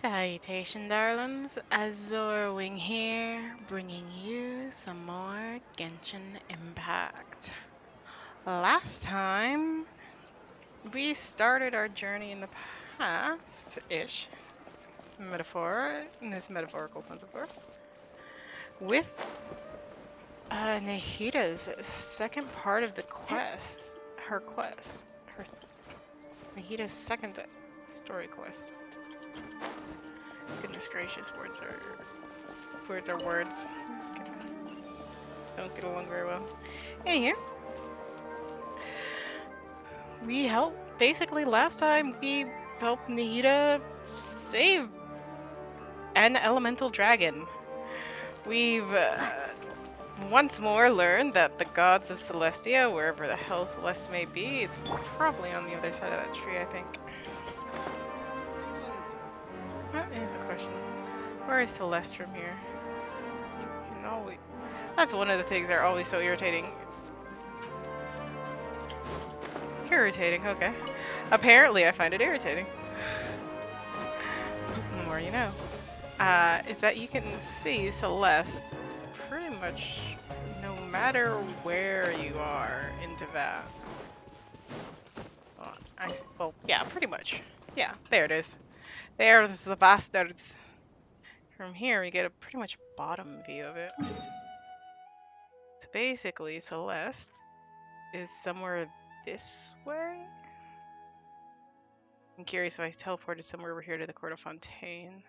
Salutation, darlings. Azor Wing here, bringing you some more Genshin Impact. Last time, we started our journey in the past-ish, metaphor, in this metaphorical sense, of course, with Nahida's second part of the quest, her quest, her Nahida's second story quest. Goodness gracious, words are words. Don't get along very well. Anywho, we helped. Basically, last time we helped Nahida save an elemental dragon. We've once more learned that the gods of Celestia, wherever the hell Celeste may be, it's probably on the other side of that tree, I think. That is a question. Where is Celeste from here? You can always... That's one of the things that are always so irritating. Irritating, okay. Apparently I find it irritating. The more you know. Is that you can see Celeste pretty much no matter where you are in Teyvat. Well, yeah, pretty much. Yeah, there it is. There's the bastards. From here, you get a pretty much bottom view of it. So basically, Celeste is somewhere this way? I'm curious if I teleported somewhere over here to the Court of Fontaine.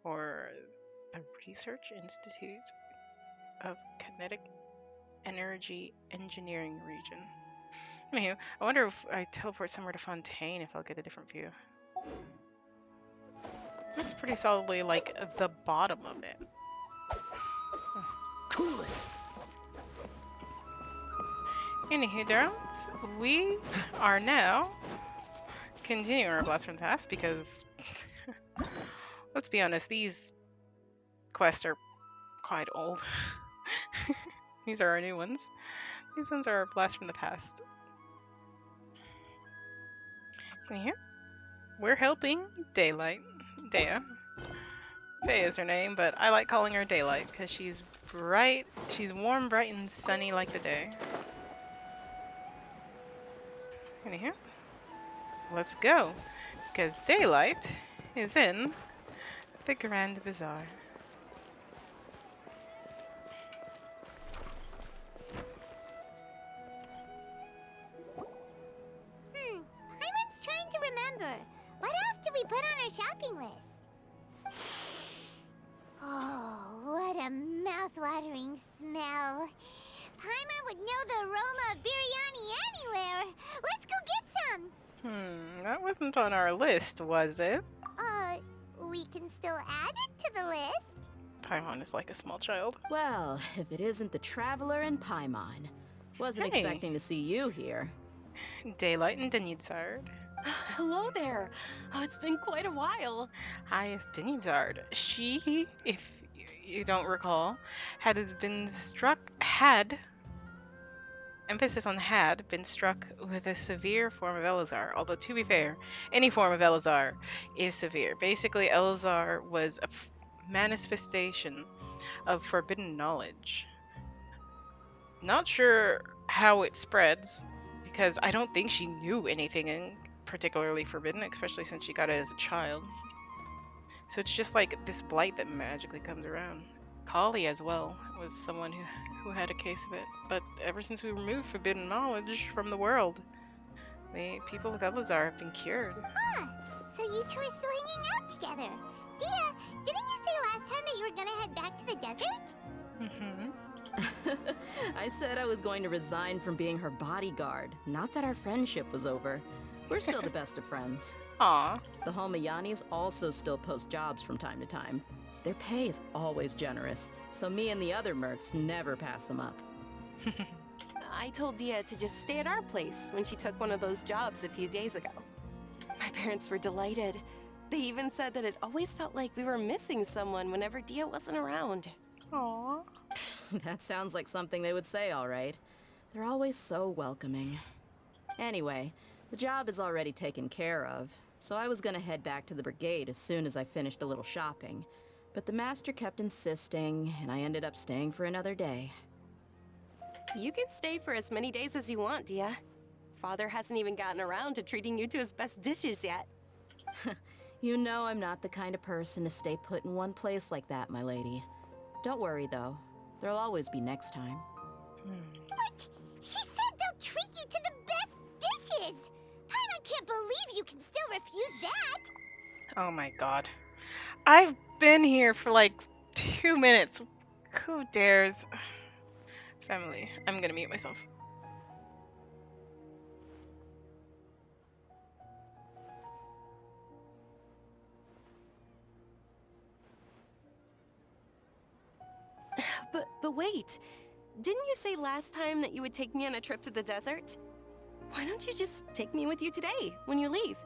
Or the Research Institute of Kinetic Energy Engineering region. Anywho, I wonder if I teleport somewhere to Fontaine if I'll get a different view. That's pretty solidly like the bottom of it. Cool it. Anywho, darlings, we are now continuing our blast from the past because let's be honest, these quests are quite old. These are our new ones. These ones are a blast from the past. Anywho, we're helping Daylight. Dea. Dea is her name, but I like calling her Daylight because she's bright. She's warm, bright, and sunny like the day. Anywho, let's go, because Daylight is in the Grand Bazaar. Paimon's trying to remember. What else did we put on our shopping list? Oh, what a mouth-watering smell. Paimon would know the aroma of biryani anywhere. Let's go get some. That wasn't on our list, was it? We can still add it to the list. Paimon is like a small child. Well, if it isn't the Traveler and Paimon. Wasn't Hey. expecting to see you here. Daylight and Denizard. Hello there. Oh, it's been quite a while. Hi, it's Denizard. She, if you don't recall, had emphasis on had, been struck with a severe form of Elazar. Although, to be fair, any form of Elazar is severe. Basically, Elazar was a manifestation of forbidden knowledge. Not sure how it spreads, because I don't think she knew anything in particularly forbidden, especially since she got it as a child. So it's just like this blight that magically comes around. Kali as well was someone who had a case of it, but ever since we removed forbidden knowledge from the world, the people with Elazar have been cured. Huh. So you two are still hanging out together. Dia, didn't you say last time that you were gonna head back to the desert? I said I was going to resign from being her bodyguard, not that our friendship was over. We're still the best of friends. Aw. The Halmayanis also still post jobs from time to time. Their pay is always generous, so me and the other mercs never pass them up. I told Dia to just stay at our place when she took one of those jobs a few days ago. My parents were delighted. They even said that it always felt like we were missing someone whenever Dia wasn't around. Aw. That sounds like something they would say, all right. They're always so welcoming. Anyway, the job is already taken care of. so I was gonna head back to the brigade as soon as I finished a little shopping. But the master kept insisting, and I ended up staying for another day. You can stay for as many days as you want, Dia. Father hasn't even gotten around to treating you to his best dishes yet. You know I'm not the kind of person to stay put in one place like that, my lady. Don't worry, though. There'll always be next time. But she said they'll treat you to the best dishes! Paimon can't believe you can still refuse that! Oh my god. I've been here for like 2 minutes. Who dares? Family. I'm gonna mute myself. But wait. Didn't you say last time that you would take me on a trip to the desert? Why don't you just take me with you today, when you leave?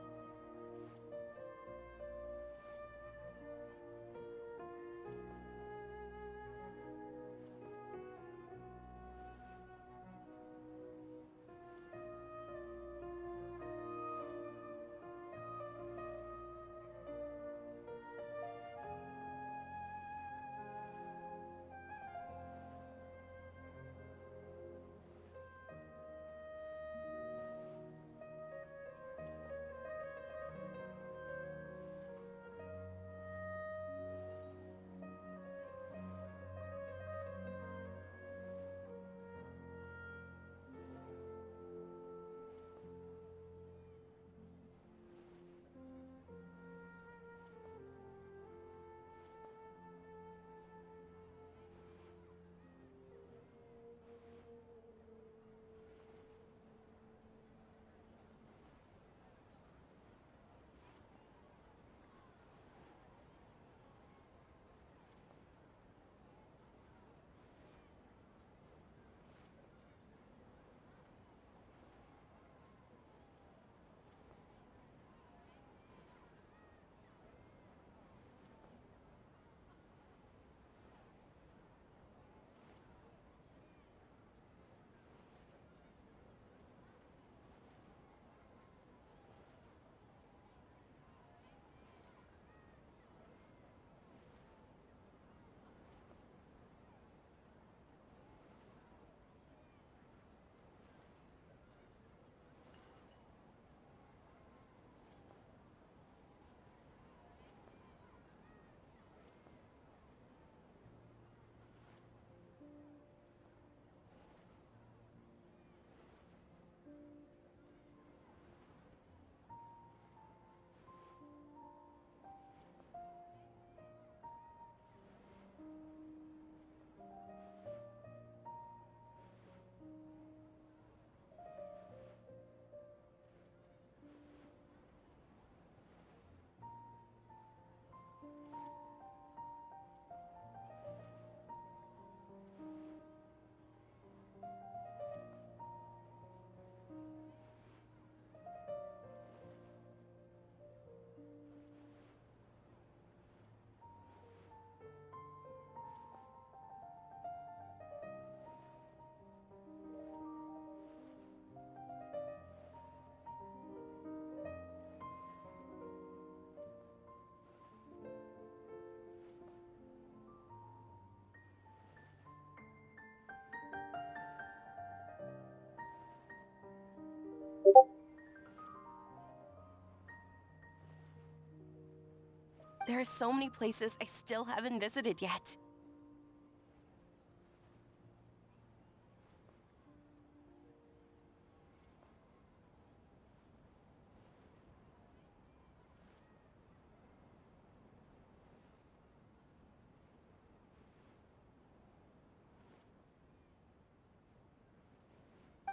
There are so many places I still haven't visited yet.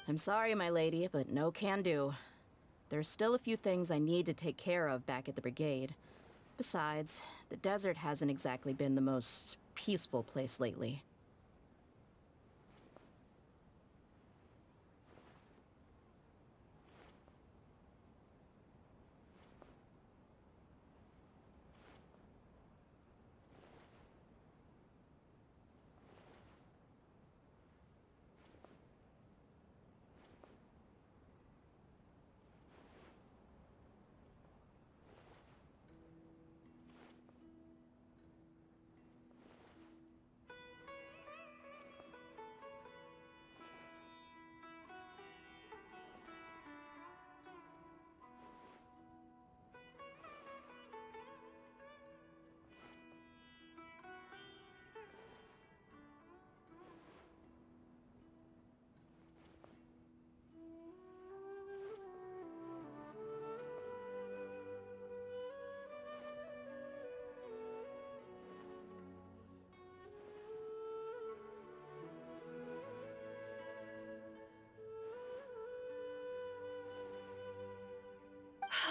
I'm sorry, my lady, but no can do. There's still a few things I need to take care of back at the brigade. Besides, the desert hasn't exactly been the most peaceful place lately.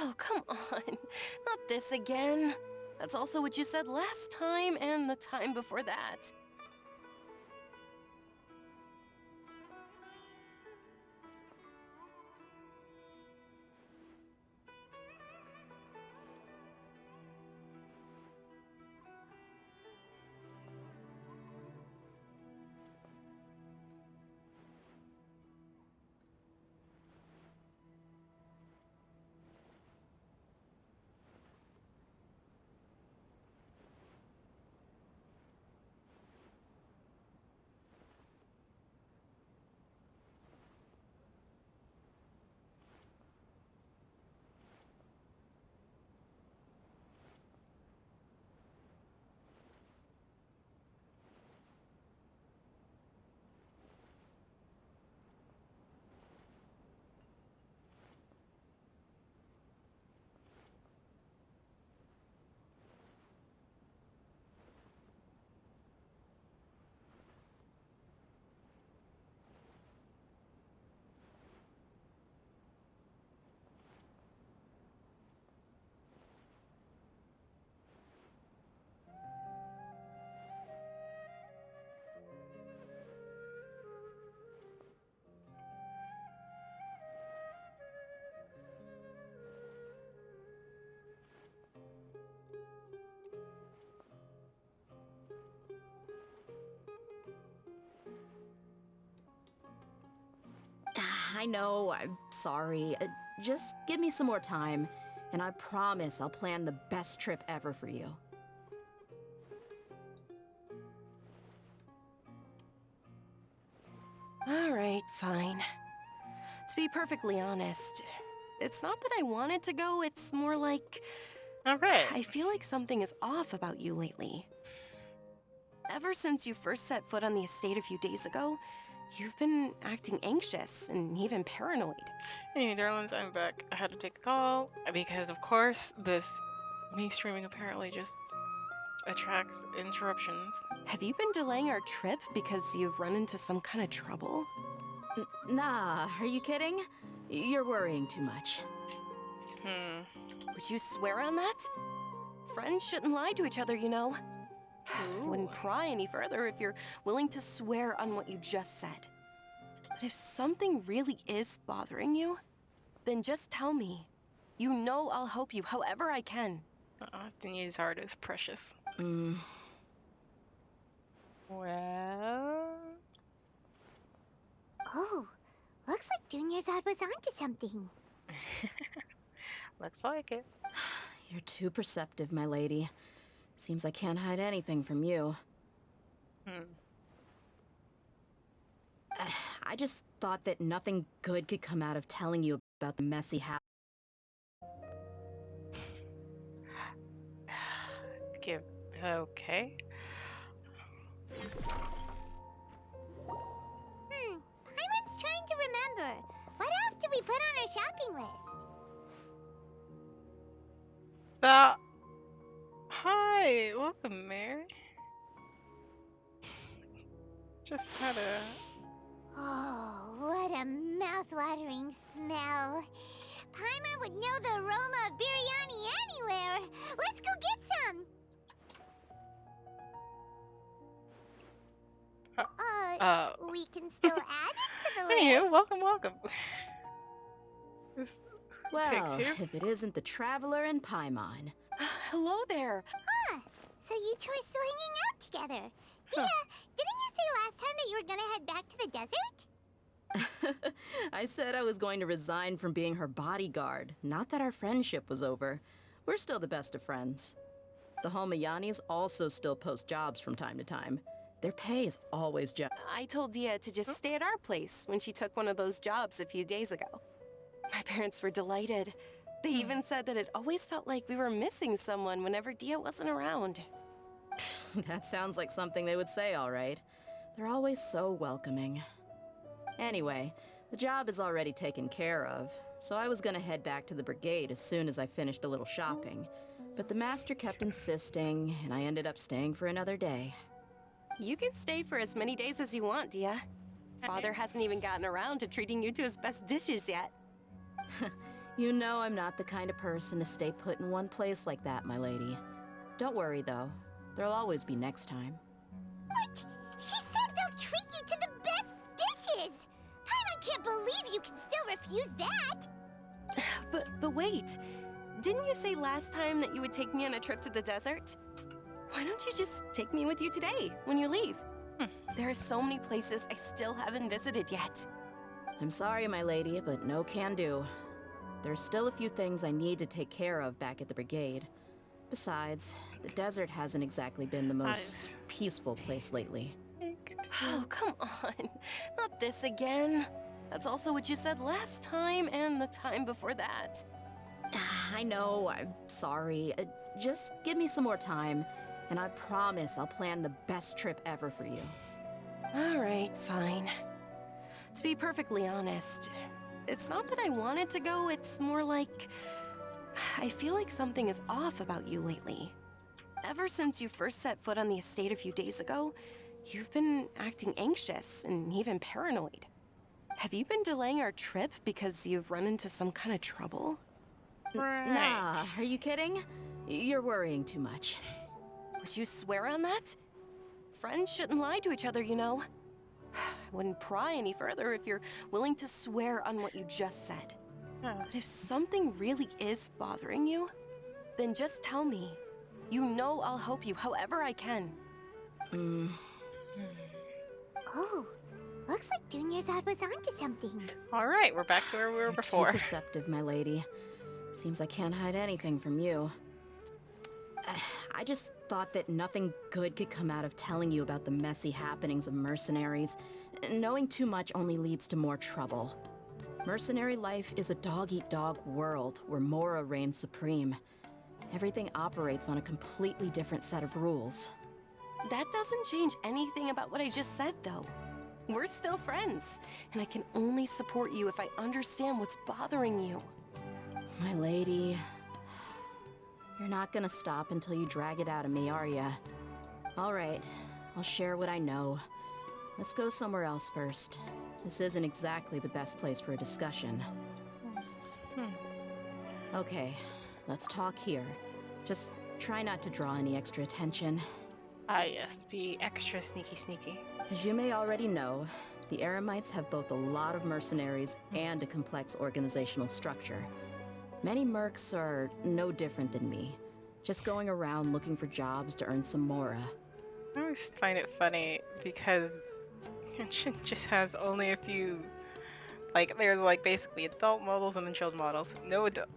Oh, come on. Not this again. That's also what you said last time and the time before that. I know, I'm sorry. Just give me some more time, and I promise I'll plan the best trip ever for you. All right, fine. To be perfectly honest, it's not that I wanted to go, it's more like All right. I feel like something is off about you lately. Ever since you first set foot on the estate a few days ago, you've been acting anxious and even paranoid. Hey, darlings, I'm back. I had to take a call because, of course, me streaming apparently just attracts interruptions. Have you been delaying our trip because you've run into some kind of trouble? Nah, are you kidding? You're worrying too much. Would you swear on that? Friends shouldn't lie to each other, you know. Wouldn't pry any further if you're willing to swear on what you just said. But if something really is bothering you, then just tell me. You know I'll help you however I can. Denise's heart is precious. Mm. Well... Oh, looks like Junior's was onto something. Looks like it. You're too perceptive, my lady. Seems I can't hide anything from you. I just thought that nothing good could come out of telling you about the messy house. Okay. Paimon's trying to remember. What else did we put on our shopping list? Hi, welcome, Mary. Just had a... Oh, what a mouth-watering smell. Paimon would know the aroma of biryani anywhere. Let's go get some. We can still add it to the list. Hey, welcome. This Well, takes you. if it isn't the Traveler and Paimon. Hello there. So you two are still hanging out together. Dia, didn't you say last time that you were gonna head back to the desert? I said I was going to resign from being her bodyguard, not that our friendship was over. We're still the best of friends. The Homayanis also still post jobs from time to time. Their pay is always I told Dia to just stay at our place when she took one of those jobs a few days ago. My parents were delighted. They even said that it always felt like we were missing someone whenever Dia wasn't around. That sounds like something they would say, all right. They're always so welcoming. Anyway, the job is already taken care of, so I was gonna head back to the brigade as soon as I finished a little shopping. But the master kept insisting, and I ended up staying for another day. You can stay for as many days as you want, Dia. Father hasn't even gotten around to treating you to his best dishes yet. You know I'm not the kind of person to stay put in one place like that, my lady. Don't worry, though. There'll always be next time. What? She said they'll treat you to the best dishes! I can't believe you can still refuse that! But wait. Didn't you say last time that you would take me on a trip to the desert? Why don't you just take me with you today, when you leave? There are so many places I still haven't visited yet. I'm sorry, my lady, but no can do. There's still a few things I need to take care of back at the brigade. Besides, the desert hasn't exactly been the most peaceful place lately. Oh, come on. Not this again. That's also what you said last time and the time before that. I know, I'm sorry. Just give me some more time, and I promise I'll plan the best trip ever for you. All right, fine. To be perfectly honest, it's not that I wanted to go, it's more like I feel like something is off about you lately. Ever since you first set foot on the estate a few days ago, you've been acting anxious and even paranoid. Have you been delaying our trip because you've run into some kind of trouble? Nah, are you kidding? You're worrying too much. Would you swear on that? Friends shouldn't lie to each other, you know. I wouldn't pry any further if you're willing to swear on what you just said. But if something really is bothering you, then just tell me. You know I'll help you however I can. Oh, looks like Junior's was onto something. Alright, we're back to where we were You're before. too perceptive, my lady. Seems I can't hide anything from you. I just thought that nothing good could come out of telling you about the messy happenings of mercenaries. Knowing too much only leads to more trouble. Mercenary life is a dog-eat-dog world where Mora reigns supreme. Everything operates on a completely different set of rules. That doesn't change anything about what I just said, though. We're still friends, and I can only support you if I understand what's bothering you. My lady, you're not gonna stop until you drag it out of me, are ya? All right, I'll share what I know. Let's go somewhere else first. This isn't exactly the best place for a discussion. Okay, let's talk here. Just try not to draw any extra attention. Ah yes, be extra sneaky. As you may already know, the Eremites have both a lot of mercenaries and a complex organizational structure. Many mercs are no different than me, just going around looking for jobs to earn some mora. I always find it funny because Genshin just has only a few, like there's like basically adult models and then child models. No adult.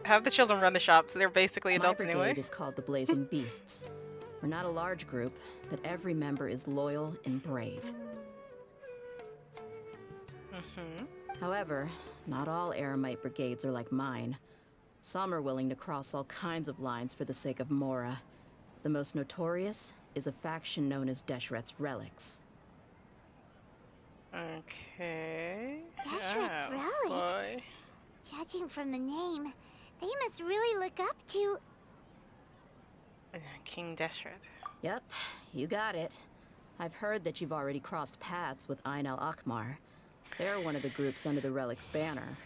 Have the children run the shops. They're basically adults My brigade anyway. is called the Blazing Beasts. We're not a large group, but every member is loyal and brave. However, not all Eremite brigades are like mine. Some are willing to cross all kinds of lines for the sake of Mora. The most notorious is a faction known as Deshret's Relics. Okay. Deshret's Oh, Relics? boy. Judging from the name, they must really look up to... King Deshret. Yep, you got it. I've heard that you've already crossed paths with Ain al-Akmar. They're one of the groups under the Relic's banner.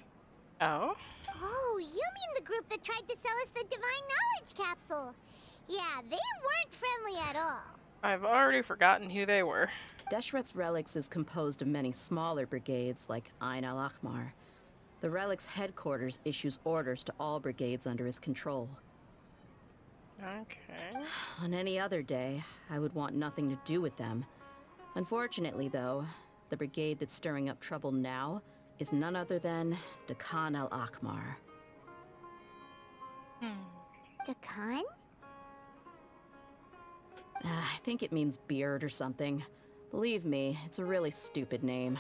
Oh? Oh, you mean the group that tried to sell us the Divine Knowledge Capsule? Yeah, they weren't friendly at all. I've already forgotten who they were. Deshret's Relics is composed of many smaller brigades like Ain al-Akmar. The Relic's headquarters issues orders to all brigades under his control. Okay. On any other day, I would want nothing to do with them. Unfortunately, though, the brigade that's stirring up trouble now is none other than Dakan al-Akmar. Dakan? I think it means beard or something. Believe me, it's a really stupid name.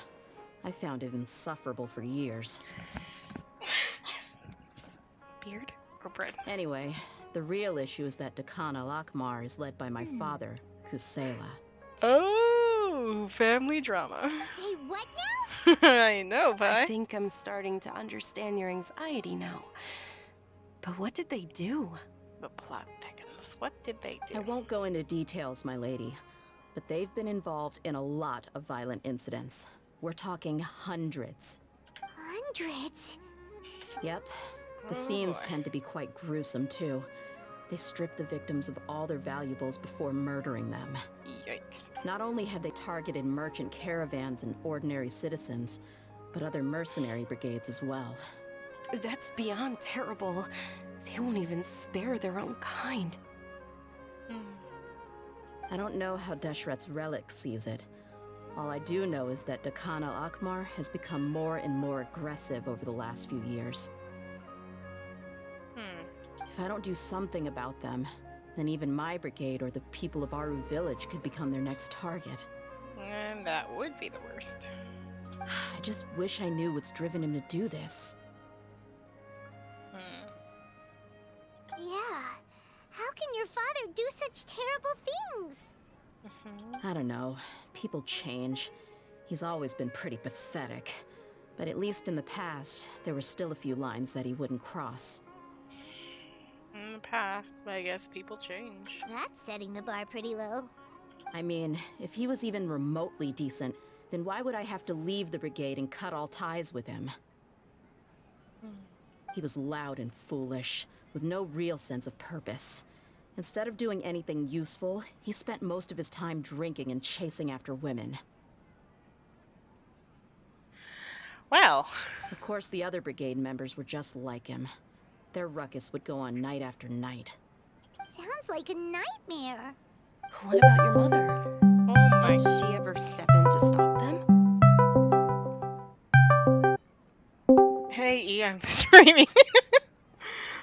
I found it insufferable for years. Beard or bread? Anyway, the real issue is that Dakan al-Akmar is led by my father, Kusela. Oh, family drama. Say what now? I know, but I think I'm starting to understand your anxiety now. But what did they do? the plot thickens. What did they do? I won't go into details, my lady, but they've been involved in a lot of violent incidents. We're talking hundreds. Hundreds? Yep, the Oh scenes boy. tend to be quite gruesome too. They strip the victims of all their valuables before murdering them. Yikes. Not only have they targeted merchant caravans and ordinary citizens, but other mercenary brigades as well. That's beyond terrible. They won't even spare their own kind. Hmm. I don't know how Deshret's relic sees it. All I do know is that Dakan al-Akmar has become more and more aggressive over the last few years. Hmm. If I don't do something about them, then even my brigade or the people of Aru village could become their next target. And that would be the worst. I just wish I knew what's driven him to do this. Hmm. Yeah. How can your father do such terrible things? Mhm. I don't know. People change. He's always been pretty pathetic. But at least in the past, there were still a few lines that he wouldn't cross. In the past, I guess people change. That's setting the bar pretty low. I mean, if he was even remotely decent, then why would I have to leave the brigade and cut all ties with him? Hmm. He was loud and foolish, with no real sense of purpose. Instead of doing anything useful, he spent most of his time drinking and chasing after women. Well, Of course, the other brigade members were just like him. Their ruckus would go on night after night. Sounds like a nightmare. What about your mother? oh my. Did she ever step in to stop them? Hey, E, I'm streaming.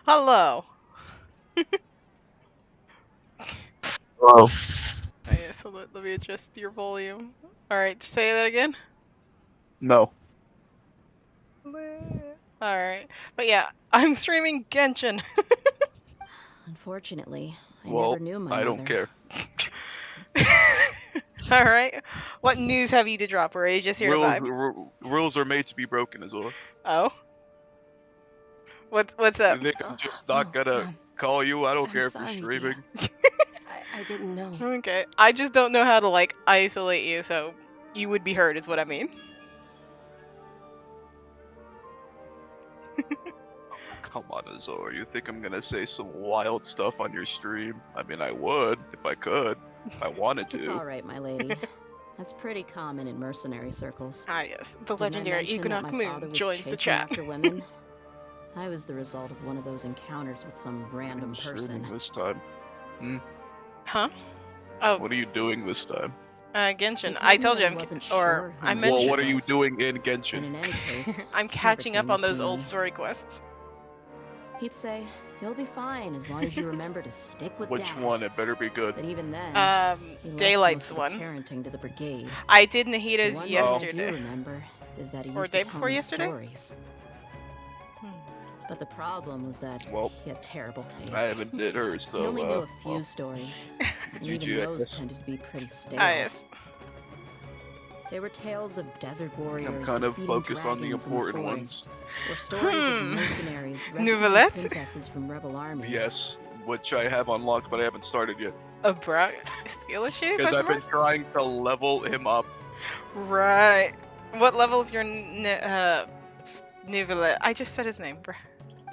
Hello. Hello. Oh, yeah, so let me adjust your volume. Alright, say that again. No. Alright. But yeah, I'm streaming Genshin. Unfortunately, I Well, never knew my I don't mother. care. Alright. What news have you to drop? Or are you just here to vibe? Rules are made to be broken as well. Oh? What's You up? think I'm just not gonna call you? I don't I'm care if you're sorry, streaming. dear. I didn't know. Okay. I just don't know how to like isolate you, so you would be heard is what I mean. Come on, Azor. You think I'm gonna say some wild stuff on your stream? I mean, I would if I could. If I wanted It's to. all right, my lady. That's pretty common in mercenary circles. Ah yes. The Didn't I legendary mention that Equinox my father Moon was joins the chasing chat. after women? I was the result of one of those encounters with some random What are you streaming person. this time? Huh? Oh, What are you doing this time? Genshin. He I told me told that you he wasn't or sure who I my Well, mother what are mentioned you was. doing in And Genshin? in any case, I'm he never catching came up to on those see old me. story quests. He'd say, "You'll be fine as long as you remember to stick with Which Dad." one? It better be good. But even then, he left Daylight's most of the one. parenting to the brigade. I did The Nahida's one thing I do yesterday. remember is that he Or used day to tell before me yesterday? stories. Hmm. But the problem was that Well, he had terrible taste. I haven't did hers, He only knew so, a few stories, and even GG, I those guess. tended to be pretty stale. Ah yes. They were tales of desert warriors kind of defeating focused on the dragons in the important forest, ones. or stories of Hmm. mercenaries rescuing Novelette? princesses from rebel armies. Yes, which I have unlocked, but I haven't started yet. A bra skill issue? Because Question I've been mark? trying to level him up. Right. What level is your Novelette? I just said his name, bruh.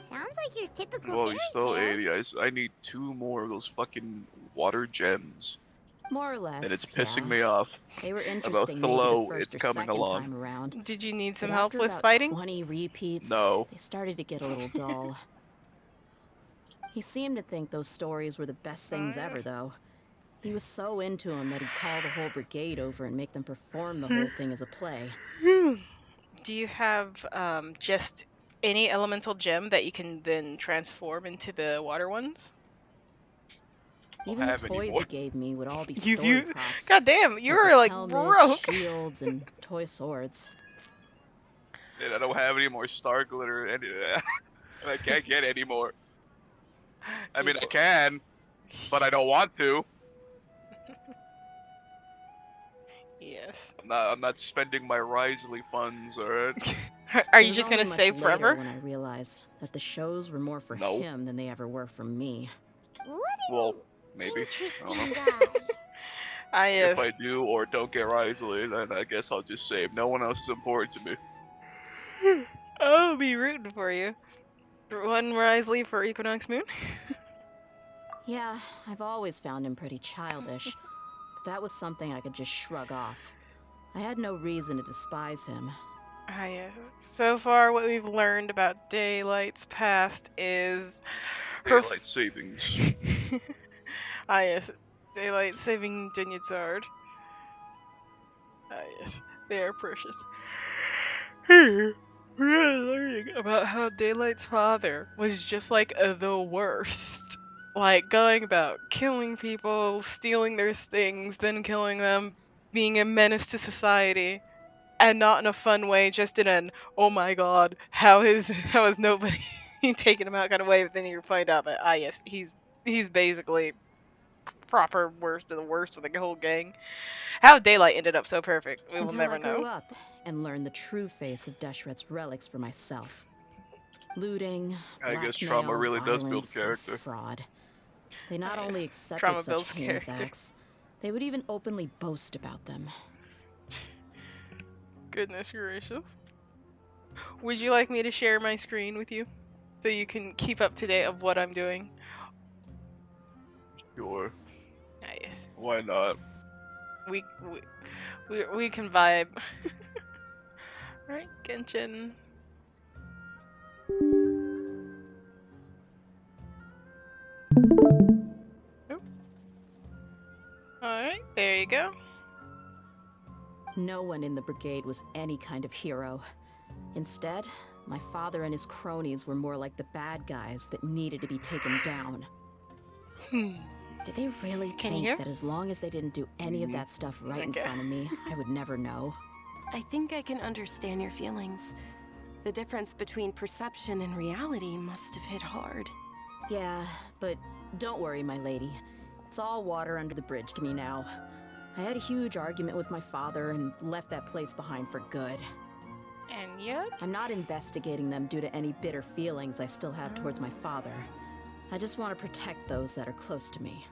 Sounds like your typical Well, fairy he's still tales. 80. I need 2 more of those fucking water gems. More or less, And it's pissing yeah. me off They were about interesting maybe the slow first it's or coming second along. time around. Did you need some But help after with about fighting? 20 repeats, No. they started to get a little dull. He seemed to think those stories were the best things ever, though. He was so into them that he'd call the whole brigade over and make them perform the whole thing as a play. Do you have just any elemental gem that you can then transform into the water ones? I don't Even the have toys anymore. he gave me would all be You story you props. God damn, Like the you're like helmets, broke. shields, and toy swords. And I don't have any more star glitter. And I can't get any more. I mean, I can, but I don't want to. Yes. I'm not spending my Risley funds, alright? Are It you was just only gonna much save later forever? when I realized that the shows were more for No. him than they ever were for me. What Well, an maybe. I don't know. interesting guy. Ah If yes. I do or don't get Risley, then I guess I'll just save. No one else is important to me. I'll be rooting for you. One wisely for Equinox Moon. Yeah, I've always found him pretty childish. But that was something I could just shrug off. I had no reason to despise him. Ah, yes. So far, what we've learned about Daylight's past is her. Daylight savings. Ah, yes. Daylight saving Dunyazard. Ah, yes. They are precious. We're learning about how Daylight's father was just like the worst. Like going about killing people, stealing their things, then killing them, being a menace to society. And not in a fun way, just in an oh my god, how is nobody taking him out kind of way. But then you find out that yes, he's basically proper worst of the worst with the whole gang. How Daylight ended up so perfect, we will Until never I grew know. up and learned the true face of Deshret's relics for myself. Looting, I guess trauma blackmail, really does build violence, and character. fraud. They not Yes. only accepted Trauma such builds heinous character. acts, they would even openly boast about them. Goodness gracious. Would you like me to share my screen with you so you can keep up to date of what I'm doing? Sure. Nice. Why not? We we can vibe. Alright, Genshin. Alright, there you go. No one in the brigade was any kind of hero. Instead, my father and his cronies were more like the bad guys that needed to be taken down. Did they really Can you think hear? that as long as they didn't do any of that stuff right in Okay. front of me, I would never know? I think I can understand your feelings. The difference between perception and reality must have hit hard. Yeah, but don't worry, my lady. It's all water under the bridge to me now. I had a huge argument with my father and left that place behind for good. And yet? I'm not investigating them due to any bitter feelings I still have towards my father. I just want to protect those that are close to me.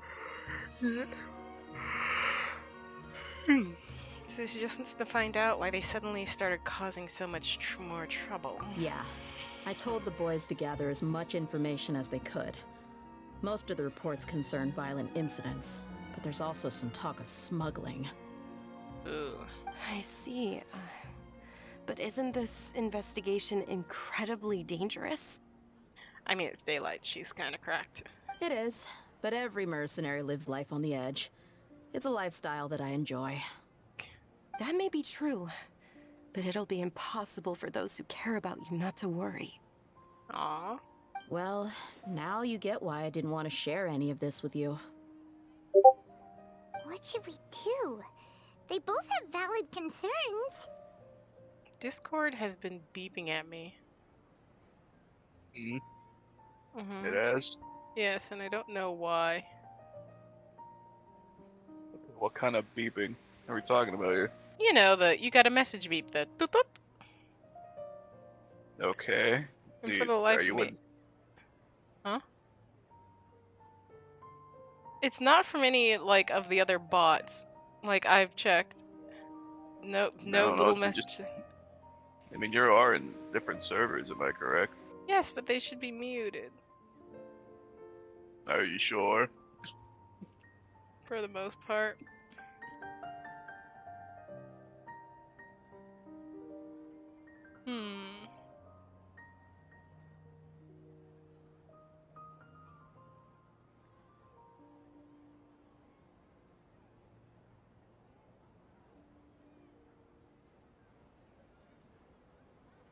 So she just wants to find out why they suddenly started causing so much more trouble. Yeah, I told the boys to gather as much information as they could. Most of the reports concern violent incidents, but there's also some talk of smuggling. Ooh. I see. But isn't this investigation incredibly dangerous? I mean, it's Daylight. She's kind of cracked. It is, but every mercenary lives life on the edge. It's a lifestyle that I enjoy. That may be true, but it'll be impossible for those who care about you not to worry. Aw. Well, now you get why I didn't want to share any of this with you. What should we do? They both have valid concerns. Discord has been beeping at me. Mhm. Mm-hmm. It has. Yes, and I don't know why. What kind of beeping are we talking about here? You know, you got a message beep, the toot toot. Okay. And for the life of me. Huh? It's not from any, like, of the other bots. Like, I've checked. No No, little it's just. message. I mean, you are in different servers, am I correct? Yes, but they should be muted. Are you sure? For the most part.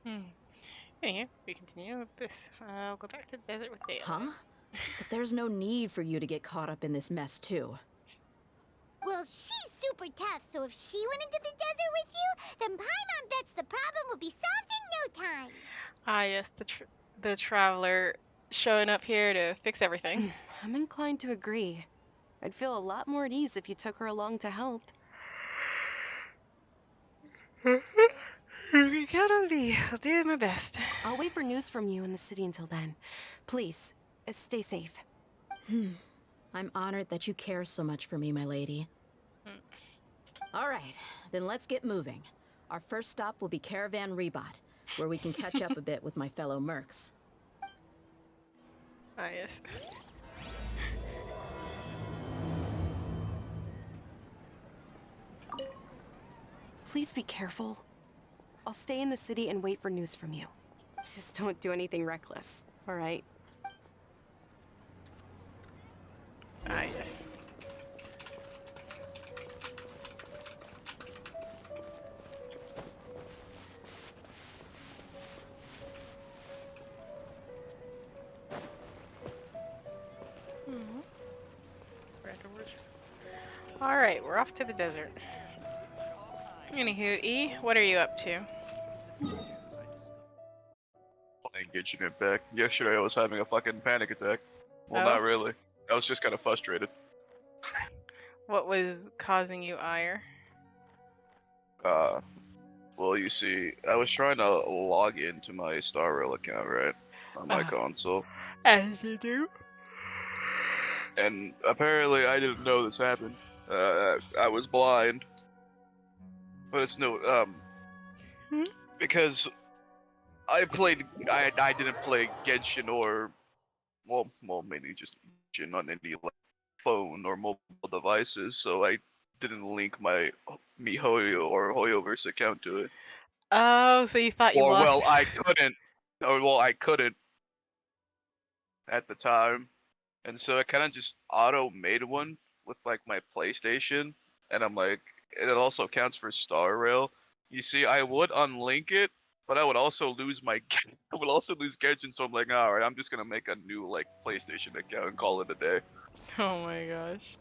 Hmm. Anyway, we continue with this. I'll go back to the desert with Dale. Huh? But there's no need for you to get caught up in this mess, too. Well, she's super tough, so if she went into the desert with you, then Paimon bets the problem will be solved in no time. Ah, yes, the traveler showing up here to fix everything. I'm inclined to agree. I'd feel a lot more at ease if you took her along to help. You gotta be. I'll do my best. I'll wait for news from you in the city until then. Please, stay safe. I'm honored that you care so much for me, my lady. All right, then let's get moving. Our first stop will be Caravan Rebot. where we can catch up a bit with my fellow mercs. Ah, yes. Please be careful. I'll stay in the city and wait for news from you. Just don't do anything reckless, all right? Ah, yes. All right, we're off to the desert. Anywho, E, what are you up to? Playing Genshin Impact. Yesterday I was having a fucking panic attack. Well, Oh? not really. I was just kind of frustrated. What was causing you ire? Uh, well, you see, I was trying to log into my Star Rail account, right, on my console, As you do. and apparently I didn't know this happened. I was blind, but it's no Hmm? because I didn't play Genshin or well mainly just Genshin on any like phone or mobile devices, so I didn't link my MiHoYo or Hoyoverse account to it. Oh, so you thought you Or lost. well, I couldn't. Or well, I couldn't at the time, and so I kind of just auto made one with like my PlayStation, and I'm like, and it also counts for Star Rail. You see, I would unlink it, but I would also lose my, I would also lose Genshin. So I'm like, all right, I'm just gonna make a new like PlayStation account and call it a day. Oh my gosh.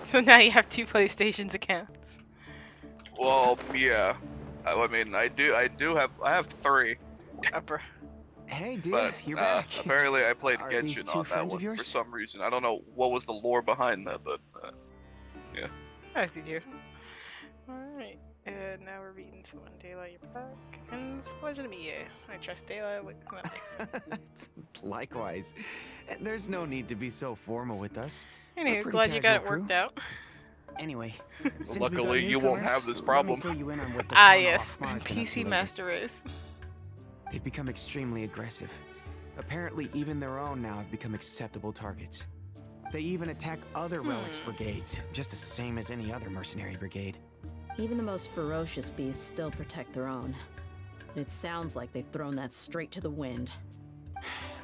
So now you have two PlayStations accounts. Well, yeah, I mean, I have three, Upper. Hey, dear, but you're back. apparently I played Are these Genshin two on that friends of one for yours? some reason. I don't know what was the lore behind that, but yeah. As you do. Alright. And now we're reading someone. Daylight, you're back. And it's a pleasure to meet you. I trust Daylight with my life. Likewise. There's no need to be so formal with us. We're Anywho, pretty glad you got it casual crew. worked out. Anyway, since we got Luckily, you won't newcomers, have this let me problem. fill you in on what the Ah, Khan yes. Ahmar's been up to PC lately. Master Race. They've become extremely aggressive. Apparently, even their own now have become acceptable targets. They even attack other relics brigades, just the same as any other mercenary brigade. Even the most ferocious beasts still protect their own. And it sounds like they've thrown that straight to the wind.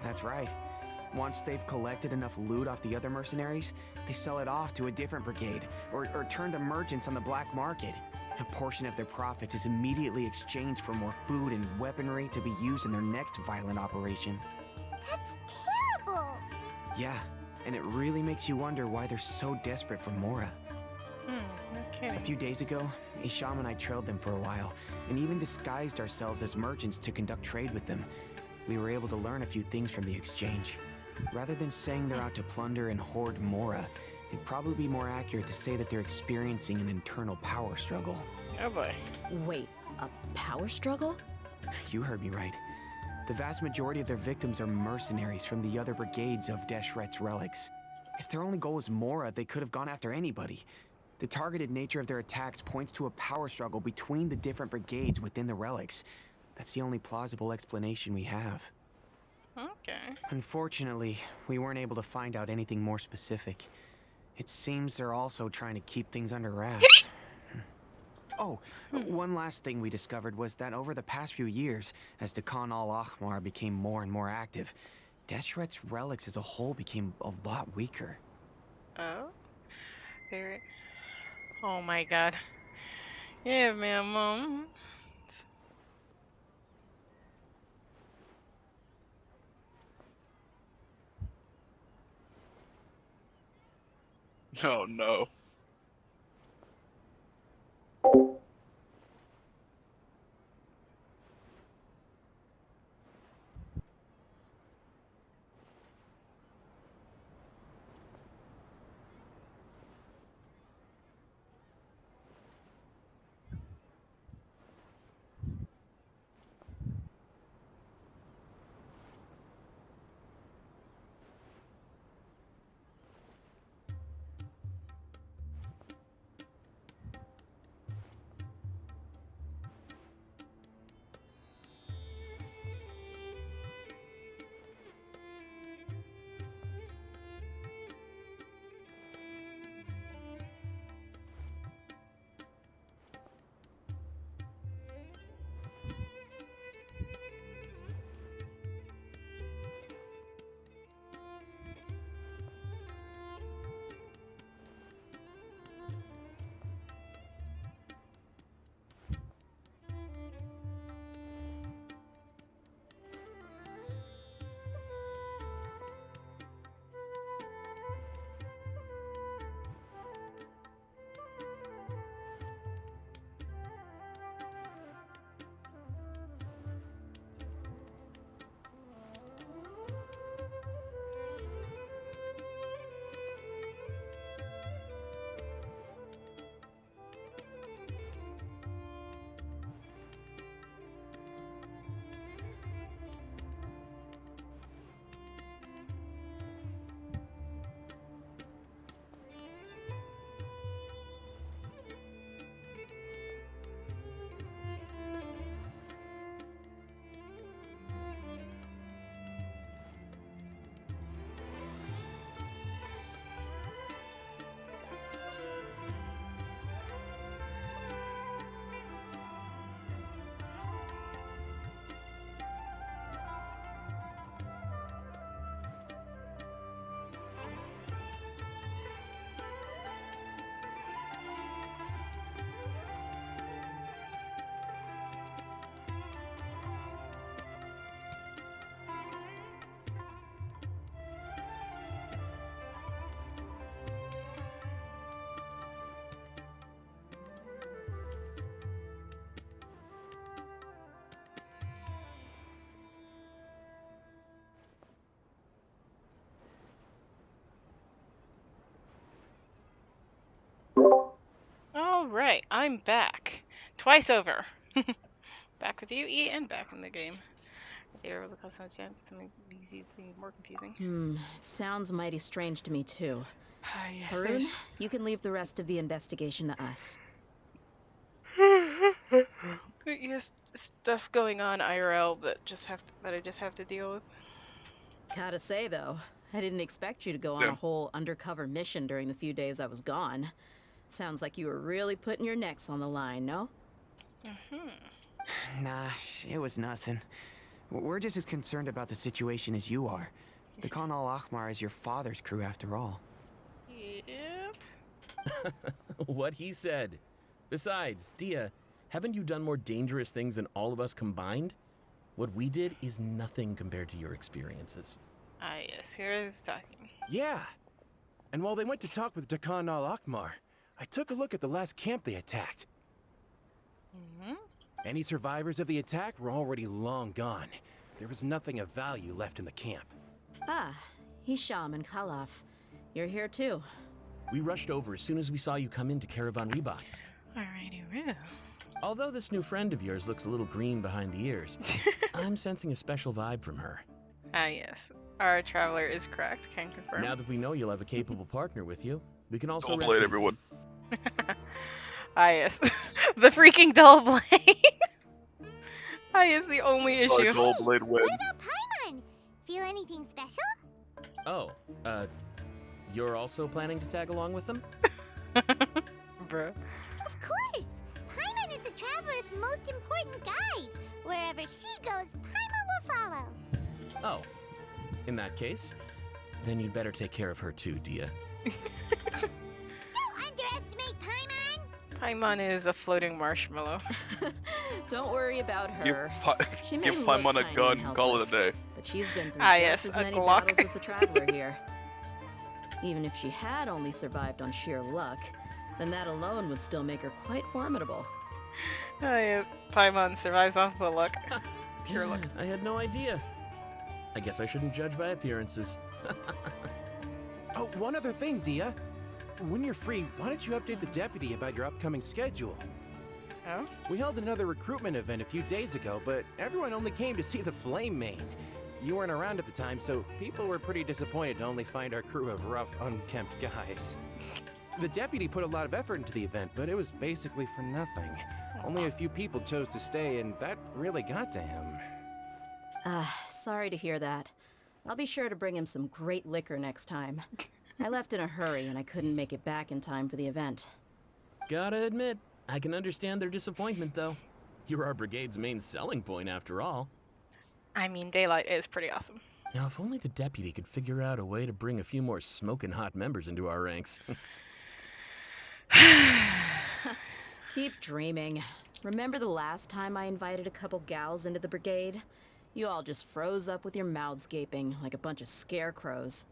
That's right. Once they've collected enough loot off the other mercenaries, they sell it off to a different brigade, or turn to merchants on the black market. A portion of their profits is immediately exchanged for more food and weaponry to be used in their next violent operation. That's terrible. Yeah, and it really makes you wonder why they're so desperate for Mora. No A kidding. few days ago, Isham and I trailed them for a while, and even disguised ourselves as merchants to conduct trade with them. We were able to learn a few things from the exchange. Rather than saying they're out to plunder and hoard Mora, it'd probably be more accurate to say that they're experiencing an internal power struggle. Oh boy. Wait, a power struggle? You heard me right. The vast majority of their victims are mercenaries from the other brigades of Deshret's relics. If their only goal was Mora, they could have gone after anybody. The targeted nature of their attacks points to a power struggle between the different brigades within the relics. That's the only plausible explanation we have. Okay. Unfortunately, we weren't able to find out anything more specific. It seems they're also trying to keep things under wraps. Oh, one last thing we discovered was that over the past few years, as the Khan al-Ahmar became more and more active, Deshret's relics as a whole became a lot weaker. Oh. Very. Oh my god. Yeah, man, mom. Oh no. I'm back. Twice over. Back with you, E, and back in the game. There was a custom chance to make these things more confusing. It sounds mighty strange to me, too. Ah, yes, Haroon, you can leave the rest of the investigation to us. yes, stuff going on IRL that I just have to deal with. Gotta say, though, I didn't expect you to go on Yeah. a whole undercover mission during the few days I was gone. Sounds like you were really putting your necks on the line, no? Nah, it was nothing. We're just as concerned about the situation as you are. The Khan al-Ahmar is your father's crew after all. Yep. What he said. Besides, Dia, haven't you done more dangerous things than all of us combined? What we did is nothing compared to your experiences. Ah, yes, here is talking. Yeah. And while they went to talk with Dakan al-Akmar, I took a look at the last camp they attacked. Any survivors of the attack were already long gone. There was nothing of value left in the camp. Ah, Hisham and Khalaf. You're here too. We rushed over as soon as we saw you come into Caravan Reebok. Alrighty, Roo. Although this new friend of yours looks a little green behind the ears, I'm sensing a special vibe from her. Ah, yes. Our traveler is cracked, can confirm. Now that we know you'll have a capable partner with you, we can also Dull rest blade, easy. everyone. Ah, yes. The freaking dull blade. Ah, yes, the only issue. Dull blade win. What about Paimon? Feel anything special? Oh, you're also planning to tag along with them? Bro. Of course! Paimon is the traveler's most important guide. Wherever she goes, Paimon will follow. Oh, in that case, then you'd better take care of her too, Dia. Don't underestimate Paimon! Paimon is a floating marshmallow. Don't worry about Give, her. She may give look Paimon a tiny gun, and call it a helpless, day. but she's been through Ah, just yes, as a many Glock. battles as the traveler here. Even if she had only survived on sheer luck, then that alone would still make her quite formidable. Ah, yes. Paimon survives off the luck. Pure luck. I had no idea. I guess I shouldn't judge by appearances. Oh, one other thing, Dia. When you're free, why don't you update the deputy about your upcoming schedule? Oh? We held another recruitment event a few days ago, but everyone only came to see the Flame Main. You weren't around at the time, so people were pretty disappointed to only find our crew of rough, unkempt guys. The deputy put a lot of effort into the event, but it was basically for nothing. Only a few people chose to stay, and that really got to him. Sorry to hear that. I'll be sure to bring him some great liquor next time. I left in a hurry and I couldn't make it back in time for the event. Gotta admit, I can understand their disappointment, though. You're our brigade's main selling point, after all. I mean, daylight is pretty awesome. Now, if only the deputy could figure out a way to bring a few more smoking hot members into our ranks. Keep dreaming. Remember the last time I invited a couple gals into the brigade? You all just froze up with your mouths gaping like a bunch of scarecrows.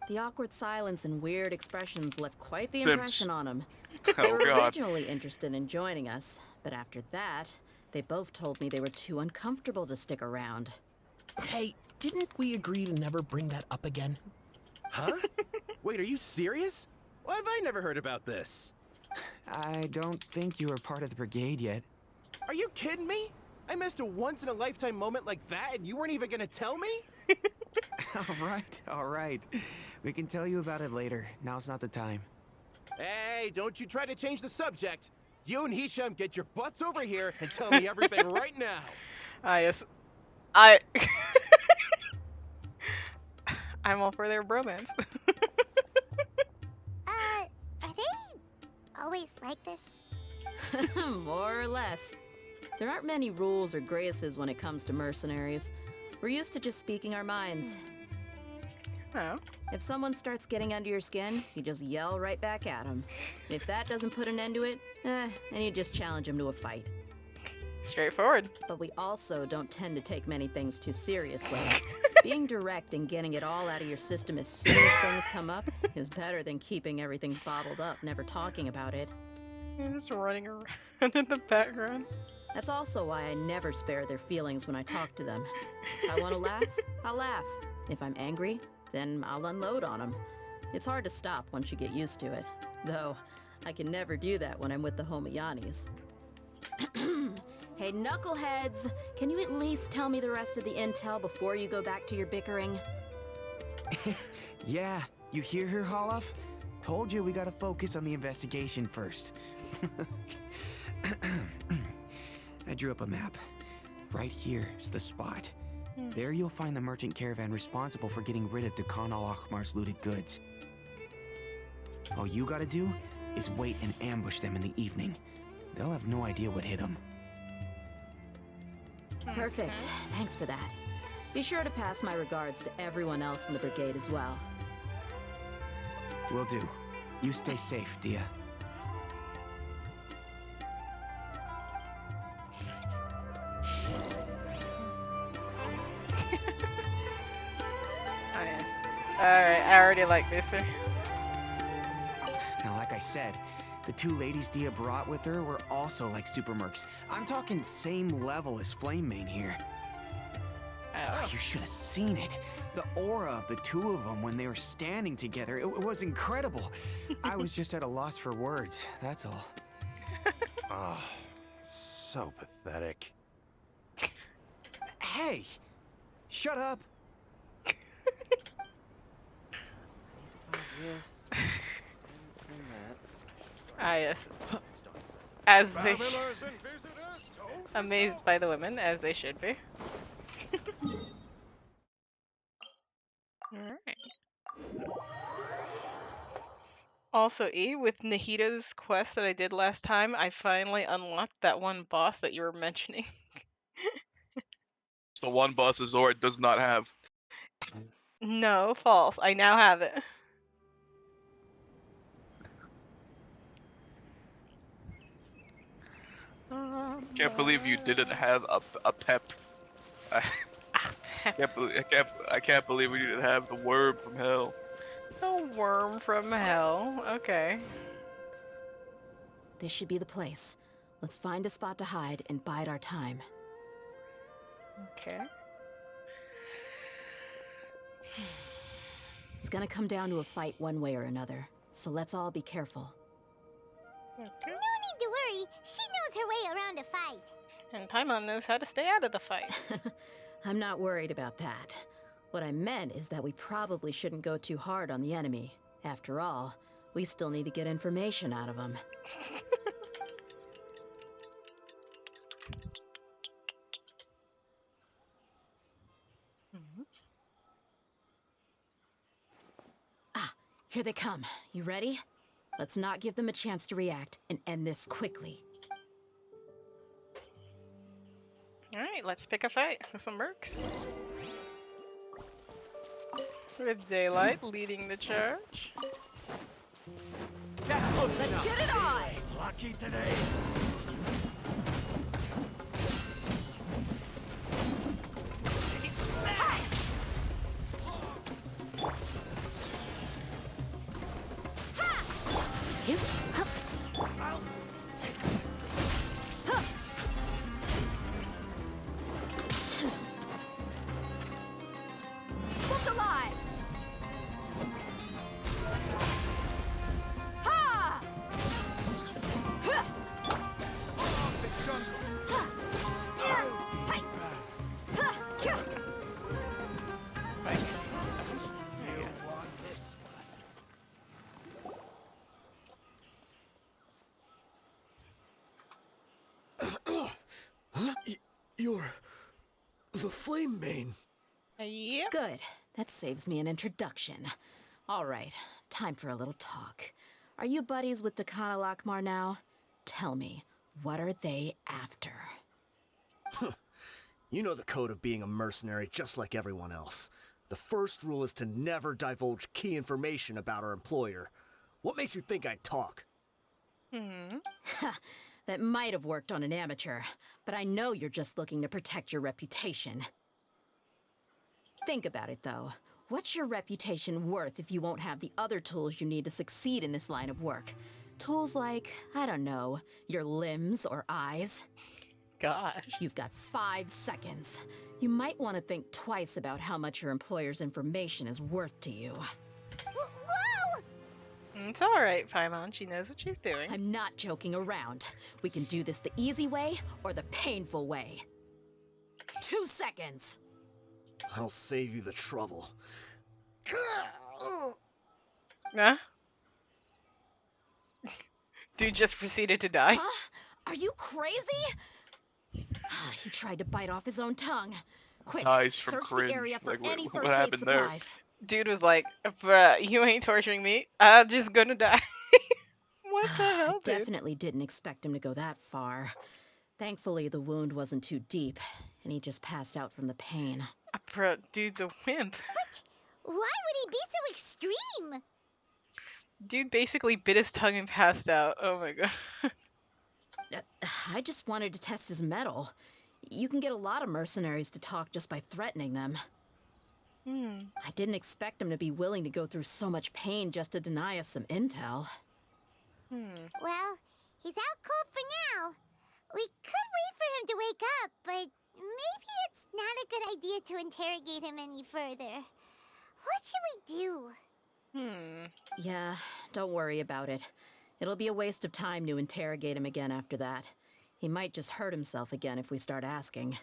The awkward silence and weird expressions left quite the Simps. impression on them. They Oh were god. originally interested in joining us, but after that, they both told me they were too uncomfortable to stick around. Hey, didn't we agree to never bring that up again? Huh? Wait, are you serious? Why have I never heard about this? I don't think you were part of the brigade yet. Are you kidding me? I missed a once-in-a-lifetime moment like that, and you weren't even gonna tell me? All right. We can tell you about it later. Now's not the time. Hey, don't you try to change the subject. You and Hisham get your butts over here and tell me everything right now. Ah, yes. I'm all for their bromance. Are they always like this? More or less. There aren't many rules or graces when it comes to mercenaries. We're used to just speaking our minds. Oh. If someone starts getting under your skin, you just yell right back at them. If that doesn't put an end to it, then you just challenge them to a fight. Straightforward. But we also don't tend to take many things too seriously. Being direct and getting it all out of your system as soon as things come up is better than keeping everything bottled up, never talking about it. You're just running around in the background. That's also why I never spare their feelings when I talk to them. If I want to laugh, I'll laugh. If I'm angry, then I'll unload on them. It's hard to stop once you get used to it. Though, I can never do that when I'm with the Homiyanis. Hey, knuckleheads! Can you at least tell me the rest of the intel before you go back to your bickering? Yeah, you hear her, Holloff? Told you we gotta focus on the investigation first. I drew up a map. Right here is the spot. There you'll find the merchant caravan responsible for getting rid of Dakan al-Akhmar's looted goods. All you gotta do is wait and ambush them in the evening. They'll have no idea what hit them. Perfect. Thanks for that. Be sure to pass my regards to everyone else in the brigade as well. Will do. You stay safe, Dia. Oh, yes. Alright, I already like this. Now, like I said, the two ladies Dia brought with her were also like super mercs. I'm talking same level as Flame Mane here. Oh. You should have seen it. The aura of the two of them when they were standing together, it was incredible. I was just at a loss for words, that's all. Oh, so pathetic. Hey! Shut up! Ah, yes. As they amazed by the women, as they should be. Alright. Also, E, with Nahita's quest that I did last time, I finally unlocked that one boss that you were mentioning. It's the one boss Zord does not have. No, false. I now have it. Can't believe you didn't have a pep. I can't believe we didn't have the worm from hell. A worm from hell. Okay. This should be the place. Let's find a spot to hide and bide our time. Okay. It's gonna come down to a fight one way or another, so let's all be careful. No need to worry. She knows her way around a fight. And Paimon knows how to stay out of the fight. I'm not worried about that. What I meant is that we probably shouldn't go too hard on the enemy. After all, we still need to get information out of them. Ah, here they come. You ready? Let's not give them a chance to react and end this quickly. Alright, let's pick a fight with some mercs. With Daylight leading the charge. That's close Let's enough. get it on! Lucky today. Look alive! Ha! You're the Flame Mane. Yep. Good. That saves me an introduction. All right, time for a little talk. Are you buddies with Dakan al-Akhmar now? Tell me, what are they after? You know the code of being a mercenary just like everyone else. The first rule is to never divulge key information about our employer. What makes you think I'd talk? That might have worked on an amateur, but I know you're just looking to protect your reputation. Think about it, though. What's your reputation worth if you won't have the other tools you need to succeed in this line of work? Tools like, I don't know, your limbs or eyes? Gosh. You've got 5 seconds. You might want to think twice about how much your employer's information is worth to you. Whoa! It's alright, Paimon. She knows what she's doing. I'm not joking around. We can do this the easy way or the painful way. 2 seconds. I'll save you the trouble. Huh? Dude just proceeded to die. Huh? Are you crazy? He tried to bite off his own tongue. Quick, Dies from search cringe. the area for Like, any what first aid happened there? supplies. Dude was like, bruh, you ain't torturing me. I'm just gonna die. What the I hell, dude? definitely didn't expect him to go that far. Thankfully, the wound wasn't too deep, and he just passed out from the pain. Bruh, dude's a wimp. Why would he be so extreme? Dude basically bit his tongue and passed out. Oh my god. I just wanted to test his mettle. You can get a lot of mercenaries to talk just by threatening them. I didn't expect him to be willing to go through so much pain just to deny us some intel. Well, he's out cold for now. We could wait for him to wake up, but maybe it's not a good idea to interrogate him any further. What should we do? Yeah, don't worry about it. It'll be a waste of time to interrogate him again after that. He might just hurt himself again if we start asking.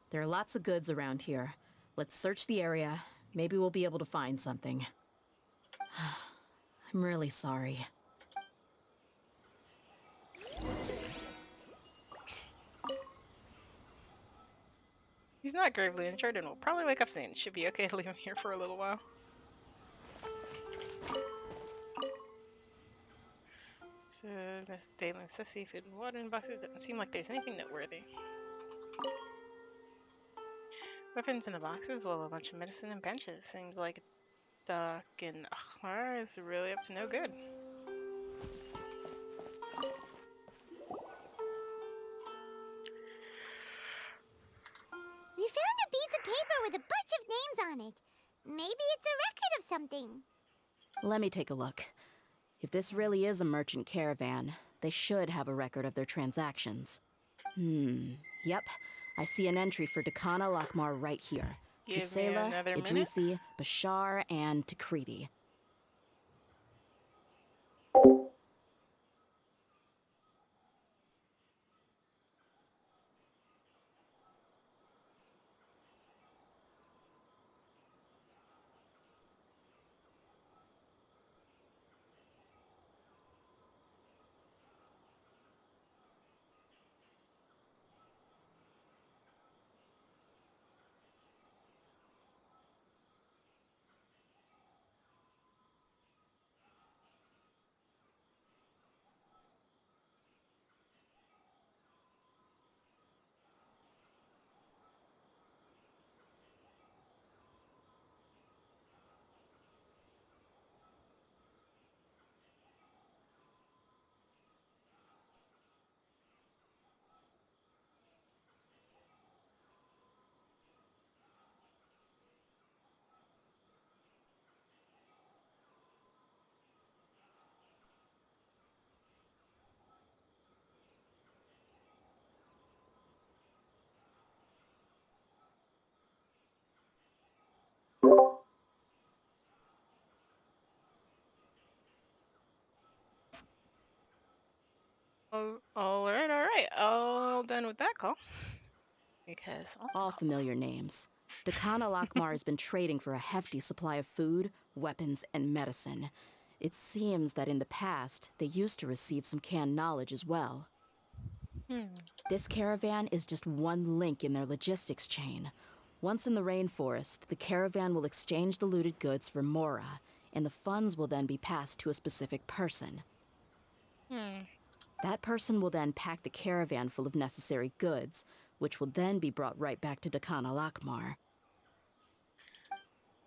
There are lots of goods around here. Let's search the area. Maybe we'll be able to find something. I'm really sorry. He's not gravely injured and will probably wake up soon. Should be okay to leave him here for a little while. So, this daily necessity, food and water in boxes. Doesn't seem like there's anything noteworthy. Weapons in the boxes, well, a bunch of medicine and benches. Seems like Doc and Akhmar is really up to no good. We found a piece of paper with a bunch of names on it. Maybe it's a record of something. Let me take a look. If this really is a merchant caravan, they should have a record of their transactions. Yep. I see an entry for Dakana Lakmar right here. Give me Kusela, another minute. Idrisi, Bashar, and Takriti. Oh, alright. All done with that call. Because All familiar names. Dakana Lakmar has been trading for a hefty supply of food, weapons, and medicine. It seems that in the past, they used to receive some canned knowledge as well. This caravan is just one link in their logistics chain. Once in the rainforest, the caravan will exchange the looted goods for Mora, and the funds will then be passed to a specific person. That person will then pack the caravan full of necessary goods, which will then be brought right back to Dakana Lakmar.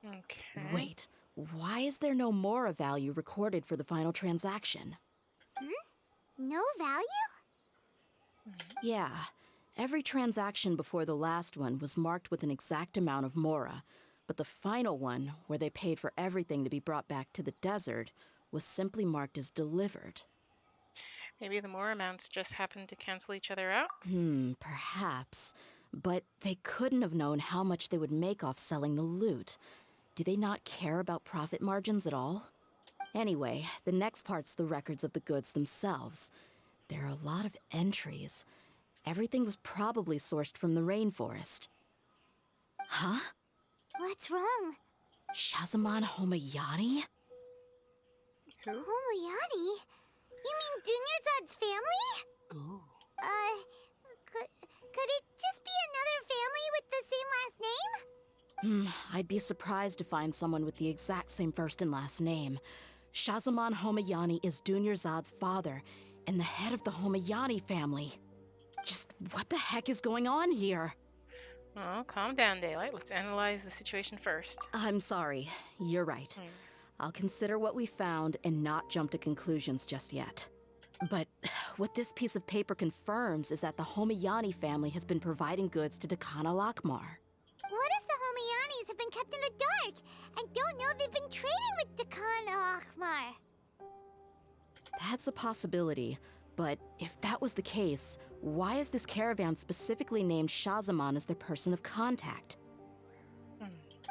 Okay. Wait, why is there no Mora value recorded for the final transaction? No value? Yeah, every transaction before the last one was marked with an exact amount of Mora, but the final one, where they paid for everything to be brought back to the desert, was simply marked as delivered. Maybe the more amounts just happened to cancel each other out? Perhaps. But they couldn't have known how much they would make off selling the loot. Do they not care about profit margins at all? Anyway, the next part's the records of the goods themselves. There are a lot of entries. Everything was probably sourced from the rainforest. Huh? What's wrong? Shazamon Homayani? Who? Homoyani? You mean Dunyarzad's family? Ooh. Could it just be another family with the same last name? I'd be surprised to find someone with the exact same first and last name. Shazamon Homayani is Dunyarzad's father, and the head of the Homayani family. Just what the heck is going on here? Oh, calm down, Daylight. Let's analyze the situation first. I'm sorry. You're right. I'll consider what we found and not jump to conclusions just yet. But what this piece of paper confirms is that the Homayani family has been providing goods to Dakana Lakmar. What if the Homayanis have been kept in the dark and don't know they've been trading with Dakan Akhmar? That's a possibility, but if that was the case, why is this caravan specifically named Shazamon as their person of contact?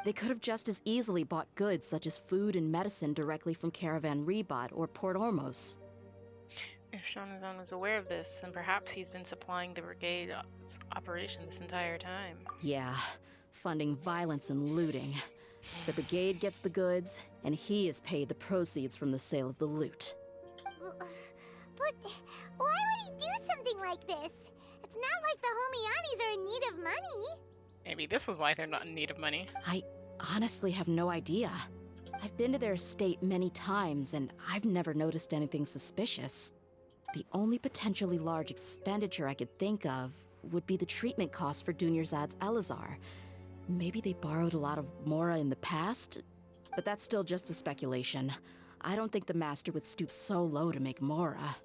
They could have just as easily bought goods such as food and medicine directly from Caravan Rebot or Port Ormos. If Shonazan is aware of this, then perhaps he's been supplying the brigade's operation this entire time. Yeah, funding violence and looting. The brigade gets the goods, and he is paid the proceeds from the sale of the loot. But why would he do something like this? It's not like the Homayanis are in need of money. Maybe this is why they're not in need of money. I honestly have no idea. I've been to their estate many times, and I've never noticed anything suspicious. The only potentially large expenditure I could think of would be the treatment costs for Dunyarzad's Elazar. Maybe they borrowed a lot of Mora in the past, but that's still just a speculation. I don't think the master would stoop so low to make Mora.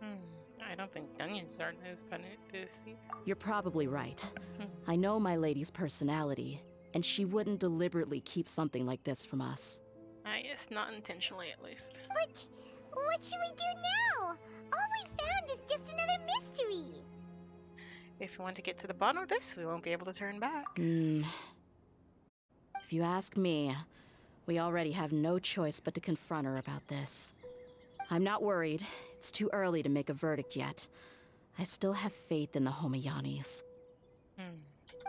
I don't think Dunyarzad knows about this either. You're probably right. I know my lady's personality, and she wouldn't deliberately keep something like this from us. I guess not intentionally, at least. But what should we do now? All we found is just another mystery. If we want to get to the bottom of this, we won't be able to turn back. If you ask me, we already have no choice but to confront her about this. I'm not worried. It's too early to make a verdict yet. I still have faith in the Homayanis.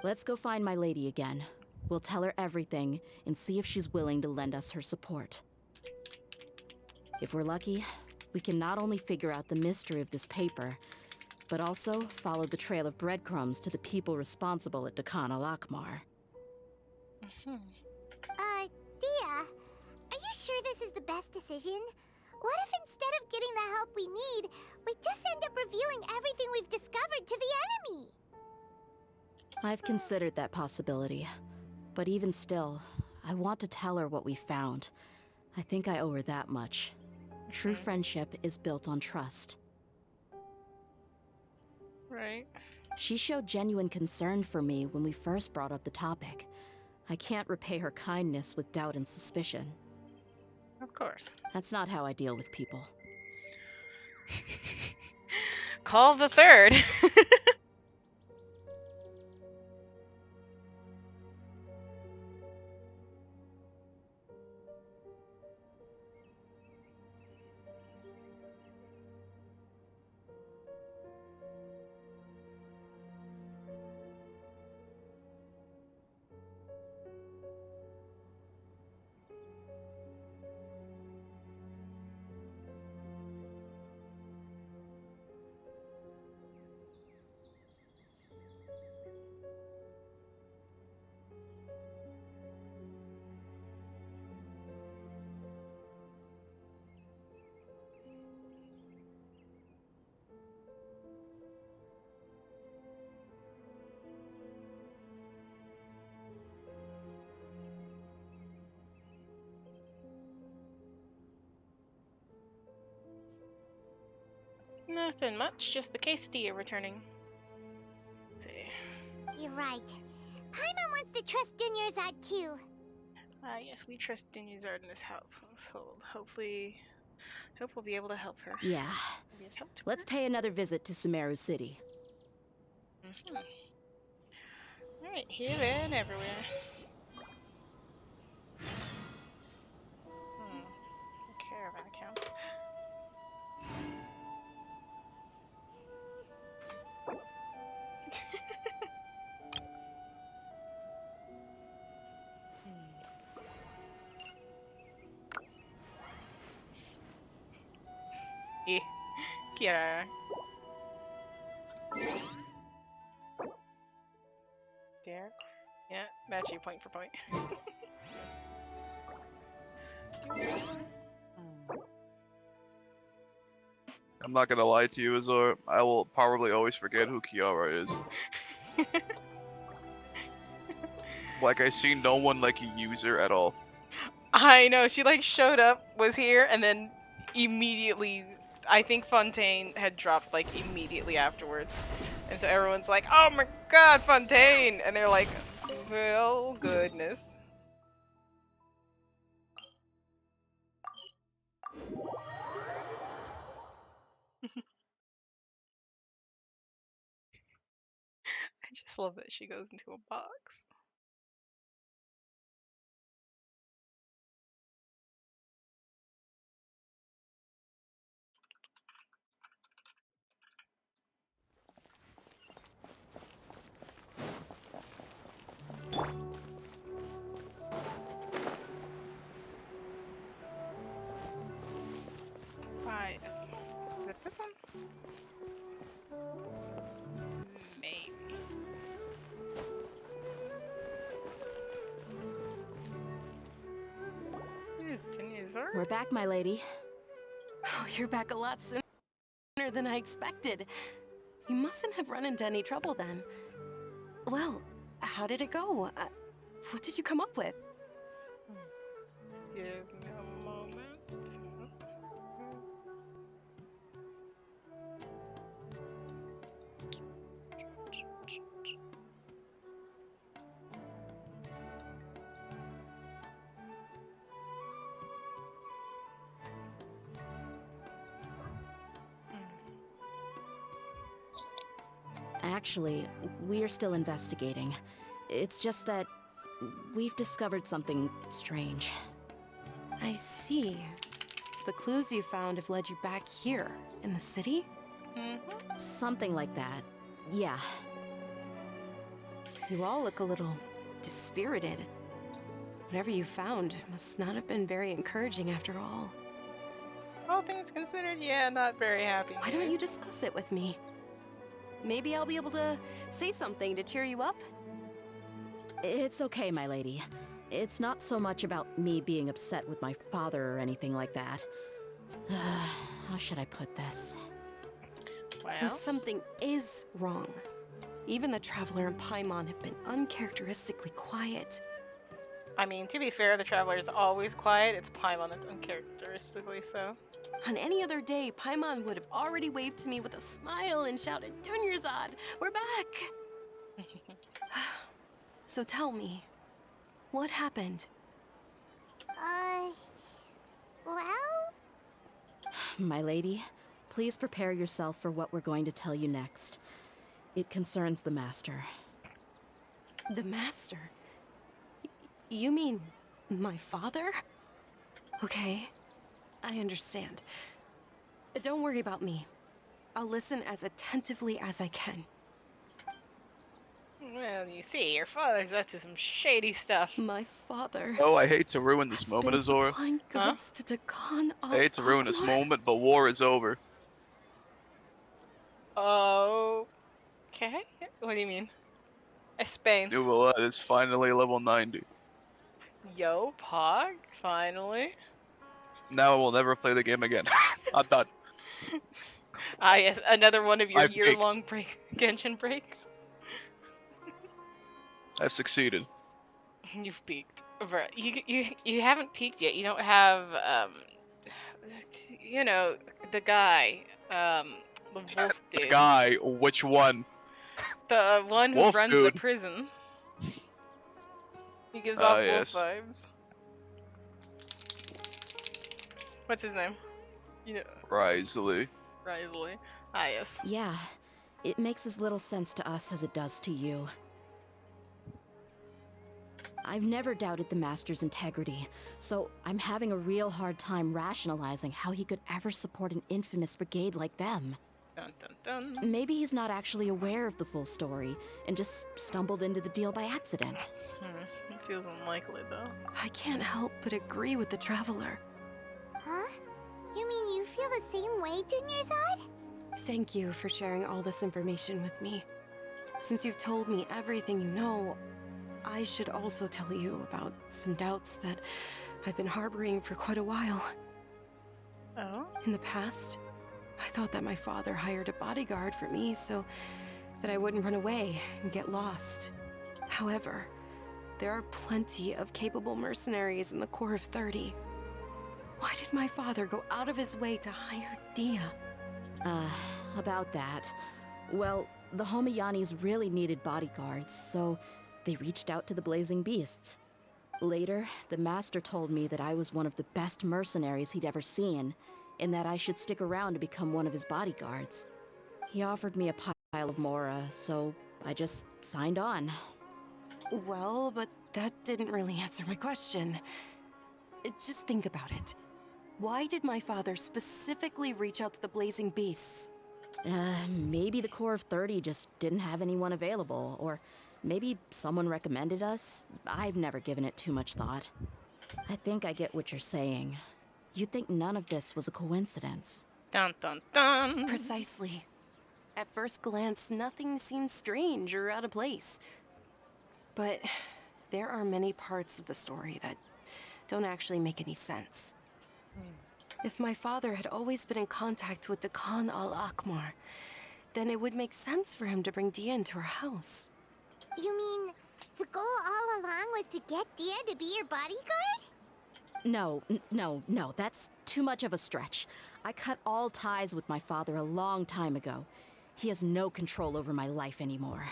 Let's go find my lady again. We'll tell her everything and see if she's willing to lend us her support. If we're lucky, we can not only figure out the mystery of this paper, but also follow the trail of breadcrumbs to the people responsible at Dakana Lakmar. Dia, are you sure this is the best decision? What if instead of getting the help we need, we just end up revealing everything we've discovered to the enemy? I've considered that possibility, but even still, I want to tell her what we found. I think I owe her that much. True friendship is built on trust. Right. She showed genuine concern for me when we first brought up the topic. I can't repay her kindness with doubt and suspicion. Of course. That's not how I deal with people. Call the third. Nothing much, just the quesadilla returning. Let's see. You're right. Paimon wants to trust Dunyarzad too. Yes, we trust Dunyarzad in this household. Hopefully, hope we'll be able to help her. Yeah. Be of help to Let's her. pay another visit to Sumeru City. Alright, here, there, and everywhere. Kiara. There. Yeah, match you point for point. I'm not gonna lie to you, Azor. I will probably always forget who Kiara is. Like, I see no one like use her at all. I know, she like showed up, was here, and then immediately, I think Fontaine had dropped like immediately afterwards. And so everyone's like, oh my god, Fontaine! And they're like, well, goodness. I just love that she goes into a box. Right. Is it this one? Maybe. It is Denizar. We're back, my lady. Oh, you're back a lot sooner than I expected. You mustn't have run into any trouble then. Well, how did it go? What did you come up with? Give me a moment. Actually, we're still investigating. It's just that we've discovered something strange. I see. The clues you found have led you back here, in the city? Something like that. Yeah. You all look a little dispirited. Whatever you found must not have been very encouraging after all. All things considered, yeah, not very happy. Why don't you news. discuss it with me? Maybe I'll be able to say something to cheer you up? It's okay, my lady. It's not so much about me being upset with my father or anything like that. How should I put this? Well, So something is wrong. Even the Traveler and Paimon have been uncharacteristically quiet. I mean, to be fair, the Traveler is always quiet. It's Paimon that's uncharacteristically so. On any other day, Paimon would have already waved to me with a smile and shouted, Dunyarzad, we're back! So tell me, what happened? Well? My lady, please prepare yourself for what we're going to tell you next. It concerns the Master. The Master? You mean my father? Okay, I understand. Don't worry about me. I'll listen as attentively as I can. Well, you see, your father's up to some shady stuff. My father Oh, I hate to ruin this has moment, been Azor. supplying goods to Dagon I hate to ruin this moment, but war is over. Okay. What do you mean? Spain. New Blood is finally level 90. Yo, Pog, finally. Now I will never play the game again. I'm done. Ah, yes, another one of your I've year-long break, Genshin breaks. I've succeeded. You've peaked. Bruh, you haven't peaked yet. You don't have, you know, the guy, the wolf The dude. guy, which one? The one who Wolf runs the dude. prison. He gives off wolf Yes. vibes. What's his name? You know, Risley. Risley. Ah, yes. Yeah, it makes as little sense to us as it does to you. I've never doubted the Master's integrity, so I'm having a real hard time rationalizing how he could ever support an infamous brigade like them. Dun dun dun. Maybe he's not actually aware of the full story and just stumbled into the deal by accident. It feels unlikely, though. I can't help but agree with the Traveler. Huh? You mean you feel the same way, Dunyarzad? Thank you for sharing all this information with me. Since you've told me everything you know, I should also tell you about some doubts that I've been harboring for quite a while. Oh? In the past, I thought that my father hired a bodyguard for me so that I wouldn't run away and get lost. However, there are plenty of capable mercenaries in the Corps of 30. Why did my father go out of his way to hire Dia? About that. Well, the Homayanis really needed bodyguards, so they reached out to the Blazing Beasts. Later, the Master told me that I was one of the best mercenaries he'd ever seen, and that I should stick around to become one of his bodyguards. He offered me a pile of Mora, so I just signed on. Well, but that didn't really answer my question. Just think about it. Why did my father specifically reach out to the Blazing Beasts? Maybe the Corps of 30 just didn't have anyone available, or maybe someone recommended us. I've never given it too much thought. I think I get what you're saying. You'd think none of this was a coincidence. Dun dun dun! Precisely. At first glance, nothing seems strange or out of place. But there are many parts of the story that don't actually make any sense. If my father had always been in contact with Dekan al-Akmar, then it would make sense for him to bring Dia into our house. You mean the goal all along was to get Dia to be your bodyguard? No, that's too much of a stretch. I cut all ties with my father a long time ago. He has no control over my life anymore.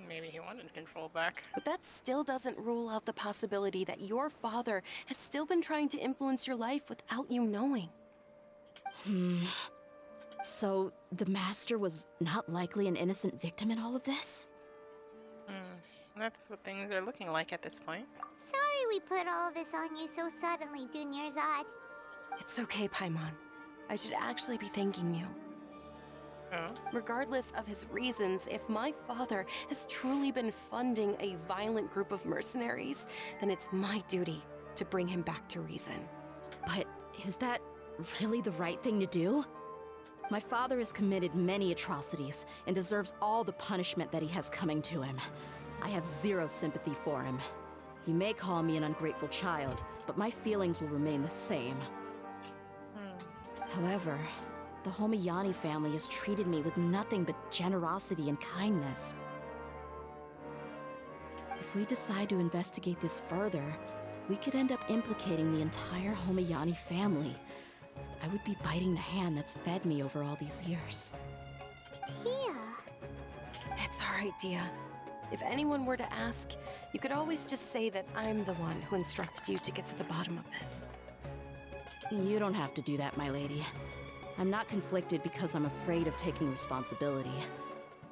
Maybe he wanted control back. But that still doesn't rule out the possibility that your father has still been trying to influence your life without you knowing. So, the Master was not likely an innocent victim in all of this? That's what things are looking like at this point. Sorry we put all this on you so suddenly, Dunyarzad. It's okay, Paimon. I should actually be thanking you. Oh? Regardless of his reasons, if my father has truly been funding a violent group of mercenaries, then it's my duty to bring him back to reason. But is that really the right thing to do? My father has committed many atrocities and deserves all the punishment that he has coming to him. I have zero sympathy for him. You may call me an ungrateful child, but my feelings will remain the same. However, the Homayani family has treated me with nothing but generosity and kindness. If we decide to investigate this further, we could end up implicating the entire Homayani family. I would be biting the hand that's fed me over all these years. Dia. It's all right, Dia. If anyone were to ask, you could always just say that I'm the one who instructed you to get to the bottom of this. You don't have to do that, my lady. I'm not conflicted because I'm afraid of taking responsibility.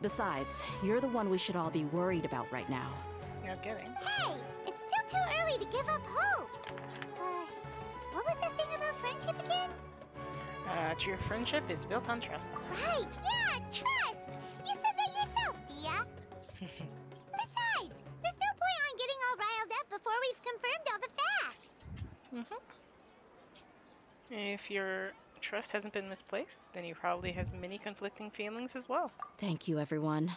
Besides, you're the one we should all be worried about right now. No kidding. Hey, it's still too early to give up hope. What was the thing about friendship again? True friendship is built on trust. Right, yeah, trust! You said that yourself, Dia. Besides, there's no point on getting all riled up before we've confirmed all the facts. If your trust hasn't been misplaced, then he probably has many conflicting feelings as well. Thank you, everyone.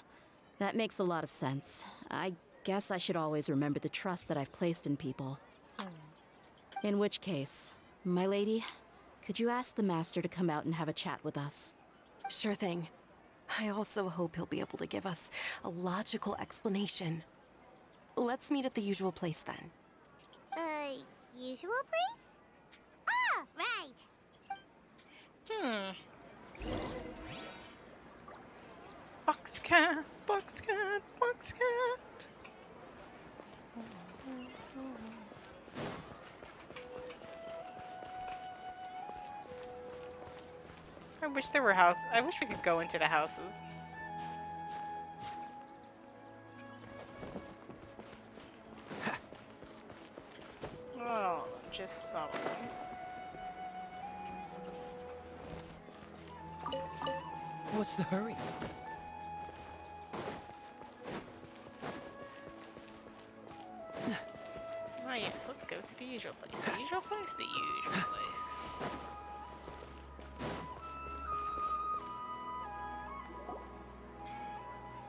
That makes a lot of sense. I guess I should always remember the trust that I've placed in people. In which case, my lady, could you ask the Master to come out and have a chat with us? Sure thing. I also hope he'll be able to give us a logical explanation. Let's meet at the usual place then. Usual place? Ah, right. Box cat, box cat, box cat. I wish there were houses. I wish we could go into the houses. Oh, just so. What's the hurry? Oh yes, let's go to the usual place. The usual place? The usual place.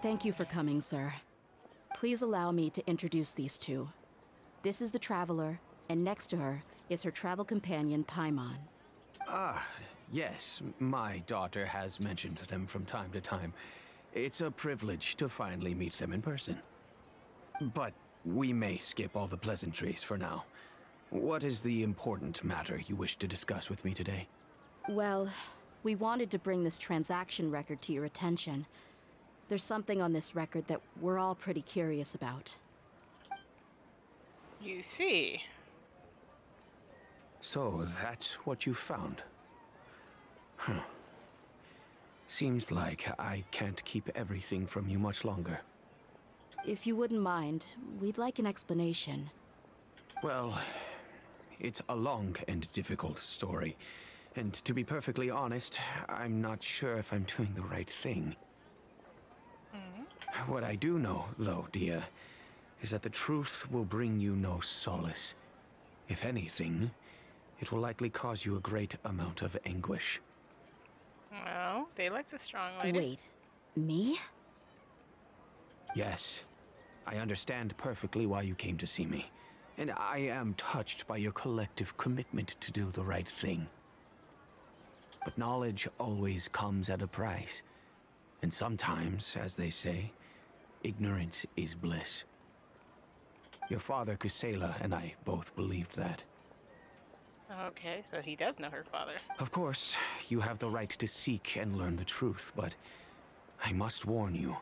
Thank you for coming, sir. Please allow me to introduce these two. This is the Traveler, and next to her is her travel companion, Paimon. Ah, yes, my daughter has mentioned them from time to time. It's a privilege to finally meet them in person. But we may skip all the pleasantries for now. What is the important matter you wish to discuss with me today? Well, we wanted to bring this transaction record to your attention. There's something on this record that we're all pretty curious about. You see. So that's what you found. Huh. Seems like I can't keep everything from you much longer. If you wouldn't mind, we'd like an explanation. Well, it's a long and difficult story. And to be perfectly honest, I'm not sure if I'm doing the right thing. What I do know, though, Dia, is that the truth will bring you no solace. If anything, it will likely cause you a great amount of anguish. Well, Daylight's a strong lady. Wait, me? Yes, I understand perfectly why you came to see me. And I am touched by your collective commitment to do the right thing. But knowledge always comes at a price. And sometimes, as they say, ignorance is bliss. Your father, Kusela, and I both believed that. Okay, so he does know her father. Of course, you have the right to seek and learn the truth, but I must warn you.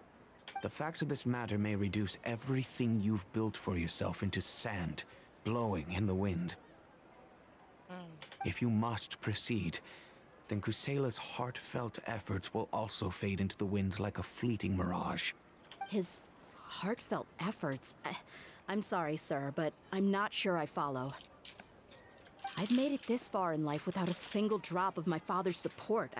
The facts of this matter may reduce everything you've built for yourself into sand, blowing in the wind. If you must proceed, then Kusela's heartfelt efforts will also fade into the wind like a fleeting mirage. His heartfelt efforts? I'm sorry, sir, but I'm not sure I follow. I've made it this far in life without a single drop of my father's support.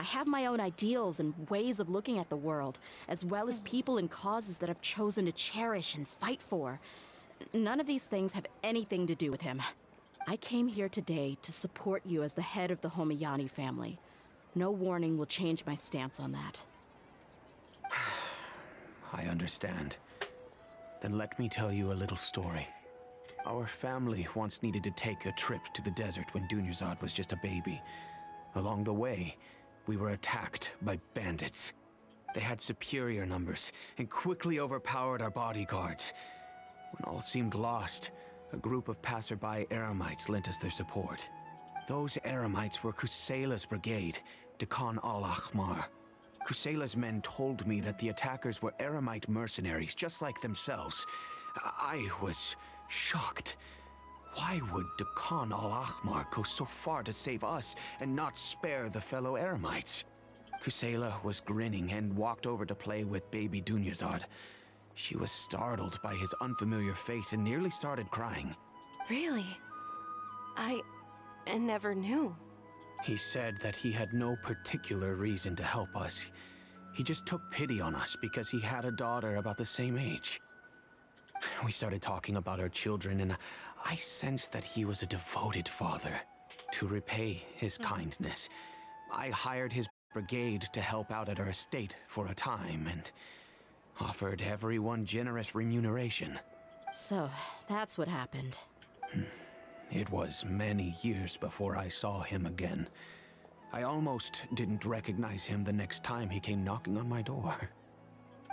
I have my own ideals and ways of looking at the world, as well as people and causes that I've chosen to cherish and fight for. None of these things have anything to do with him. I came here today to support you as the head of the Homayani family. No warning will change my stance on that. I understand. Then let me tell you a little story. Our family once needed to take a trip to the desert when Dunyarzad was just a baby. Along the way, we were attacked by bandits. They had superior numbers and quickly overpowered our bodyguards. When all seemed lost, a group of passerby Eremites lent us their support. Those Eremites were Kusela's brigade, Dekan al-Ahmar. Kusela's men told me that the attackers were Eremite mercenaries, just like themselves. I was shocked. Why would Dekan al-Ahmar go so far to save us and not spare the fellow Eremites? Kusela was grinning and walked over to play with baby Dunyarzad. She was startled by his unfamiliar face and nearly started crying. Really? I never knew. He said that he had no particular reason to help us. He just took pity on us because he had a daughter about the same age. We started talking about our children, and I sensed that he was a devoted father. To repay his kindness, I hired his brigade to help out at our estate for a time, and offered everyone generous remuneration. So, that's what happened. It was many years before I saw him again. I almost didn't recognize him the next time he came knocking on my door.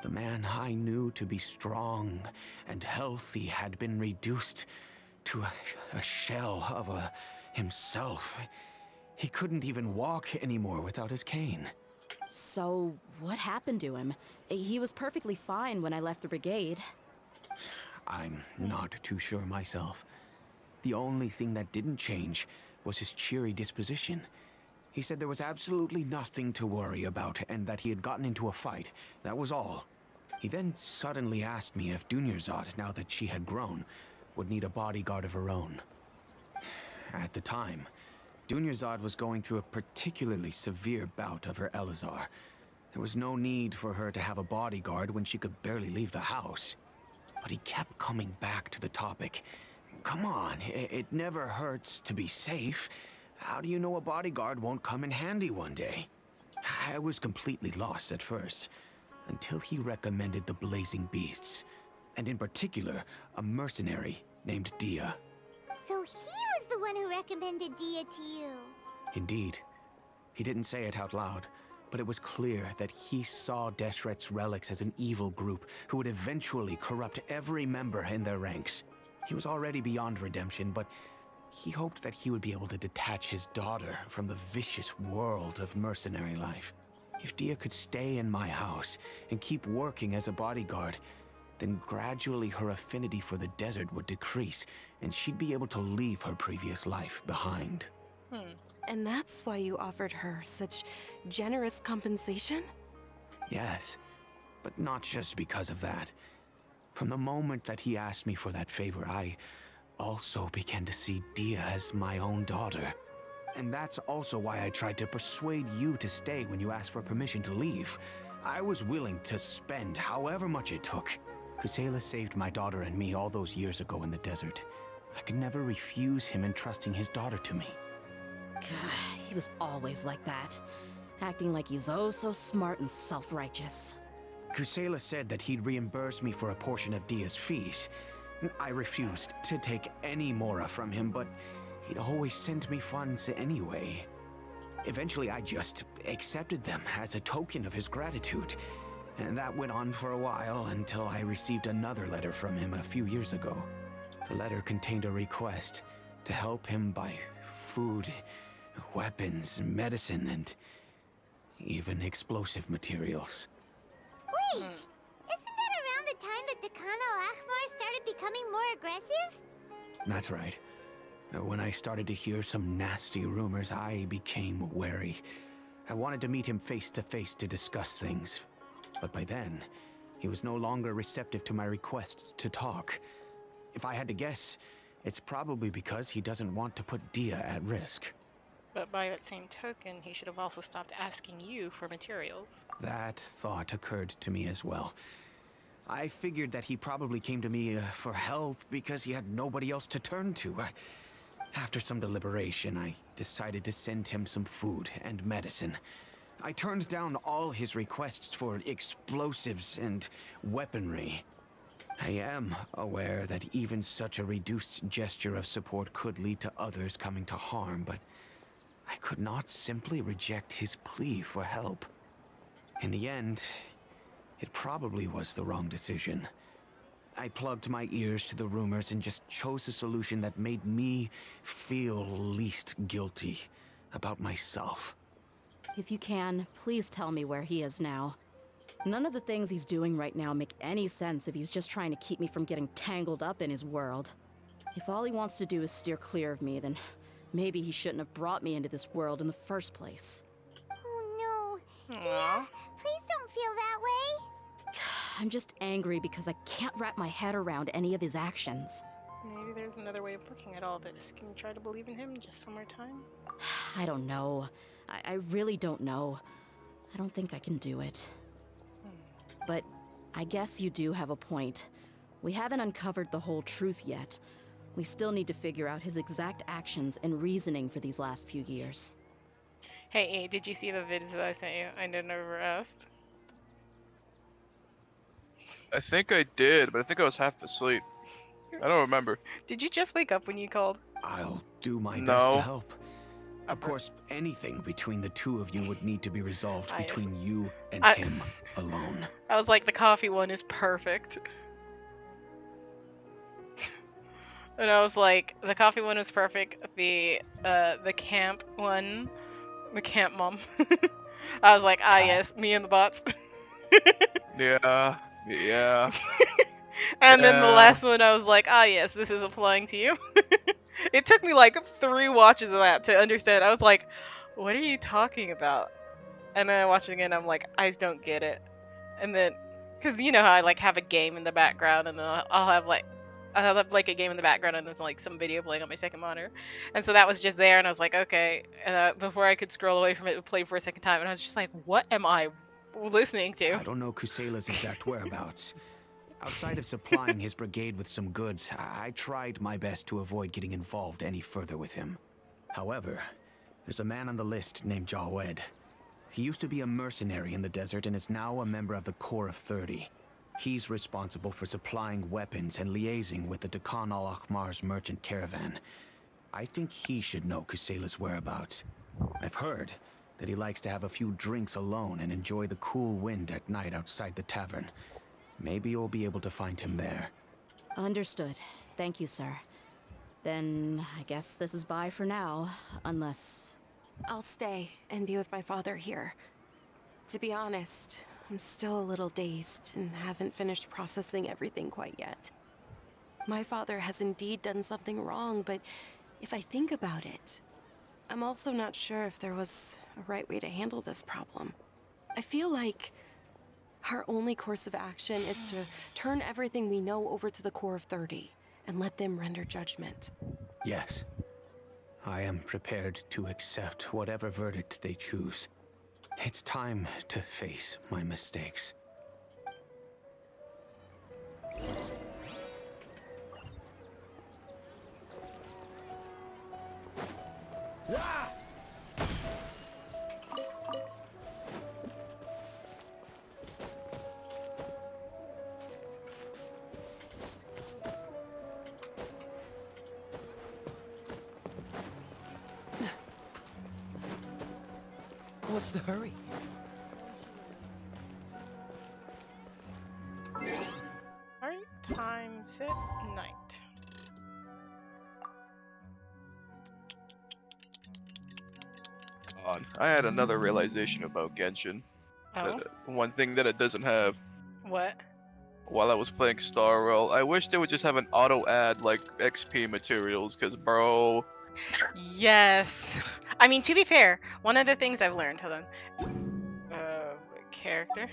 The man I knew to be strong and healthy had been reduced to a shell of himself. He couldn't even walk anymore without his cane. So, what happened to him? He was perfectly fine when I left the brigade. I'm not too sure myself. The only thing that didn't change was his cheery disposition. He said there was absolutely nothing to worry about and that he had gotten into a fight. That was all. He then suddenly asked me if Dunyarzad, now that she had grown, would need a bodyguard of her own. At the time, Dunyarzad was going through a particularly severe bout of her Elazar. There was no need for her to have a bodyguard when she could barely leave the house. But he kept coming back to the topic. Come on, it never hurts to be safe. How do you know a bodyguard won't come in handy one day? I was completely lost at first, until he recommended the Blazing Beasts, and in particular, a mercenary named Dia. So he was the one who recommended Dia to you. Indeed. He didn't say it out loud, but it was clear that he saw Deshret's relics as an evil group who would eventually corrupt every member in their ranks. He was already beyond redemption, but he hoped that he would be able to detach his daughter from the vicious world of mercenary life. If Dia could stay in my house and keep working as a bodyguard, then gradually her affinity for the desert would decrease, and she'd be able to leave her previous life behind. And that's why you offered her such generous compensation? Yes, but not just because of that. From the moment that he asked me for that favor, I also began to see Dia as my own daughter. And that's also why I tried to persuade you to stay when you asked for permission to leave. I was willing to spend however much it took. Kusela saved my daughter and me all those years ago in the desert. I could never refuse him entrusting his daughter to me. He was always like that, acting like he's oh so smart and self-righteous. Kusela said that he'd reimburse me for a portion of Dia's fees. I refused to take any mora from him, but he'd always sent me funds anyway. Eventually, I just accepted them as a token of his gratitude. And that went on for a while until I received another letter from him a few years ago. The letter contained a request to help him buy food, weapons, medicine, and even explosive materials. Wait, isn't that around the time that Dekan al-Ahmar started becoming more aggressive? That's right. When I started to hear some nasty rumors, I became wary. I wanted to meet him face to face to discuss things. But by then, he was no longer receptive to my requests to talk. If I had to guess, it's probably because he doesn't want to put Dia at risk. But by that same token, he should have also stopped asking you for materials. That thought occurred to me as well. I figured that he probably came to me for help because he had nobody else to turn to. After some deliberation, I decided to send him some food and medicine. I turned down all his requests for explosives and weaponry. I am aware that even such a reduced gesture of support could lead to others coming to harm, but I could not simply reject his plea for help. In the end, it probably was the wrong decision. I plugged my ears to the rumors and just chose a solution that made me feel least guilty about myself. If you can, please tell me where he is now. None of the things he's doing right now make any sense if he's just trying to keep me from getting tangled up in his world. If all he wants to do is steer clear of me, then maybe he shouldn't have brought me into this world in the first place. Oh no. Aww. Dia, please don't feel that way. I'm just angry because I can't wrap my head around any of his actions. Maybe there's another way of looking at all this. Can you try to believe in him just one more time? I don't know. I really don't know. I don't think I can do it. But I guess you do have a point. We haven't uncovered the whole truth yet. We still need to figure out his exact actions and reasoning for these last few years. Hey, did you see the vids that I sent you? I never asked. I think I did, but I think I was half asleep. I don't remember. Did you just wake up when you called? I'll do my best to No. help. Of course, anything between the two of you would need to be resolved I- between you and I- him alone. I was like, the coffee one is perfect. And I was like, the coffee one is perfect. The camp one, the camp mom. I was like, yes, me and the bots. Yeah, yeah. And then the Yeah. last one, I was like, yes, this is applying to you. It took me like 3 watches of that to understand. I was like, what are you talking about? And then I watched it again, I'm like, I don't get it. And then, because you know how I like have a game in the background, and then I'll have like a game in the background, and there's like some video playing on my second monitor. And so that was just there, and I was like, okay. And before I could scroll away from it, it played for a second time, and I was just like, what am I listening to? I don't know Kusela's exact whereabouts. Outside of supplying his brigade with some goods, I tried my best to avoid getting involved any further with him. However, there's a man on the list named Jawed. He used to be a mercenary in the desert and is now a member of the Corps of 30. He's responsible for supplying weapons and liaising with the Dakan al-Akhmar's merchant caravan. I think he should know Kusela's whereabouts. I've heard that he likes to have a few drinks alone and enjoy the cool wind at night outside the tavern. Maybe you'll be able to find him there. Understood. Thank you, sir. Then I guess this is bye for now, unless... I'll stay and be with my father here. To be honest, I'm still a little dazed and haven't finished processing everything quite yet. My father has indeed done something wrong, but if I think about it, I'm also not sure if there was a right way to handle this problem. I feel like our only course of action is to turn everything we know over to the Corps of 30 and let them render judgment. Yes. I am prepared to accept whatever verdict they choose. It's time to face my mistakes. What's the hurry? Alright, time, sit, night. God, I had another realization about Genshin. Oh? That, one thing that it doesn't have. What? While I was playing Star Rail, I wish they would just have an auto add like XP materials, cause bro. Yes. I mean, to be fair, one of the things I've learned, hold on. Character.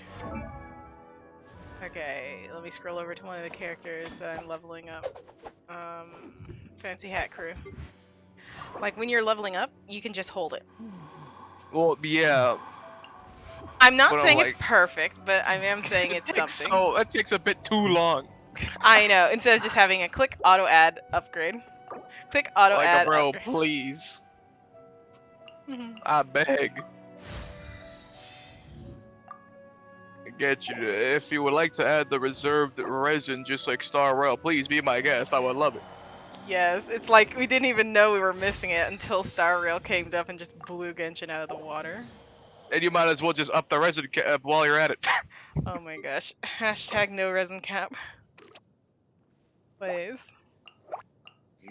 Okay, let me scroll over to one of the characters that I'm leveling up. Fancy Hat Crew. Like, when you're leveling up, you can just hold it. Well, yeah. I'm not But I'm saying like, it's perfect, but I am saying it's something. Oh, that takes a bit too long. I know, instead of just having a click auto add upgrade. Click auto Like, add bro, upgrade. please. Mhm. I beg. Get you. If you would like to add the reserved resin, just like Star Rail, please be my guest. I would love it. Yes, it's like we didn't even know we were missing it until Star Rail came up and just blew Genshin out of the water. And you might as well just up the resin while you're at it. Oh my gosh. Hashtag no resin cap. Please.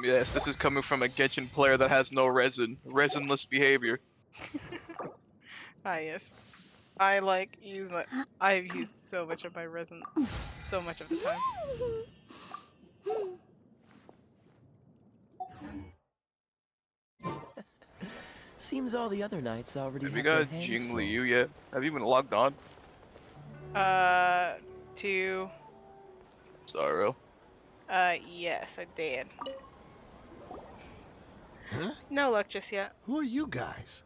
Yes, this is coming from a Genshin player that has no resin. Resinless behavior. Ah yes. I use so much of my resin so much of the time. Seems all the other knights already Have you have their got hands Jing full. Liu yet? Have you been logged on? To Star Rail. yes, I did. Huh? No luck just yet. Who are you guys?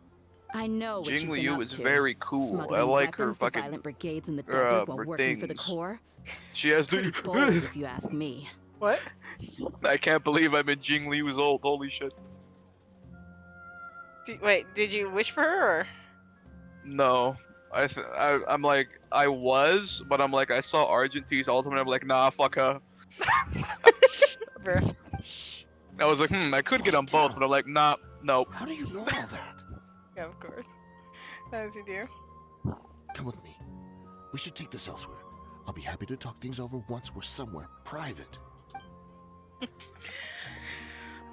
I know what Jing you've been Liu up is to. very cool. Smuggling I like her weapons to fucking violent brigades in the desert while her working for the things. Corps. She has Pretty the. bold, if you ask me. What? I can't believe I'm in Jing Liu's old. Holy shit. Wait, did you wish for her or? No, I'm like I was, but I'm like I saw Argent's ultimate. I'm like nah, fuck her. Bruh. Shh. I was like I could get them both, but I'm like nah, nope. How do you know all that? Yeah, of course. As you do. Come with me. We should take this elsewhere. I'll be happy to talk things over once we're somewhere private.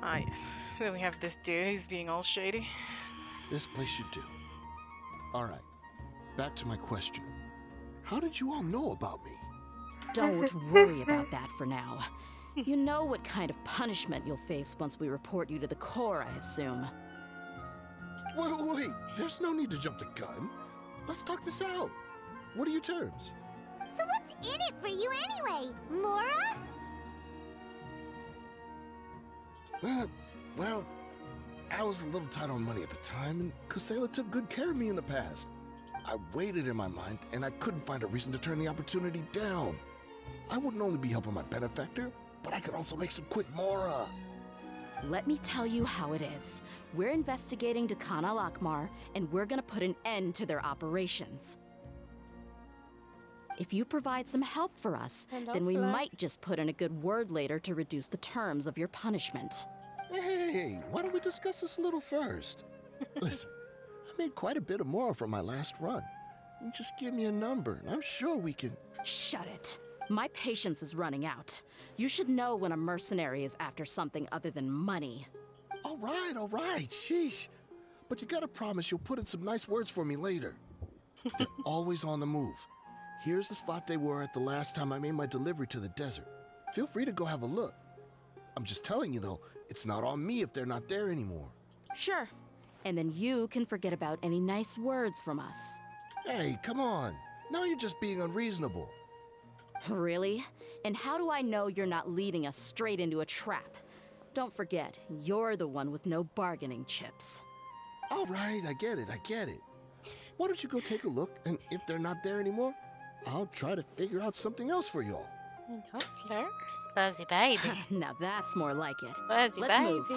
Ah yes. Then we have this dude who's being all shady. This place should do. Alright. Back to my question. How did you all know about me? Don't worry about that for now. You know what kind of punishment you'll face once we report you to the Corps, I assume. Wait. There's no need to jump the gun. Let's talk this out. What are your terms? So what's in it for you anyway, Mora? Well, I was a little tight on money at the time, and Kusela took good care of me in the past. I waited in my mind, and I couldn't find a reason to turn the opportunity down. I wouldn't only be helping my benefactor, but I could also make some quick Mora. Let me tell you how it is. We're investigating Dakan al-Akmar, and we're gonna put an end to their operations. If you provide some help for us, Hello, then we Fleur. might just put in a good word later to reduce the terms of your punishment. Hey, why don't we discuss this a little first? Listen, I made quite a bit of more from my last run. You just give me a number, and I'm sure we can... Shut it. My patience is running out. You should know when a mercenary is after something other than money. All right, sheesh. But you gotta promise you'll put in some nice words for me later. They're always on the move. Here's the spot they were at the last time I made my delivery to the desert. Feel free to go have a look. I'm just telling you, though, it's not on me if they're not there anymore. Sure. And then you can forget about any nice words from us. Hey, come on. Now you're just being unreasonable. Really? And how do I know you're not leading us straight into a trap? Don't forget, you're the one with no bargaining chips. All right, I get it. Why don't you go take a look, and if they're not there anymore, I'll try to figure out something else for y'all. Hello, Fleur. Fuzzy baby. Now that's more like it. Fuzzy Let's baby. move.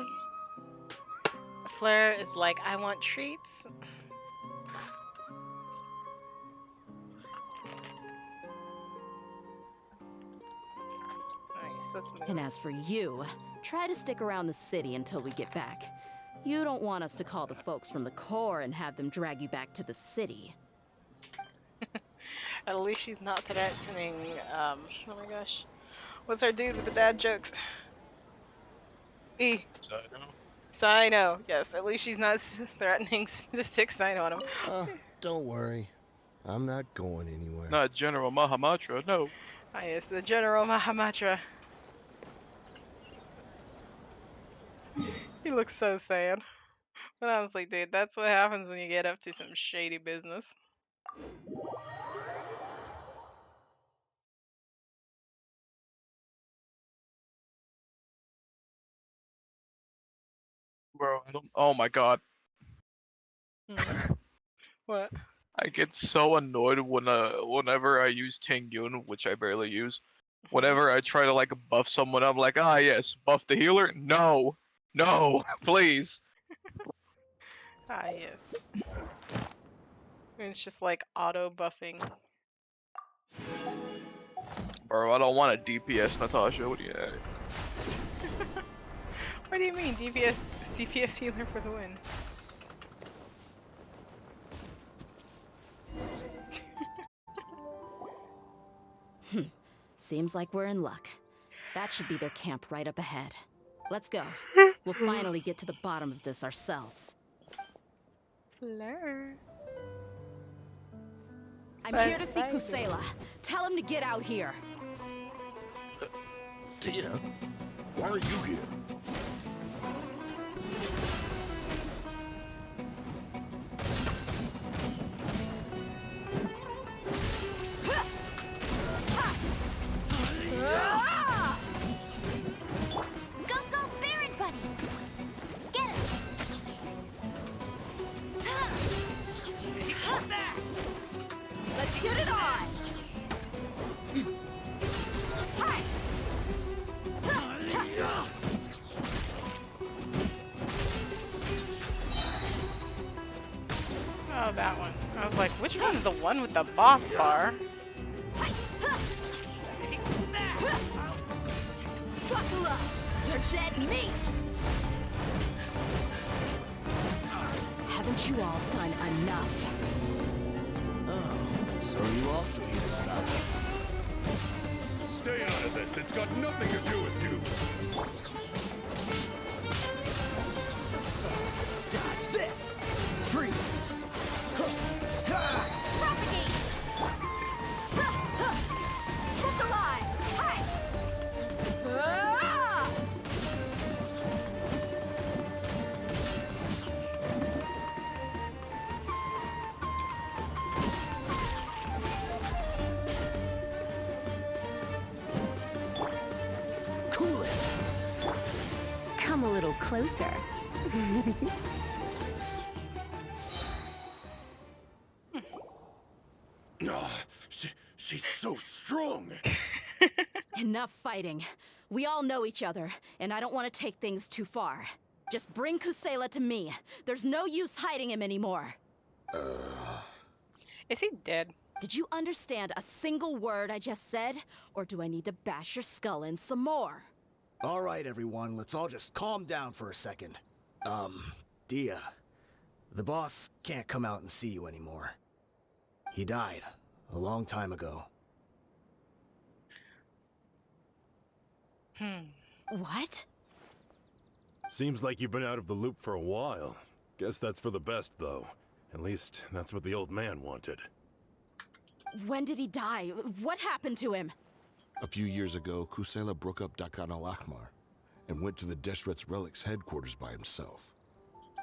Fleur is like, I want treats. Nice, let's move. And as for you, try to stick around the city until we get back. You don't want us to call the folks from the Corps and have them drag you back to the city. At least she's not threatening, oh my gosh. What's our dude with the dad jokes? E. Sino. Yes, at least she's not threatening to stick Sino on him. Don't worry. I'm not going anywhere. Not General Mahamatra, no. Ah, yes, the General Mahamatra. He looks so sad. But honestly, dude, that's what happens when you get up to some shady business. Bro, I don't. Oh my god. What? I get so annoyed whenever I use Tengyun, which I barely use. Whenever I try to like buff someone, I'm like, ah yes, buff the healer? No. No, please. Ah, yes. It's just like auto buffing. Bro, I don't want a DPS Natasha, what do you What do you mean? DPS healer for the win. Seems like we're in luck. That should be their camp right up ahead. Let's go. We'll finally get to the bottom of this ourselves. Fleur. I'm here to see Kusela. Tell him to get out here. Tia, why are you here? Go, Baron Buddy! Get him! Let's get it on! Oh, that one. I was like, which one's the one with the boss bar? Buckle up! You're dead meat! Haven't you all done enough? Oh, so are you also here to stop us? Stay out of this. It's got nothing to do with you. Dodge this! Freeze! Propagate! Hook the line! Hi! Cool it! Come a little closer. She's so strong. Enough fighting. We all know each other, and I don't want to take things too far. Just bring Kusela to me. There's no use hiding him anymore. Is he dead? Did you understand a single word I just said? Or do I need to bash your skull in some more? All right, everyone, let's all just calm down for a second. Dia, the boss can't come out and see you anymore. He died a long time ago. What? Seems like you've been out of the loop for a while. Guess that's for the best, though. At least, that's what the old man wanted. When did he die? What happened to him? A few years ago, Kusela broke up Dakan al-Ahmar and went to the Deshret's Relics headquarters by himself.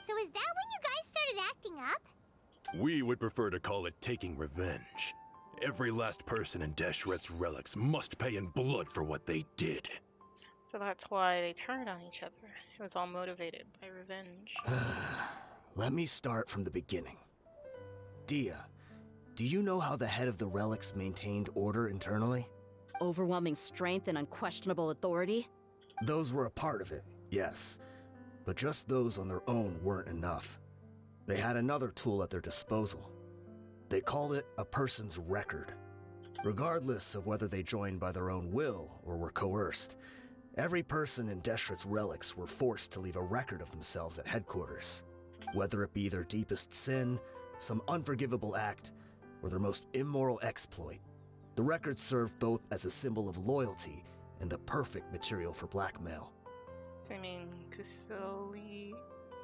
So is that when you guys started acting up? We would prefer to call it taking revenge. Every last person in Deshret's Relics must pay in blood for what they did. So that's why they turned on each other. It was all motivated by revenge. Let me start from the beginning. Dia, do you know how the head of the Relics maintained order internally? Overwhelming strength and unquestionable authority? Those were a part of it, yes. But just those on their own weren't enough. They had another tool at their disposal. They called it a person's record. Regardless of whether they joined by their own will or were coerced, every person in Deshret's Relics were forced to leave a record of themselves at headquarters. Whether it be their deepest sin, some unforgivable act, or their most immoral exploit, the record served both as a symbol of loyalty and the perfect material for blackmail. I mean, Kuseli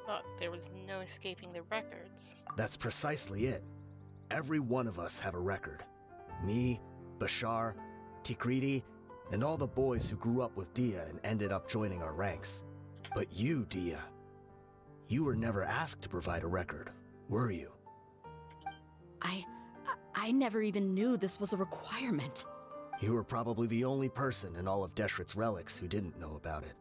thought there was no escaping the records. That's precisely it. Every one of us have a record. Me, Bashar, Tikriti, and all the boys who grew up with Dia and ended up joining our ranks. But you, Dia, you were never asked to provide a record, were you? I never even knew this was a requirement. You were probably the only person in all of Deshret's Relics who didn't know about it.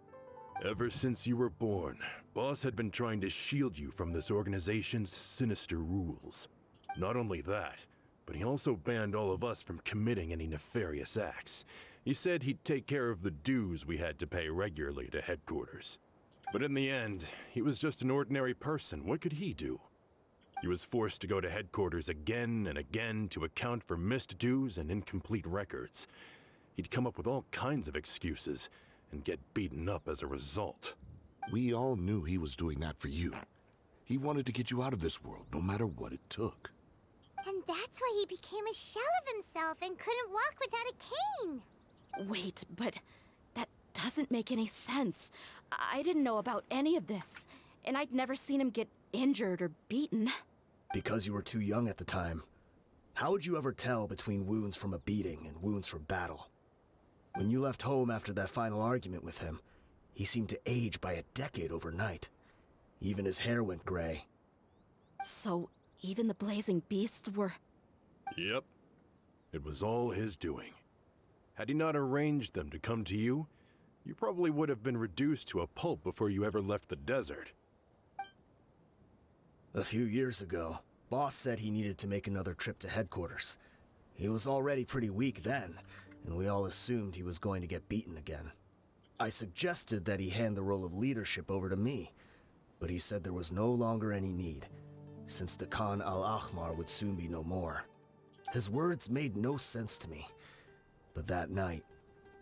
Ever since you were born, Boss had been trying to shield you from this organization's sinister rules. Not only that, but he also banned all of us from committing any nefarious acts. He said he'd take care of the dues we had to pay regularly to headquarters. But in the end, he was just an ordinary person. What could he do? He was forced to go to headquarters again and again to account for missed dues and incomplete records. He'd come up with all kinds of excuses and get beaten up as a result. We all knew he was doing that for you. He wanted to get you out of this world, no matter what it took. And that's why he became a shell of himself and couldn't walk without a cane. Wait, but that doesn't make any sense. I didn't know about any of this, and I'd never seen him get injured or beaten. Because you were too young at the time. How would you ever tell between wounds from a beating and wounds from battle? When you left home after that final argument with him, he seemed to age by a decade overnight. Even his hair went gray. So, even the blazing beasts were... Yep. It was all his doing. Had he not arranged them to come to you, you probably would have been reduced to a pulp before you ever left the desert. A few years ago, Boss said he needed to make another trip to headquarters. He was already pretty weak then, and we all assumed he was going to get beaten again. I suggested that he hand the role of leadership over to me, but he said there was no longer any need, since the Khan al-Ahmar would soon be no more. His words made no sense to me, but that night,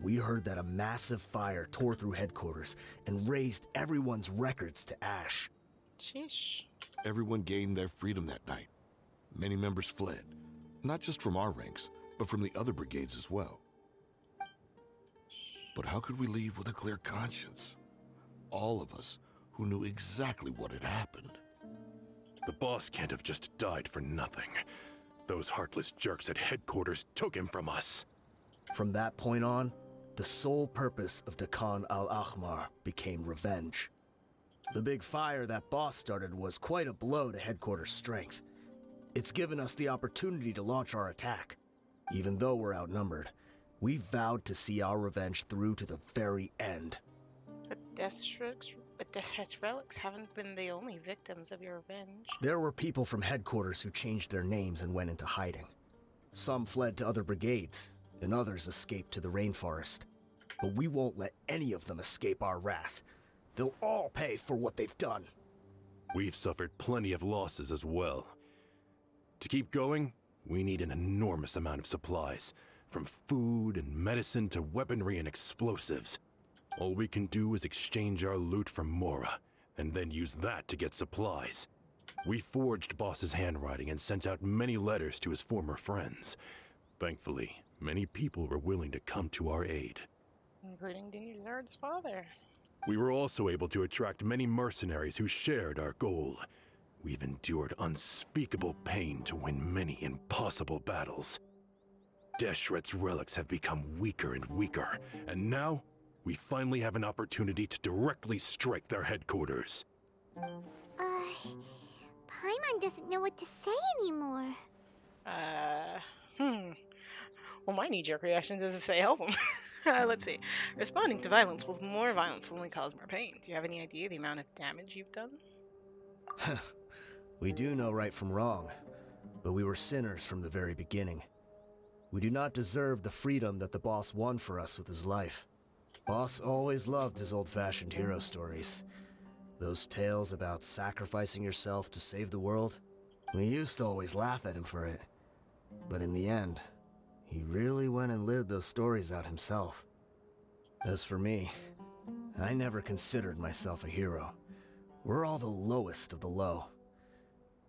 we heard that a massive fire tore through headquarters and razed everyone's records to ash. Sheesh. Everyone gained their freedom that night. Many members fled, not just from our ranks, but from the other brigades as well. But how could we leave with a clear conscience? All of us who knew exactly what had happened. The boss can't have just died for nothing. Those heartless jerks at headquarters took him from us. From that point on, the sole purpose of Dakan al-Ahmar became revenge. The big fire that Boss started was quite a blow to headquarters' strength. It's given us the opportunity to launch our attack. Even though we're outnumbered, we vowed to see our revenge through to the very end. But Deshret's Relics haven't been the only victims of your revenge. There were people from headquarters who changed their names and went into hiding. Some fled to other brigades, and others escaped to the rainforest. but we won't let any of them escape our wrath. They'll all pay for what they've done. We've suffered plenty of losses as well. To keep going, we need an enormous amount of supplies, from food and medicine to weaponry and explosives. All we can do is exchange our loot from Mora, and then use that to get supplies. We forged Boss's handwriting and sent out many letters to his former friends. Thankfully, many people were willing to come to our aid. Including Dinuzard's father. We were also able to attract many mercenaries who shared our goal. We've endured unspeakable pain to win many impossible battles. Deshret's relics have become weaker and weaker, and now we finally have an opportunity to directly strike their headquarters. Paimon doesn't know what to say anymore. Well, my knee-jerk reaction is to say help him. Let's see. Responding to violence with more violence will only cause more pain. Do you have any idea the amount of damage you've done? We do know right from wrong, but we were sinners from the very beginning. We do not deserve the freedom that the boss won for us with his life. Boss always loved his old-fashioned hero stories. Those tales about sacrificing yourself to save the world. We used to always laugh at him for it. But in the end, he really went and lived those stories out himself. As for me, I never considered myself a hero. We're all the lowest of the low.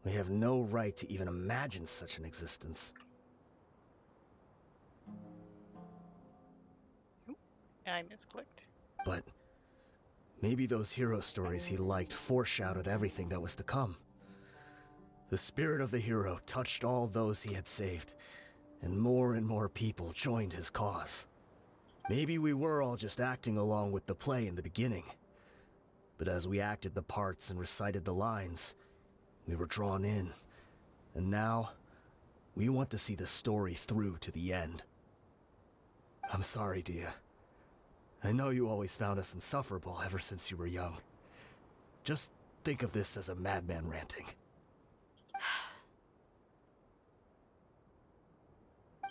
We have no right to even imagine such an existence. I misclicked. But maybe those hero stories he liked foreshadowed everything that was to come. The spirit of the hero touched all those he had saved, and more people joined his cause. Maybe we were all just acting along with the play in the beginning. But as we acted the parts and recited the lines, we were drawn in. And now, we want to see the story through to the end. I'm sorry, Dia. I know you always found us insufferable ever since you were young. Just think of this as a madman ranting.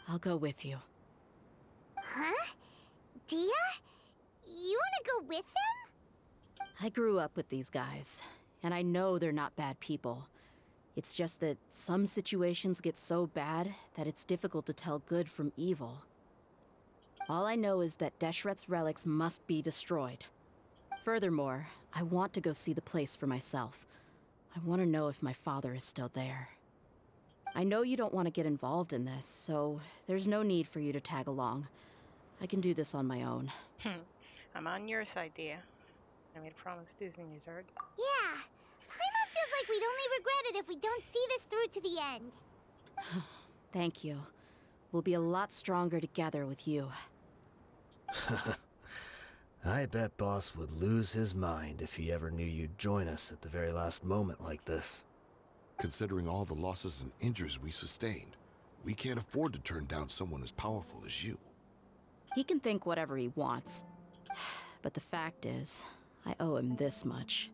I'll go with you. Huh? Dia? You wanna go with them? I grew up with these guys, and I know they're not bad people. It's just that some situations get so bad that it's difficult to tell good from evil. All I know is that Deshret's relics must be destroyed. Furthermore, I want to go see the place for myself. I want to know if my father is still there. I know you don't want to get involved in this, so there's no need for you to tag along. I can do this on my own. I'm on your side, Dia. I made a promise to Dinuzard. Yeah. Paimon feels like we'd only regret it if we don't see this through to the end. Thank you. We'll be a lot stronger together with you. I bet Boss would lose his mind if he ever knew you'd join us at the very last moment like this. Considering all the losses and injuries we sustained, we can't afford to turn down someone as powerful as you. He can think whatever he wants. But the fact is, I owe him this much.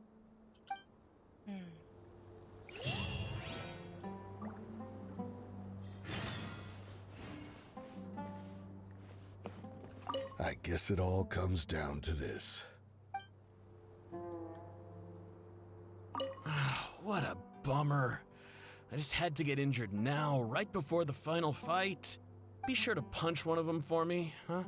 I guess it all comes down to this. What a bummer. I just had to get injured now, right before the final fight. Be sure to punch one of them for me, huh?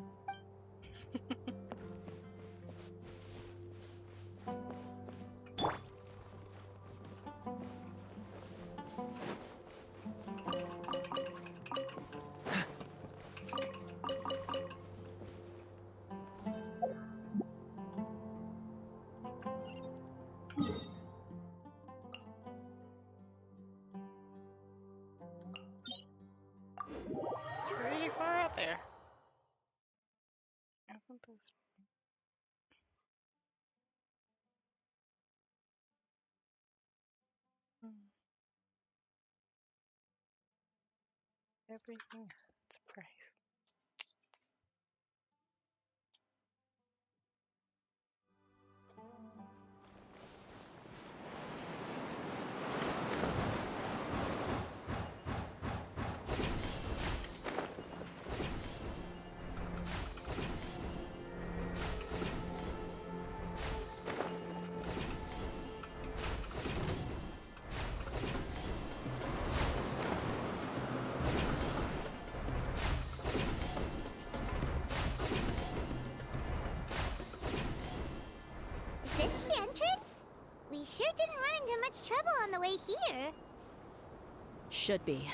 Pretty far out there. Isn't this... Everything has its price. should be.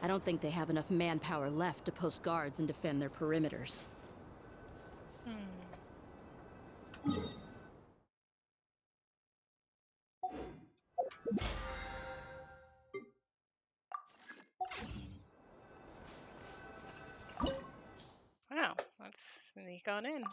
I don't think they have enough manpower left to post guards and defend their perimeters. Wow, let's sneak on in.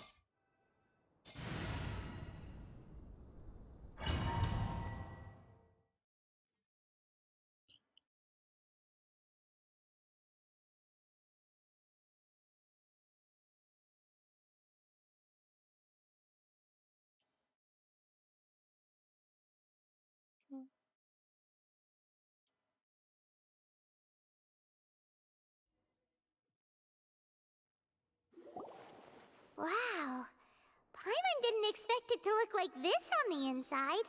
Wow. Paimon didn't expect it to look like this on the inside.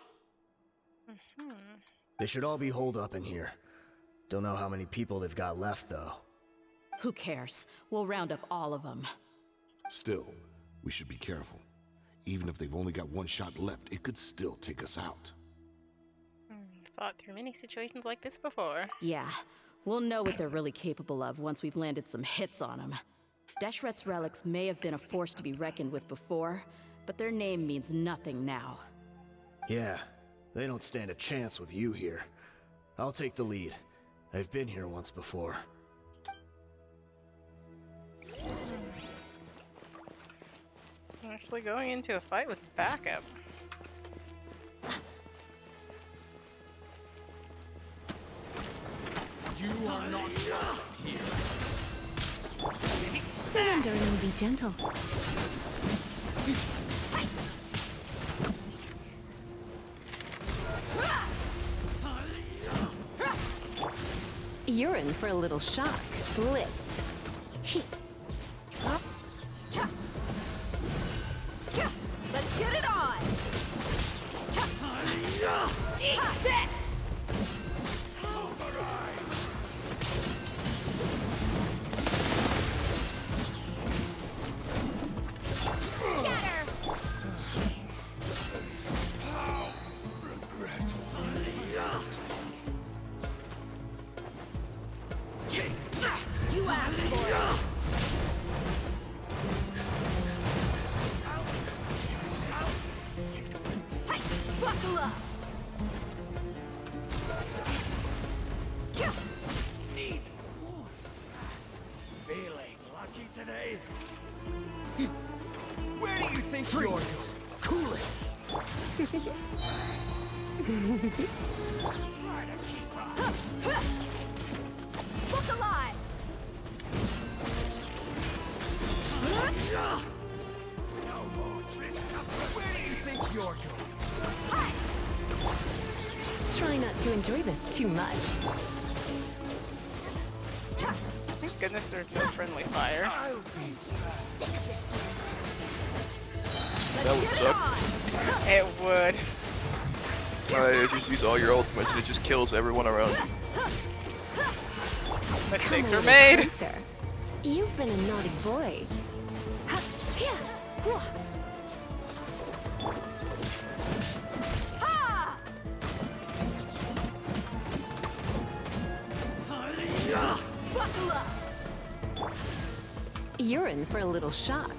They should all be holed up in here. Don't know how many people they've got left, though. Who cares? We'll round up all of them. Still, we should be careful. Even if they've only got one shot left, it could still take us out. Fought through many situations like this before. Yeah, we'll know what they're really capable of once we've landed some hits on them. Deshret's relics may have been a force to be reckoned with before, but their name means nothing now. Yeah, they don't stand a chance with you here. I'll take the lead. I've been here once before. Actually going into a fight with backup. You are not here. Surrender and be gentle. You're in for a little shock. Blitz. Let's get it on! Eat this! You asked for it. Buckle up! Feeling lucky today? Where do you think you're going? Cool it! Try to keep up. Book alive! No more tricks up. Where do you think you're going? Try not to enjoy this too much. Thank goodness there's no friendly fire. That would suck. It would. You just use all your ultimates and it just kills everyone around you. Mistakes Come were a little made. closer. You've been a naughty boy. Buckle up! You're in for a little shock.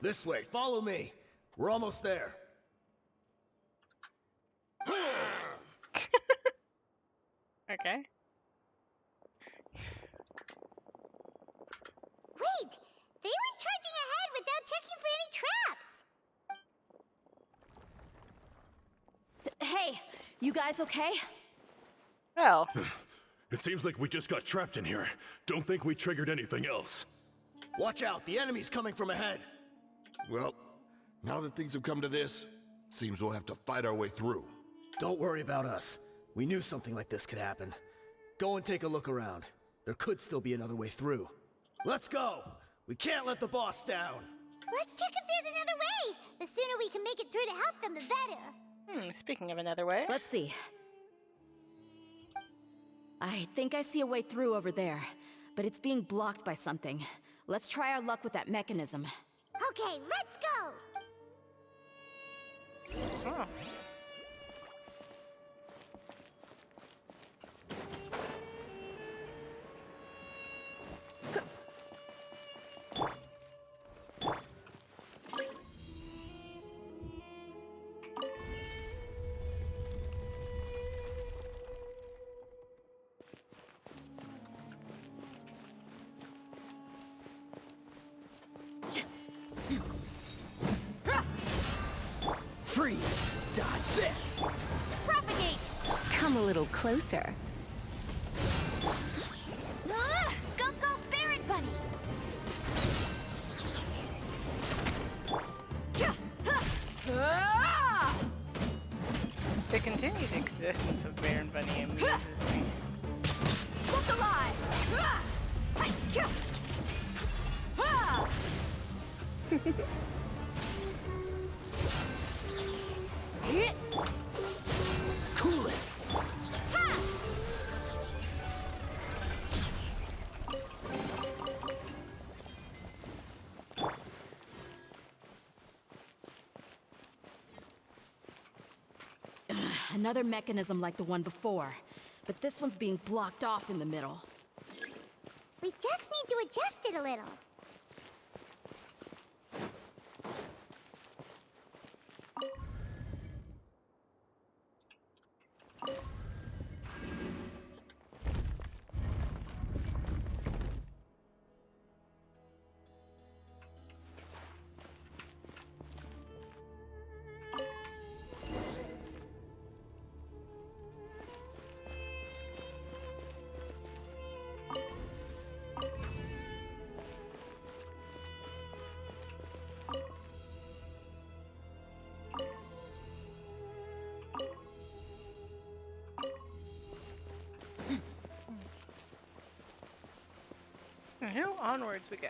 This way, follow me. We're almost there. Okay. Wait! They went charging ahead without checking for any traps! Hey, you guys okay? Well, It seems like we just got trapped in here. Don't think we triggered anything else. Watch out, the enemy's coming from ahead. Well, now that things have come to this, seems we'll have to fight our way through. Don't worry about us. We knew something like this could happen. Go and take a look around. There could still be another way through. Let's go! We can't let the boss down! Let's check if there's another way! The sooner we can make it through to help them, the better. Speaking of another way. Let's see. I think I see a way through over there, but it's being blocked by something. Let's try our luck with that mechanism. Okay, let's go! Oh. Freeze! Dodge this! Propagate! Come a little closer. Ah, go, go, Baron Bunny! Ah! The continued existence of Baron Bunny amuses me. Look alive! Ah! Hi, yeah. Ah! Hit! Cool it! Ha! Another mechanism like the one before, but this one's being blocked off in the middle. We just need to adjust it a little. And now onwards we go.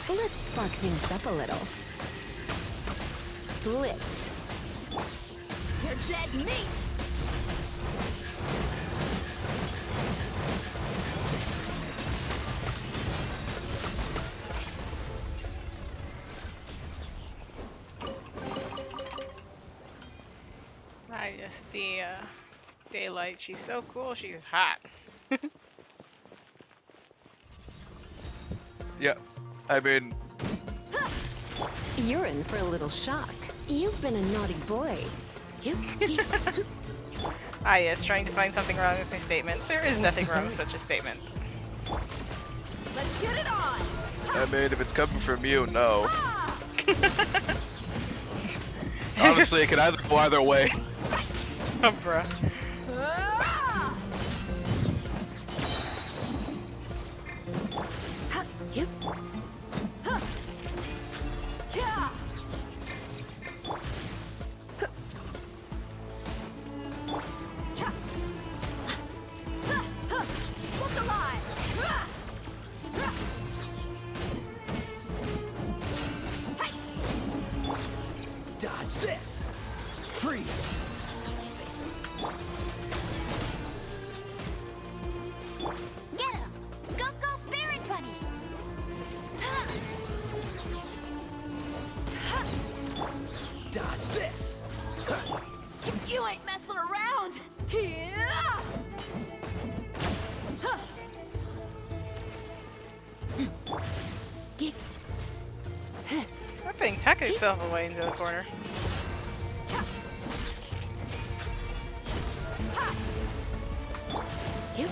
Let's spark things up a little. Blitz. You're dead meat! The Daylight, she's so cool, she's hot. Yeah, I mean, You're in for a little shock. You've been a naughty boy. You. Ah yes, trying to find something wrong with my statement. There is nothing wrong with such a statement. Let's get it on! I mean, if it's coming from you, no. Honestly, it can either go either way. Oh, bruh. Ah! You. Huh. Yeah! Cha! Ha! Ha! Look alive! Ah! Ah! Hey! Dodge this! Freeze! Get him! Go, go, Baron Bunny! Dodge this! You ain't messing around! Yeah! That thing tucked itself away into the corner. You.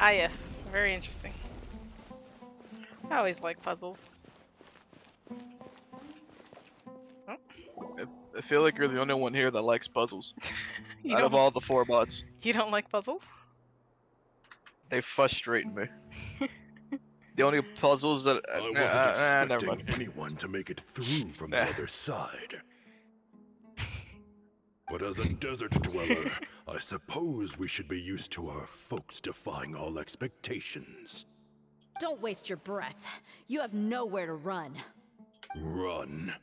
Ah, yes. Very interesting. I always like puzzles. Oh, I feel like you're the only one here that likes puzzles. you Out of don't. all the 4 bots, You don't like puzzles? they frustrate me. The only puzzles that I wasn't never expecting mind. anyone to make it through from Nah. the other side. But as a desert dweller, I suppose we should be used to our folks defying all expectations. Don't waste your breath. You have nowhere to run. Run.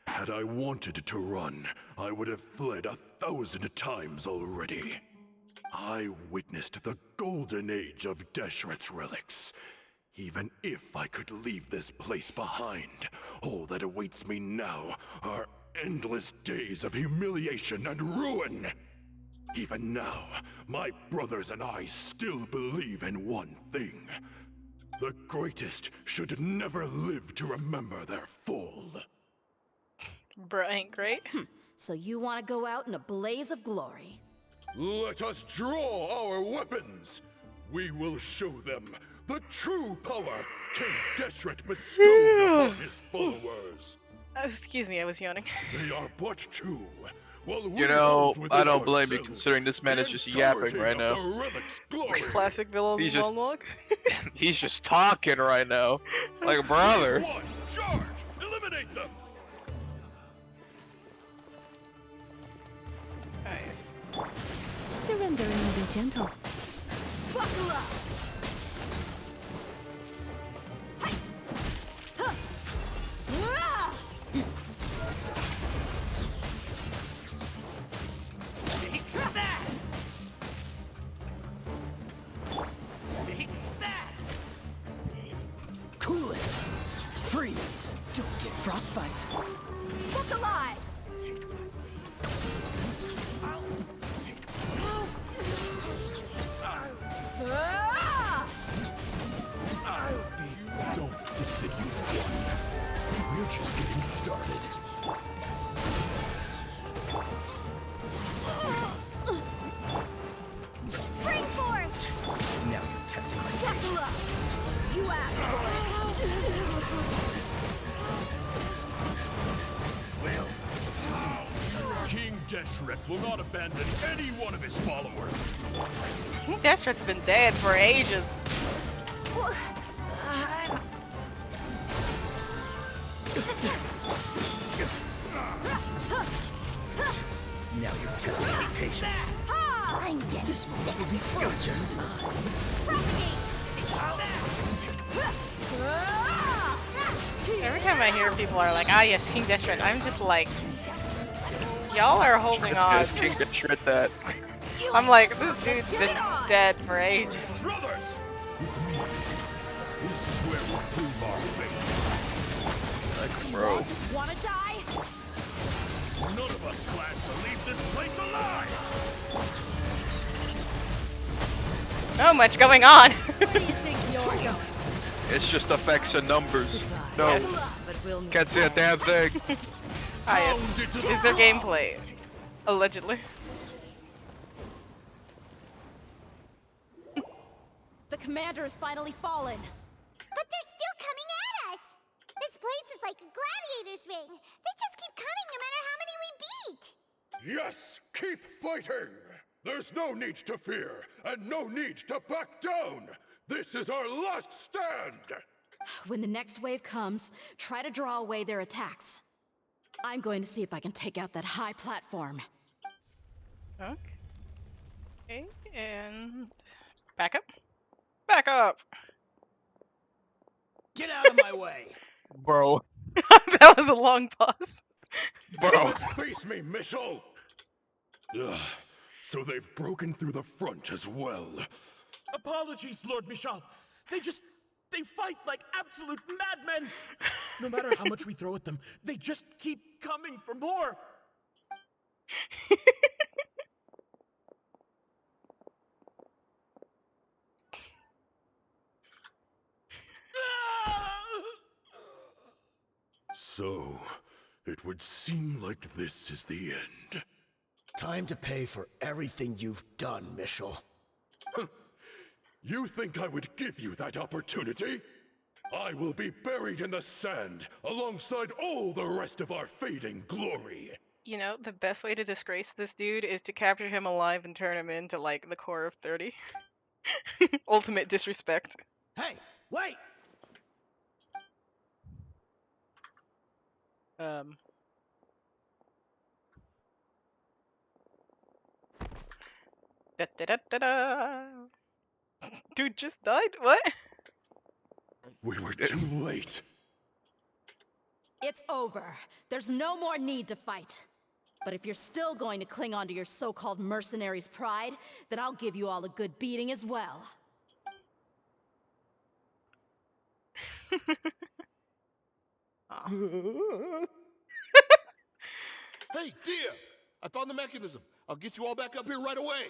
Had I wanted to run, I would have fled 1,000 times already. I witnessed the golden age of Deshret's relics. Even if I could leave this place behind, all that awaits me now are endless days of humiliation and ruin. Even now, my brothers and I still believe in one thing. The greatest should never live to remember their fall. Bruh ain't great. So you want to go out in a blaze of glory. Let us draw our weapons. We will show them the true power King Deshret bestowed upon his followers. Excuse me, I was yawning. They are but two. While we You know, hold I within don't blame you ourselves considering this man the is just yapping entirety right of now. the relic's glory. Classic villain He's just- monologue. He's just talking right now. Like a brother. One, charge! Eliminate them! Nice. Surrender and be gentle. Buckle up! Take that! Take that! Cool it. Freeze. Don't get frostbite. Look alive! Don't think that you won. We're just getting started. Spring forth! Now you're testing my Buckle up! You asked for King Deshret will not abandon any one of his followers. I think Deshret's been dead for ages. Now you're testing my patience. I'm getting This moment will be frozen in time. Every time I hear people are like, ah yes, King Deshret, I'm just like, y'all are holding on. Yes, King Deshret that. I'm like, this dude's been dead for ages. Brothers! With me, this is where we prove our faith. Like, bro. Just wanna die? None of us plans to leave this place alive! So much going on. Where do you think you're going? It's just effects and numbers. No, Yes. But we'll meet can't see a damn thing. Ah yes, is their gameplay. Allegedly. The commander has finally fallen. But they're still coming at us! This place is like a gladiator's ring. They just keep coming no matter how many we beat! Yes, keep fighting! There's no need to fear, and no need to back down! This is our last stand! When the next wave comes, try to draw away their attacks. I'm going to see if I can take out that high platform. Okay, and back up. Back up. Get out of my way! Bro. That was a long pause. Bro. Face me, Michel! Ugh, so they've broken through the front as well. Apologies, Lord Michal. They fight like absolute madmen. No matter how much we throw at them, they just keep coming for more. So, it would seem like this is the end. Time to pay for everything you've done, Michel. You think I would give you that opportunity? I will be buried in the sand alongside all the rest of our fading glory. You know, the best way to disgrace this dude is to capture him alive and turn him into, like, the core of 30. Ultimate disrespect. Hey, wait! Um. Da da da da da. Dude just died? What? We were too late. It's over. There's no more need to fight. But if you're still going to cling on to your so-called mercenary's pride, then I'll give you all a good beating as well. Hey, dear! I found the mechanism. I'll get you all back up here right away.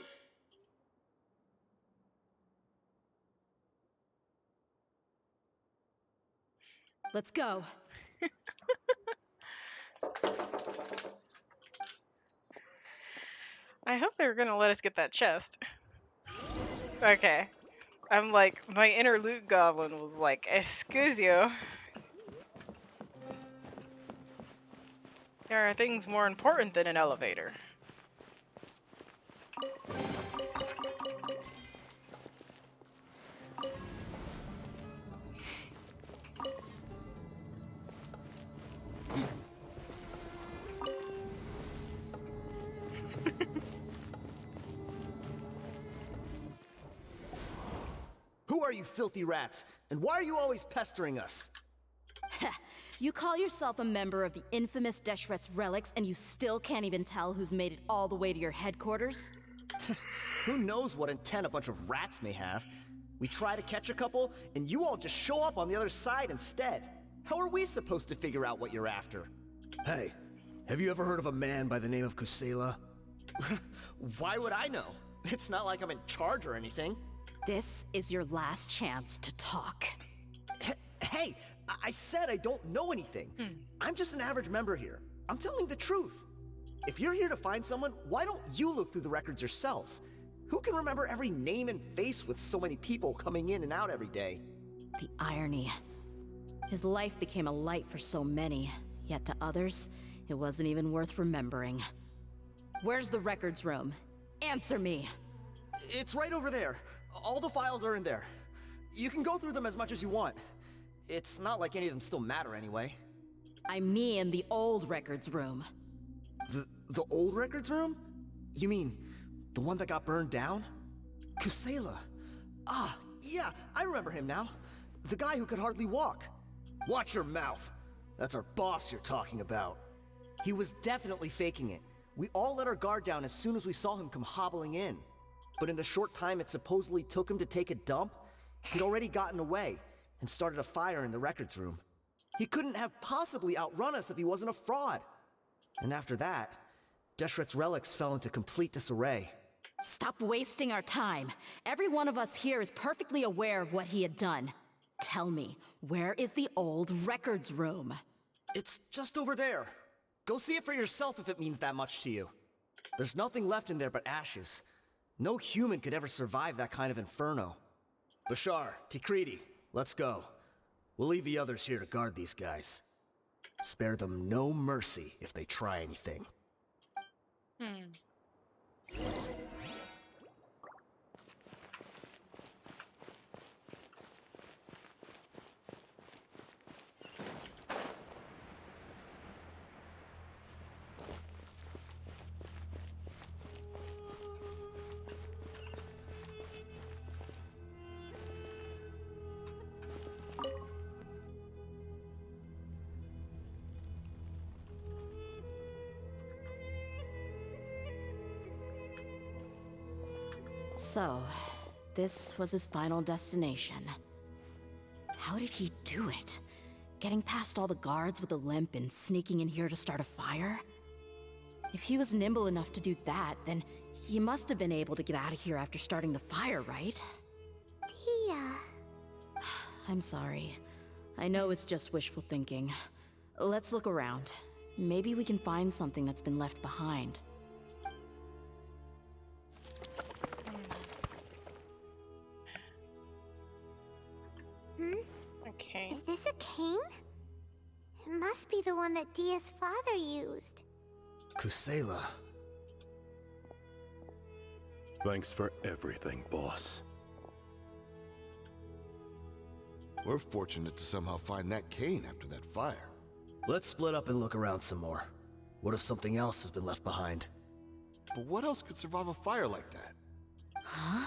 Let's go. I hope they were gonna let us get that chest. Okay. I'm like, my inner loot goblin was like, excuse you. There are things more important than an elevator. Who are you filthy rats? And why are you always pestering us? You call yourself a member of the infamous Deshret's relics and you still can't even tell who's made it all the way to your headquarters? Who knows what intent a bunch of rats may have? We try to catch a couple, and you all just show up on the other side instead. How are we supposed to figure out what you're after? Hey, have you ever heard of a man by the name of Kusela? Why would I know? It's not like I'm in charge or anything. This is your last chance to talk. Hey, I said I don't know anything. I'm just an average member here. I'm telling the truth. If you're here to find someone, why don't you look through the records yourselves? Who can remember every name and face with so many people coming in and out every day? The irony. His life became a light for so many, yet to others, it wasn't even worth remembering. Where's the records room? Answer me! It's right over there. All the files are in there. You can go through them as much as you want. It's not like any of them still matter anyway. I mean the old records room. The old records room? You mean the one that got burned down? Kusela. Ah, yeah, I remember him now. The guy who could hardly walk. Watch your mouth. That's our boss you're talking about. He was definitely faking it. We all let our guard down as soon as we saw him come hobbling in. But in the short time it supposedly took him to take a dump, he'd already gotten away and started a fire in the records room. He couldn't have possibly outrun us if he wasn't a fraud. And after that, Deshret's relics fell into complete disarray. Stop wasting our time. Every one of us here is perfectly aware of what he had done. Tell me, where is the old records room? It's just over there. Go see it for yourself if it means that much to you. There's nothing left in there but ashes. No human could ever survive that kind of inferno. Bashar, Tikriti, let's go. We'll leave the others here to guard these guys. Spare them no mercy if they try anything. So, this was his final destination. How did he do it? Getting past all the guards with a limp and sneaking in here to start a fire? If he was nimble enough to do that, then he must have been able to get out of here after starting the fire, right? Tia. I'm sorry. I know it's just wishful thinking. Let's look around. Maybe we can find something that's been left behind. Okay. Is this a cane? It must be the one that Dia's father used. Kusela. Thanks for everything, boss. We're fortunate to somehow find that cane after that fire. Let's split up and look around some more. What if something else has been left behind? But what else could survive a fire like that? Huh?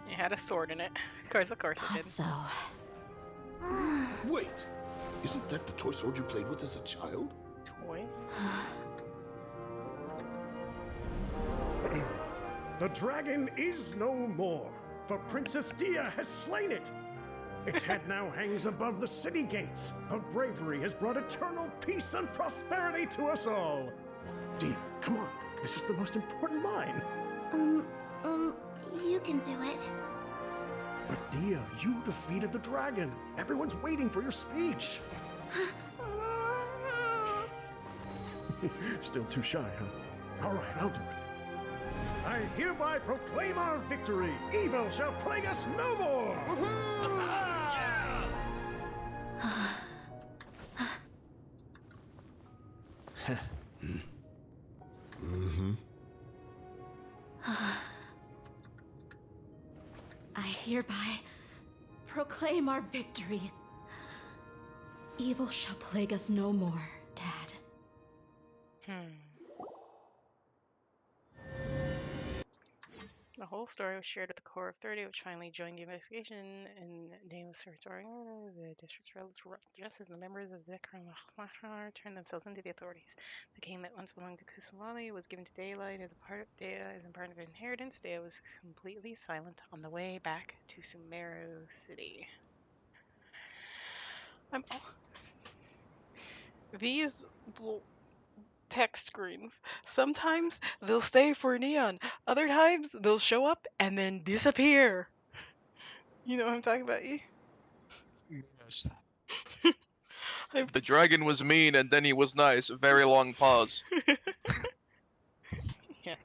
It had a sword in it. Of course it did. So, Wait! Isn't that the toy sword you played with as a child? Toy? The dragon is no more, for Princess Dia has slain it. Its head now hangs above the city gates. Her bravery has brought eternal peace and prosperity to us all. Dia, come on. This is the most important line. You can do it. But Dia, you defeated the dragon. Everyone's waiting for your speech. Still too shy, huh? All right, I'll do it. I hereby proclaim our victory. Evil shall plague us no more. I hereby proclaim our victory. Evil shall plague us no more, Dad. The whole story was shared with the Corps of 30, which finally joined the investigation, and name was restoring order. The district's justice and the members of the turned themselves into the authorities. The king that once belonged to Kusamali was given to Daylight as a part of Dea as a part of an inheritance. Dea was completely silent on the way back to Sumeru City. These text screens. Sometimes they'll stay for neon. Other times they'll show up and then disappear. You know what I'm talking about, E? Yes. The dragon was mean and then he was nice. A very long pause. Yes.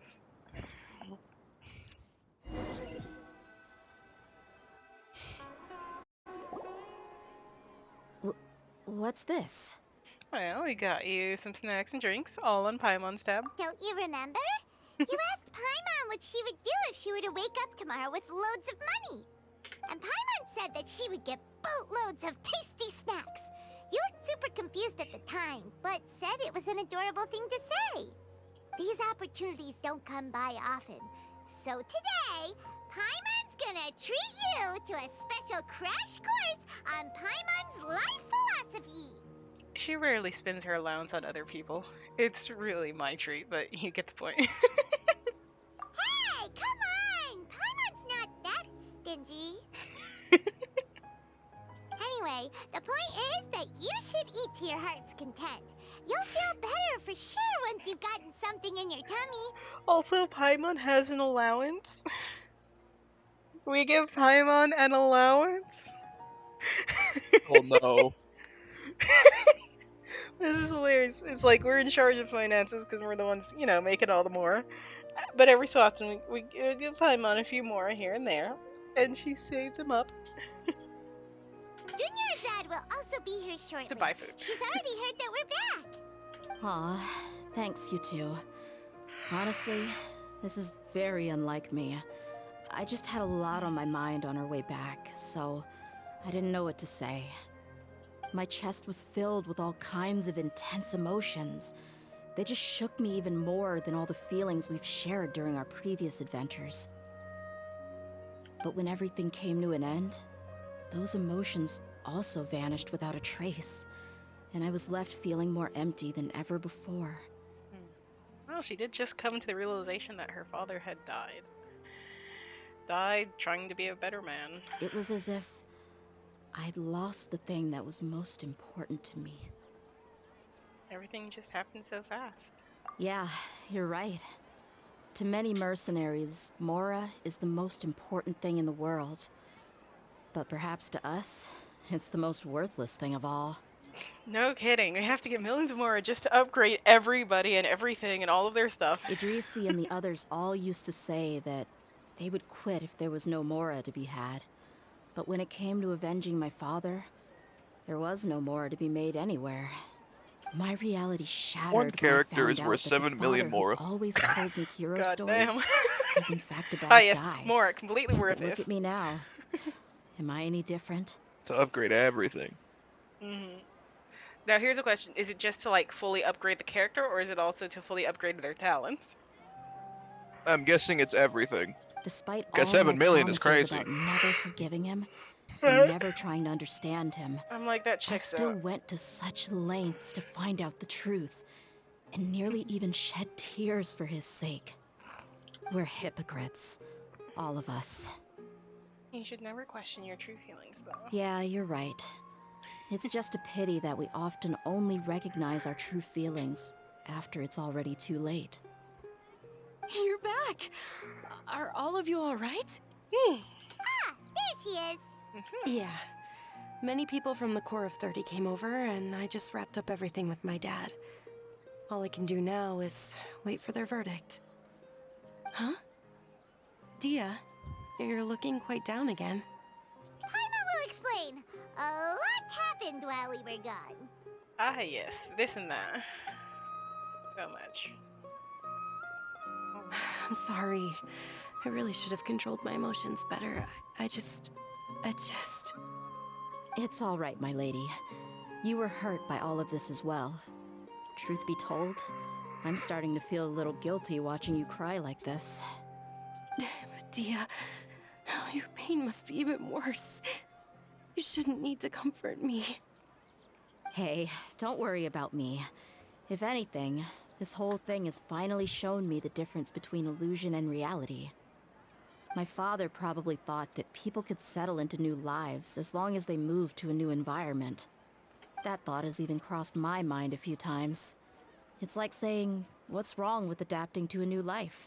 What's this? Well, we got you some snacks and drinks, all on Paimon's tab. Don't you remember? You asked Paimon what she would do if she were to wake up tomorrow with loads of money. And Paimon said that she would get boatloads of tasty snacks. You looked super confused at the time, but said it was an adorable thing to say. These opportunities don't come by often. So today, Paimon's gonna treat you to a special crash course on Paimon's life philosophy. She rarely spends her allowance on other people. It's really my treat, but you get the point. Hey, come on! Paimon's not that stingy. Anyway, the point is that you should eat to your heart's content. You'll feel better for sure once you've gotten something in your tummy. Also, Paimon has an allowance. We give Paimon an allowance. Oh no. This is hilarious. It's like we're in charge of finances because we're the ones, making all the more. But every so often we give Paimon a few more here and there, and she saved them up Junior Azad will also be here shortly. to buy food. She's already heard that we're back. Aw, thanks, you two. Honestly, this is very unlike me. I just had a lot on my mind on our way back, so I didn't know what to say. My chest was filled with all kinds of intense emotions. They just shook me even more than all the feelings we've shared during our previous adventures. But when everything came to an end, those emotions also vanished without a trace, and I was left feeling more empty than ever before. Well, she did just come to the realization that her father had died. Died trying to be a better man. It was as if I'd lost the thing that was most important to me. Everything just happened so fast. Yeah, you're right. To many mercenaries, Mora is the most important thing in the world. But perhaps to us, it's the most worthless thing of all. No kidding. We have to get millions more just to upgrade everybody and everything and all of their stuff. Idrisi and the others all used to say that they would quit if there was no Mora to be had. But when it came to avenging my father, there was no Mora to be made anywhere. My reality shattered One when I character found is worth out that the 7 father million who more. always told me hero God damn. stories was in fact a Ah, bad yes, guy. more. Completely worth But look this. at me now. Am I any different? To upgrade everything. Now, here's a question. Is it just to, like, fully upgrade the character, or is it also to fully upgrade their talents? I'm guessing it's everything. Despite Because all my 7 million is promises crazy. about never forgiving him and never trying to understand him, I'm like, that I checks still out. went to such lengths to find out the truth, and nearly even shed tears for his sake. We're hypocrites, all of us. You should never question your true feelings, though. Yeah, you're right. It's just a pity that we often only recognize our true feelings after it's already too late. You're back! Are all of you alright? Ah, there she is. Yeah. Many people from the Corps of 30 came over, and I just wrapped up everything with my dad. All I can do now is wait for their verdict. Huh? Dia, you're looking quite down again. Paimon will explain. A lot happened while we were gone. Ah, yes. This and that. So much. I'm sorry. I really should have controlled my emotions better. I just... It's all right, my lady. You were hurt by all of this as well. Truth be told, I'm starting to feel a little guilty watching you cry like this. Dia, your pain must be even worse. You shouldn't need to comfort me. Hey, don't worry about me. If anything, this whole thing has finally shown me the difference between illusion and reality. My father probably thought that people could settle into new lives as long as they moved to a new environment. That thought has even crossed my mind a few times. It's like saying, what's wrong with adapting to a new life?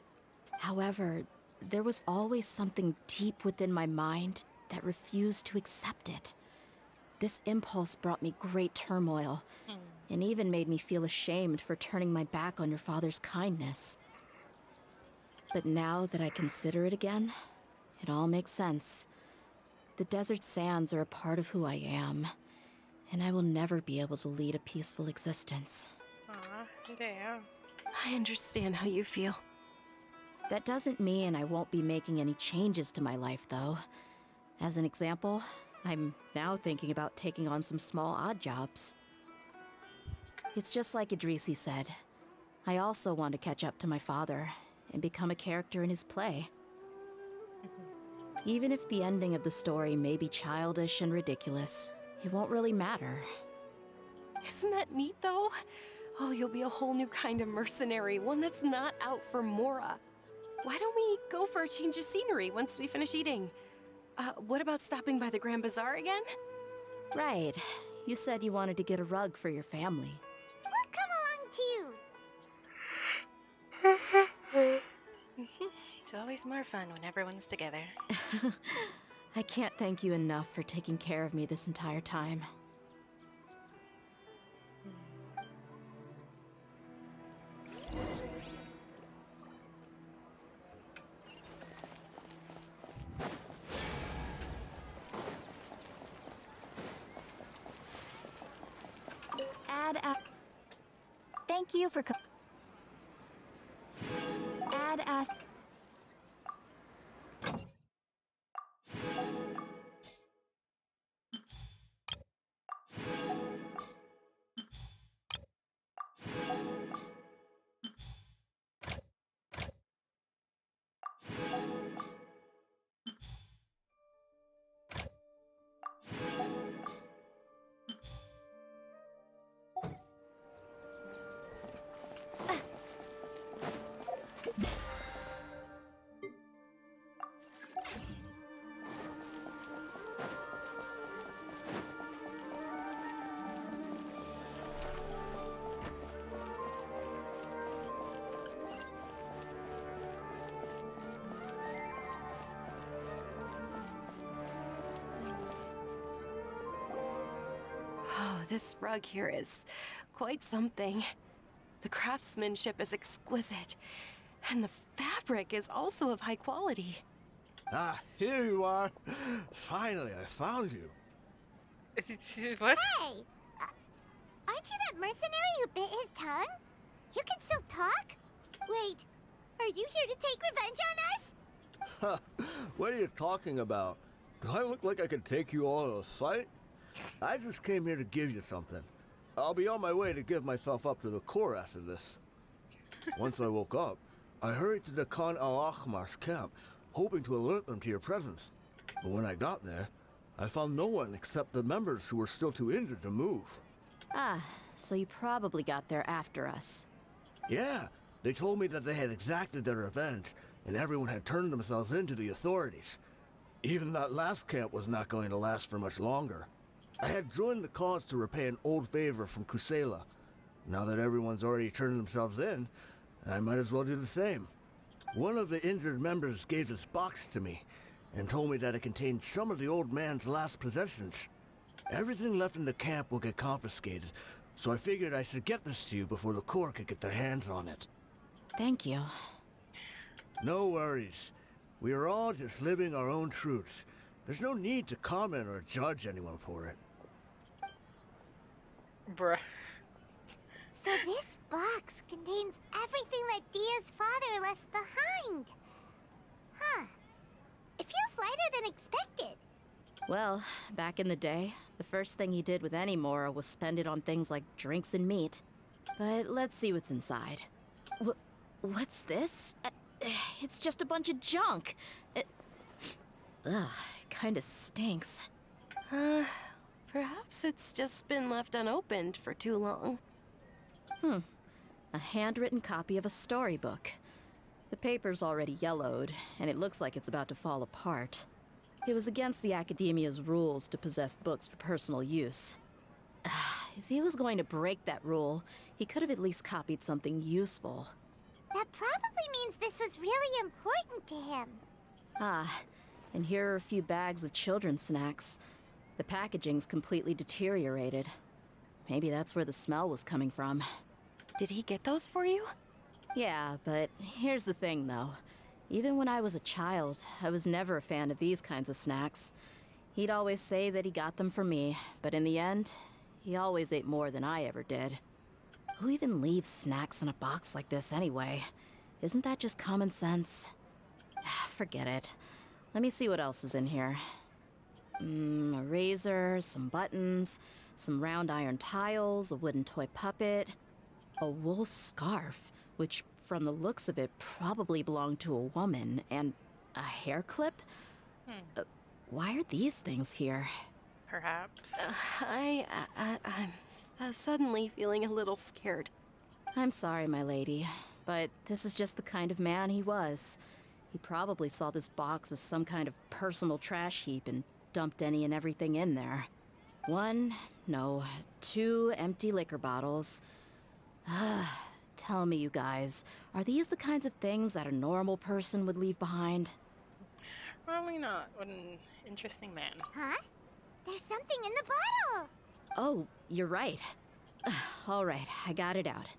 However, there was always something deep within my mind that refused to accept it. This impulse brought me great turmoil, and even made me feel ashamed for turning my back on your father's kindness. But now that I consider it again, it all makes sense. The desert sands are a part of who I am, and I will never be able to lead a peaceful existence. Aw, damn. I understand how you feel. That doesn't mean I won't be making any changes to my life, though. As an example, I'm now thinking about taking on some small odd jobs. It's just like Idrisi said. I also want to catch up to my father and become a character in his play. Even if the ending of the story may be childish and ridiculous, it won't really matter. Isn't that neat, though? Oh, you'll be a whole new kind of mercenary, one that's not out for Mora. Why don't we go for a change of scenery once we finish eating? What about stopping by the Grand Bazaar again? Right. You said you wanted to get a rug for your family. We'll come along too. It's always more fun when everyone's together. I can't thank you enough for taking care of me this entire time. Thank you for Add as. this rug here is quite something. The craftsmanship is exquisite, and the fabric is also of high quality. Ah, here you are. Finally, I found you. What? Hey! Aren't you that mercenary who bit his tongue? You can still talk? Wait, are you here to take revenge on us? What are you talking about? Do I look like I could take you all in a fight? I just came here to give you something. I'll be on my way to give myself up to the Corps after this. Once I woke up, I hurried to the Khan al-Ahmar's camp, hoping to alert them to your presence. But when I got there, I found no one except the members who were still too injured to move. Ah, so you probably got there after us. Yeah, they told me that they had exacted their revenge, and everyone had turned themselves in to the authorities. Even that last camp was not going to last for much longer. I had joined the cause to repay an old favor from Kusela. Now that everyone's already turned themselves in, I might as well do the same. One of the injured members gave this box to me, and told me that it contained some of the old man's last possessions. Everything left in the camp will get confiscated, so I figured I should get this to you before the Corps could get their hands on it. Thank you. No worries. We are all just living our own truths. There's no need to comment or judge anyone for it. Bruh. So this box contains everything that Dia's father left behind. Huh. It feels lighter than expected. Well, back in the day, the first thing he did with any Mora was spend it on things like drinks and meat. But let's see what's inside. What's this? It's just a bunch of junk. Ugh, it kinda stinks. Perhaps it's just been left unopened for too long. A handwritten copy of a storybook. The paper's already yellowed, and it looks like it's about to fall apart. It was against the Academia's rules to possess books for personal use. If he was going to break that rule, he could have at least copied something useful. That probably means this was really important to him. Ah, and here are a few bags of children's snacks. The packaging's completely deteriorated. Maybe that's where the smell was coming from. Did he get those for you? Yeah, but here's the thing, though. Even when I was a child, I was never a fan of these kinds of snacks. He'd always say that he got them for me, but in the end, he always ate more than I ever did. Who even leaves snacks in a box like this anyway? Isn't that just common sense? Forget it. Let me see what else is in here. A razor, some buttons, some round iron tiles, a wooden toy puppet, a wool scarf, which from the looks of it probably belonged to a woman, and a hair clip? Why are these things here? Perhaps. I'm suddenly feeling a little scared. I'm sorry, my lady, but this is just the kind of man he was. He probably saw this box as some kind of personal trash heap and dumped any and everything in there. 2 empty liquor bottles. Tell me, you guys, are these the kinds of things that a normal person would leave behind? Probably not. What an interesting man. Huh? There's something in the bottle! Oh, you're right. All right, I got it out.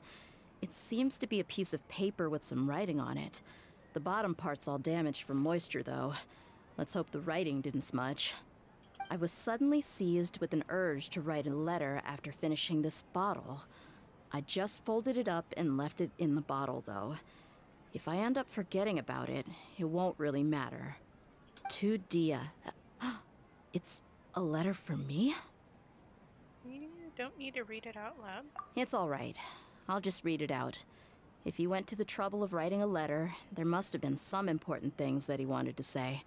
It seems to be a piece of paper with some writing on it. The bottom part's all damaged from moisture, though. Let's hope the writing didn't smudge. I was suddenly seized with an urge to write a letter after finishing this bottle. I just folded it up and left it in the bottle, though. If I end up forgetting about it, it won't really matter. To Dia. It's a letter for me? You don't need to read it out loud. It's all right. I'll just read it out. If he went to the trouble of writing a letter, there must have been some important things that he wanted to say.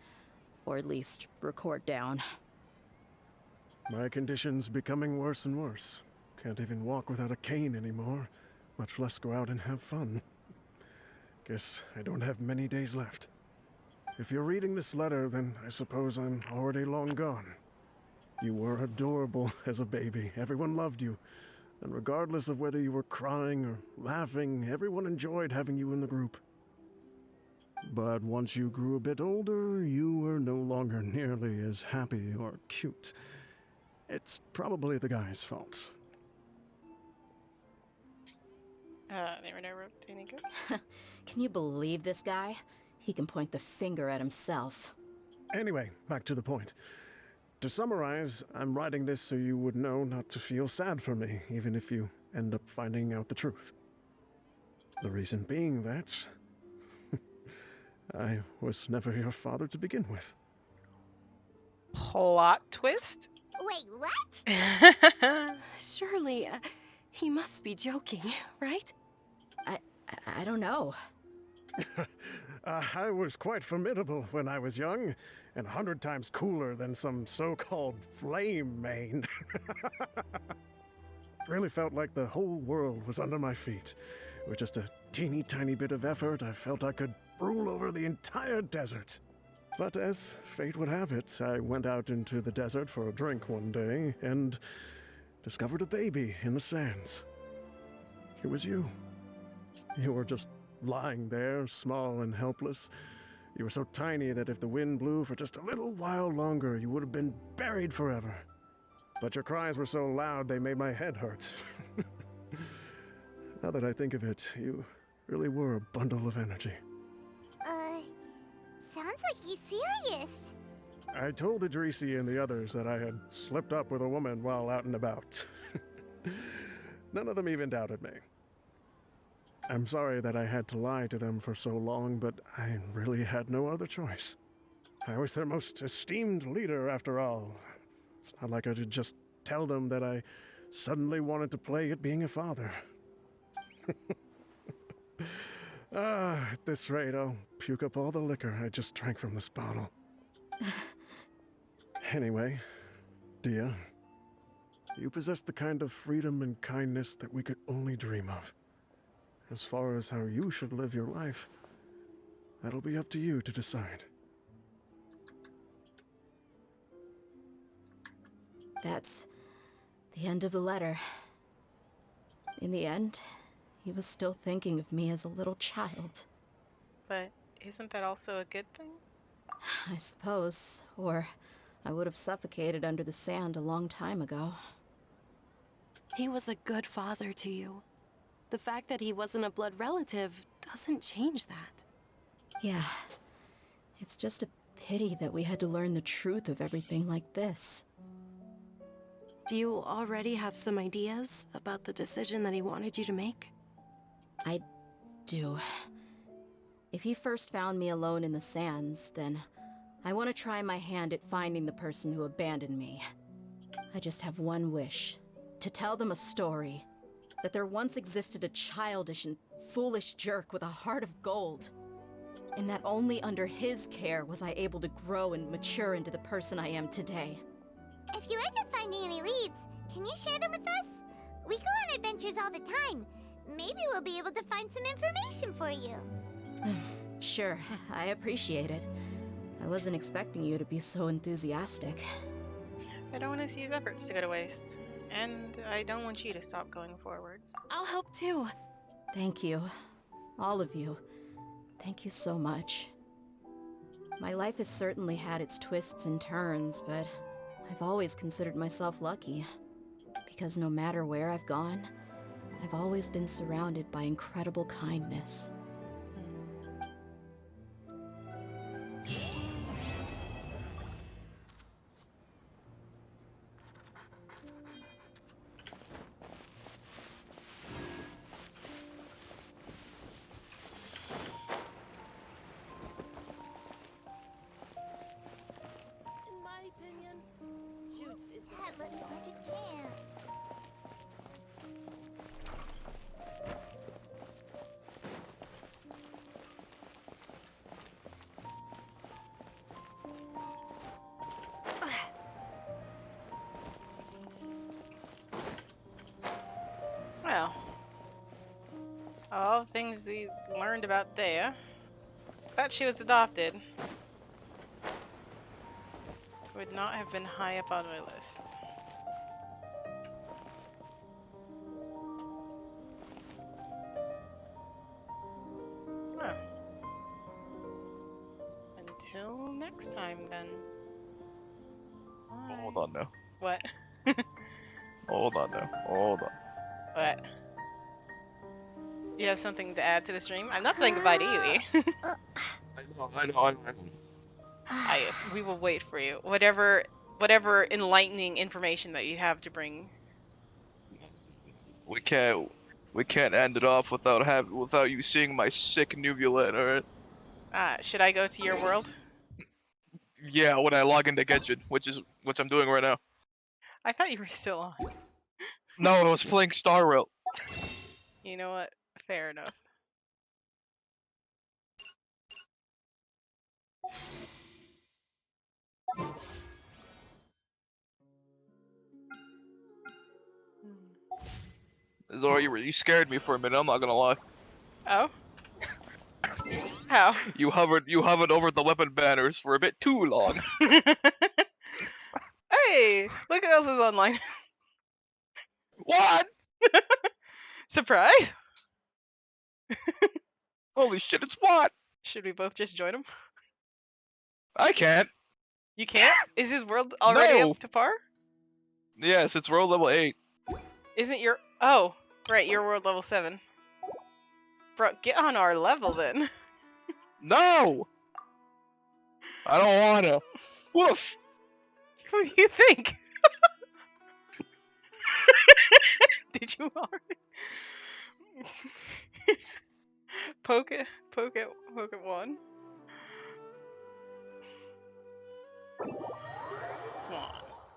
Or at least record down. My condition's becoming worse and worse. Can't even walk without a cane anymore, much less go out and have fun. Guess I don't have many days left. If you're reading this letter, then I suppose I'm already long gone. You were adorable as a baby. Everyone loved you. And regardless of whether you were crying or laughing, everyone enjoyed having you in the group. But once you grew a bit older, you were no longer nearly as happy or cute. It's probably the guy's fault. They were never any good. Can you believe this guy? He can point the finger at himself. Anyway, back to the point. To summarize, I'm writing this so you would know not to feel sad for me, even if you end up finding out the truth. The reason being that I was never your father to begin with. Plot twist? Wait, what? Surely, he must be joking, right? I don't know. I was quite formidable when I was young, and 100 times cooler than some so-called flame main. Really felt like the whole world was under my feet. With just a teeny tiny bit of effort, I felt I could rule over the entire desert. But as fate would have it, I went out into the desert for a drink one day and discovered a baby in the sands. It was you. You were just lying there, small and helpless. You were so tiny that if the wind blew for just a little while longer, you would have been buried forever. But your cries were so loud they made my head hurt. Now that I think of it, you really were a bundle of energy. Sounds like he's serious. I told Idrisi and the others that I had slipped up with a woman while out and about. None of them even doubted me. I'm sorry that I had to lie to them for so long, but I really had no other choice. I was their most esteemed leader, after all. It's not like I could just tell them that I suddenly wanted to play at being a father. At this rate, I'll puke up all the liquor I just drank from this bottle. Anyway, Dia, you possess the kind of freedom and kindness that we could only dream of. As far as how you should live your life, that'll be up to you to decide. That's the end of the letter. In the end, he was still thinking of me as a little child. But isn't that also a good thing? I suppose, or I would have suffocated under the sand a long time ago. He was a good father to you. The fact that he wasn't a blood relative doesn't change that. Yeah. It's just a pity that we had to learn the truth of everything like this. Do you already have some ideas about the decision that he wanted you to make? I do. If he first found me alone in the sands, then I want to try my hand at finding the person who abandoned me. I just have one wish. To tell them a story. That there once existed a childish and foolish jerk with a heart of gold. And that only under his care was I able to grow and mature into the person I am today. If you end up finding any leads, can you share them with us? We go on adventures all the time. Maybe we'll be able to find some information for you. Sure, I appreciate it. I wasn't expecting you to be so enthusiastic. I don't want to see his efforts to go to waste. And I don't want you to stop going forward. I'll help too. Thank you. All of you. Thank you so much. My life has certainly had its twists and turns, but I've always considered myself lucky. Because no matter where I've gone, I've always been surrounded by incredible kindness. In my opinion, Shoots is the Headless Project Dance. Well, all things we learned about Thea. That she was adopted would not have been high up on my list. Huh. Until next time, then. Hold on now. What? Hold on now. Hold on. What? You have something to add to the stream? I'm not saying goodbye to you, E. I know. Ah, yes, we will wait for you. Whatever enlightening information that you have to bring. We can't end it off without you seeing my sick Nuvulette, alright? Should I go to your world? Yeah, when I log into Genshin, which I'm doing right now. I thought you were still on. No, I was playing Star Rail. You know what? Fair enough. Zora, you scared me for a minute, I'm not gonna lie. Oh? How? You hovered over the weapon banners for a bit too long. Hey! Look who else is online. What? Surprise! Holy shit, it's what? Should we both just join him? I can't. You can't? Is his world already No. up to par? Yes, it's world level 8. Isn't your... Oh, right, your world level 7. Bro, get on our level then. No! I don't wanna. Woof! Who do you think? Did you already? Poke it one.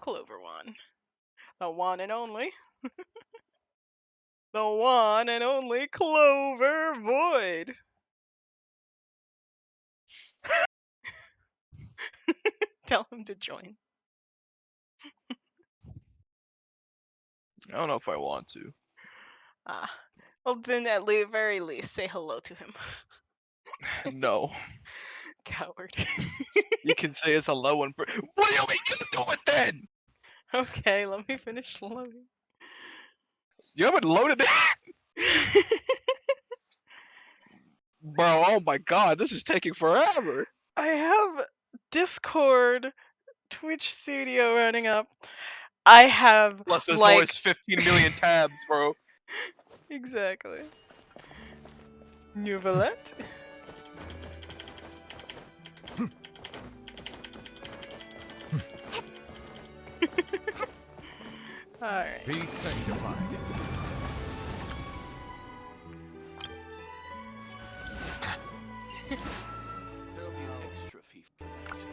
Clover one. The one and only. The one and only Clover Void. Tell him to join. I don't know if I want to. Well then at the very least say hello to him. No. Coward. You can say it's hello and what do you mean just do it then? Okay, let me finish loading. You haven't loaded it? Bro, oh my god, this is taking forever. I have Discord, Twitch Studio running up. I have Plus there's like always 15 million tabs, bro. exactly. Nouvellette. Alright. Be sanctified. There'll be an extra fee for that.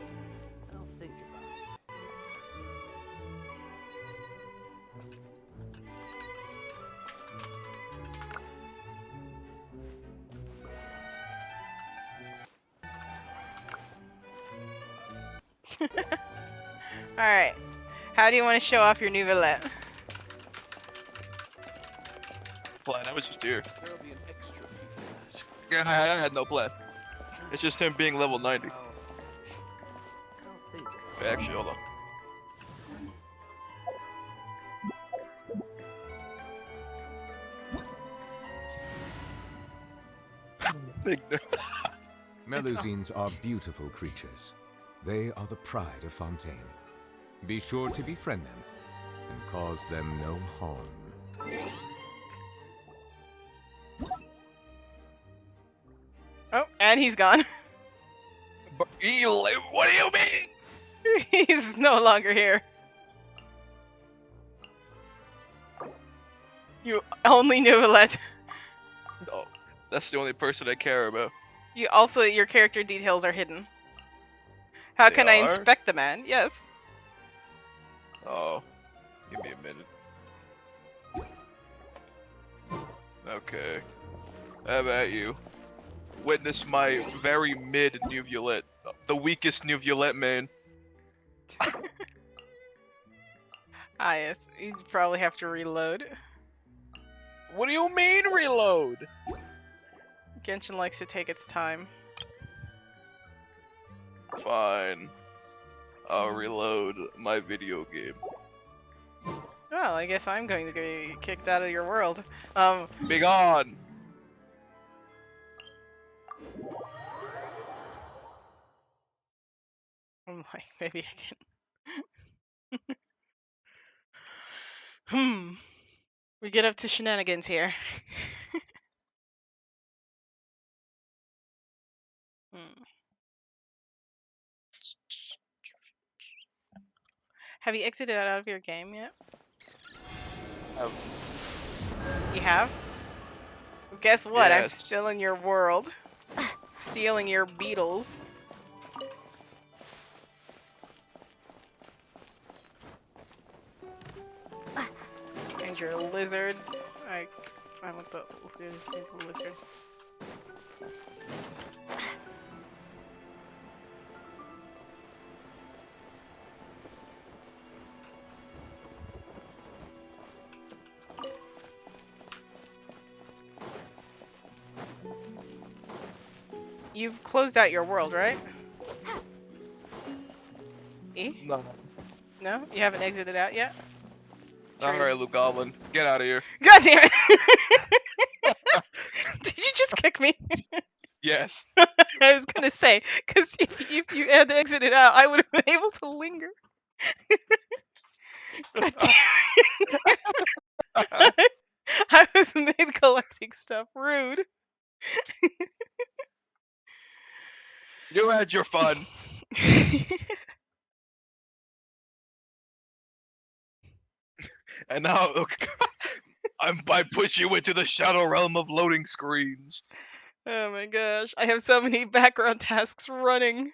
I'll think about it. Alright. How do you want to show off your Nouvellette? Plan, I was just here. There'll be an extra fee for that. Yeah, I had no plan. It's just him being level 90. I'll think about Wait, actually, hold on. Melusines are beautiful creatures. They are the pride of Fontaine. Be sure to befriend them and cause them no harm. Oh, and he's gone. But what do you mean? He's no longer here. You only Nouvellette. No, that's the only person I care about. You also your character details are hidden. How They can I are? inspect the man? Yes. Oh, give me a minute. Okay. How about you? Witness my very mid Nuvulette. The weakest Nuvulette main. Yes. You probably have to reload. What do you mean reload? Genshin likes to take its time. Fine. I'll reload my video game. Well, I guess I'm going to get kicked out of your world. Be gone! I'm like, maybe I can. We get up to shenanigans here. Have you exited out of your game yet? You have? Guess what? I'm Yes. still in your world. Stealing your beetles. And your lizards. I want the lizard. You've closed out your world, right? E? No. No? You haven't exited out yet? Alright, Luke Goblin. Get out of here. God damn it! Did you just kick me? Yes. I was gonna say, because if you had exited out, I would have been able to linger. God damn it. I was mid collecting stuff. Rude. You had your fun. And now, look, I push you into the shadow realm of loading screens. Oh my gosh. I have so many background tasks running.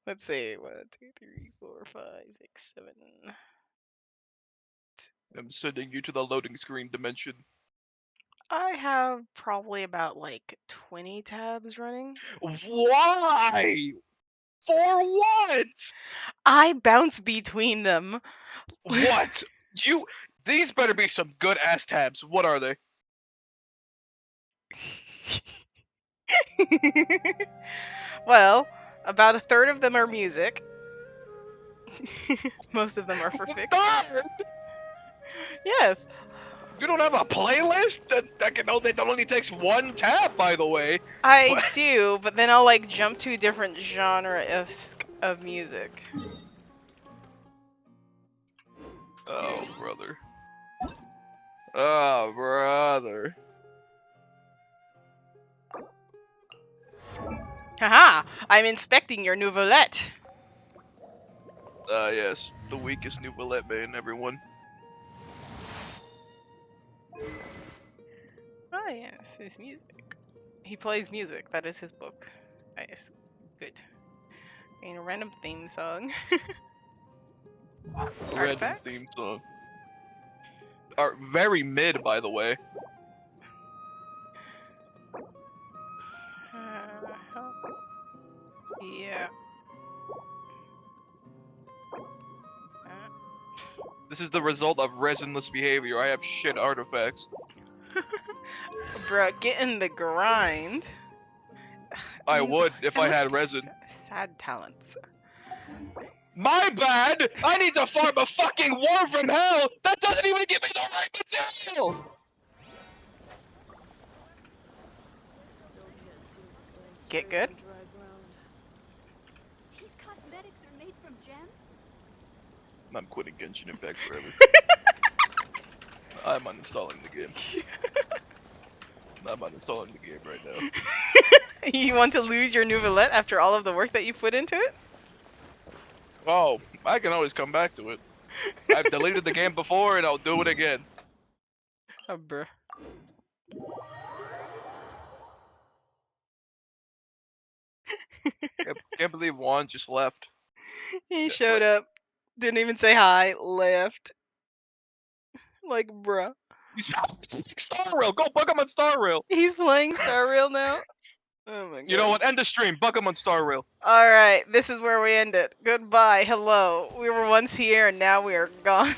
Let's see. 1, 2, 3, 4, 5, 6, 7. I'm sending you to the loading screen dimension. I have probably about like 20 tabs running. Why? For what? I bounce between them. What? These better be some good ass tabs. What are they? Well, about a third of them are music. Most of them are for fiction. Third? Yes. You don't have a playlist? That only takes one tab, by the way. I do, but then I'll like jump to a different genre of music. Oh, brother. Oh, brother. Haha! I'm inspecting your nouvelette. Yes. The weakest new bullet main, everyone. Ah, yes, his music. He plays music. That is his book. Yes, good. And a random theme song. Random Artifacts? theme song. Are very mid, by the way. Yeah. This is the result of resinless behavior. I have shit artifacts. Bruh, get in the grind. I would if I had resin. Sad talents. My bad! I need to farm a fucking war from hell! That doesn't even give me the right material! Get good? These cosmetics are made from gems? I'm quitting Genshin Impact forever. I'm uninstalling the game. I'm uninstalling the game right now. You want to lose your nouvelette after all of the work that you put into it? Oh, I can always come back to it. I've deleted the game before and I'll do it again. Oh, bruh. Can't believe Juan just left. He showed up, didn't even say hi, left. Like, bruh. He's Star Rail! Go bug him on Star Rail! He's playing Star Rail now? Oh my god. You know what? End the stream. Bug him on Star Rail. Alright, this is where we end it. Goodbye, hello. We were once here and now we are gone.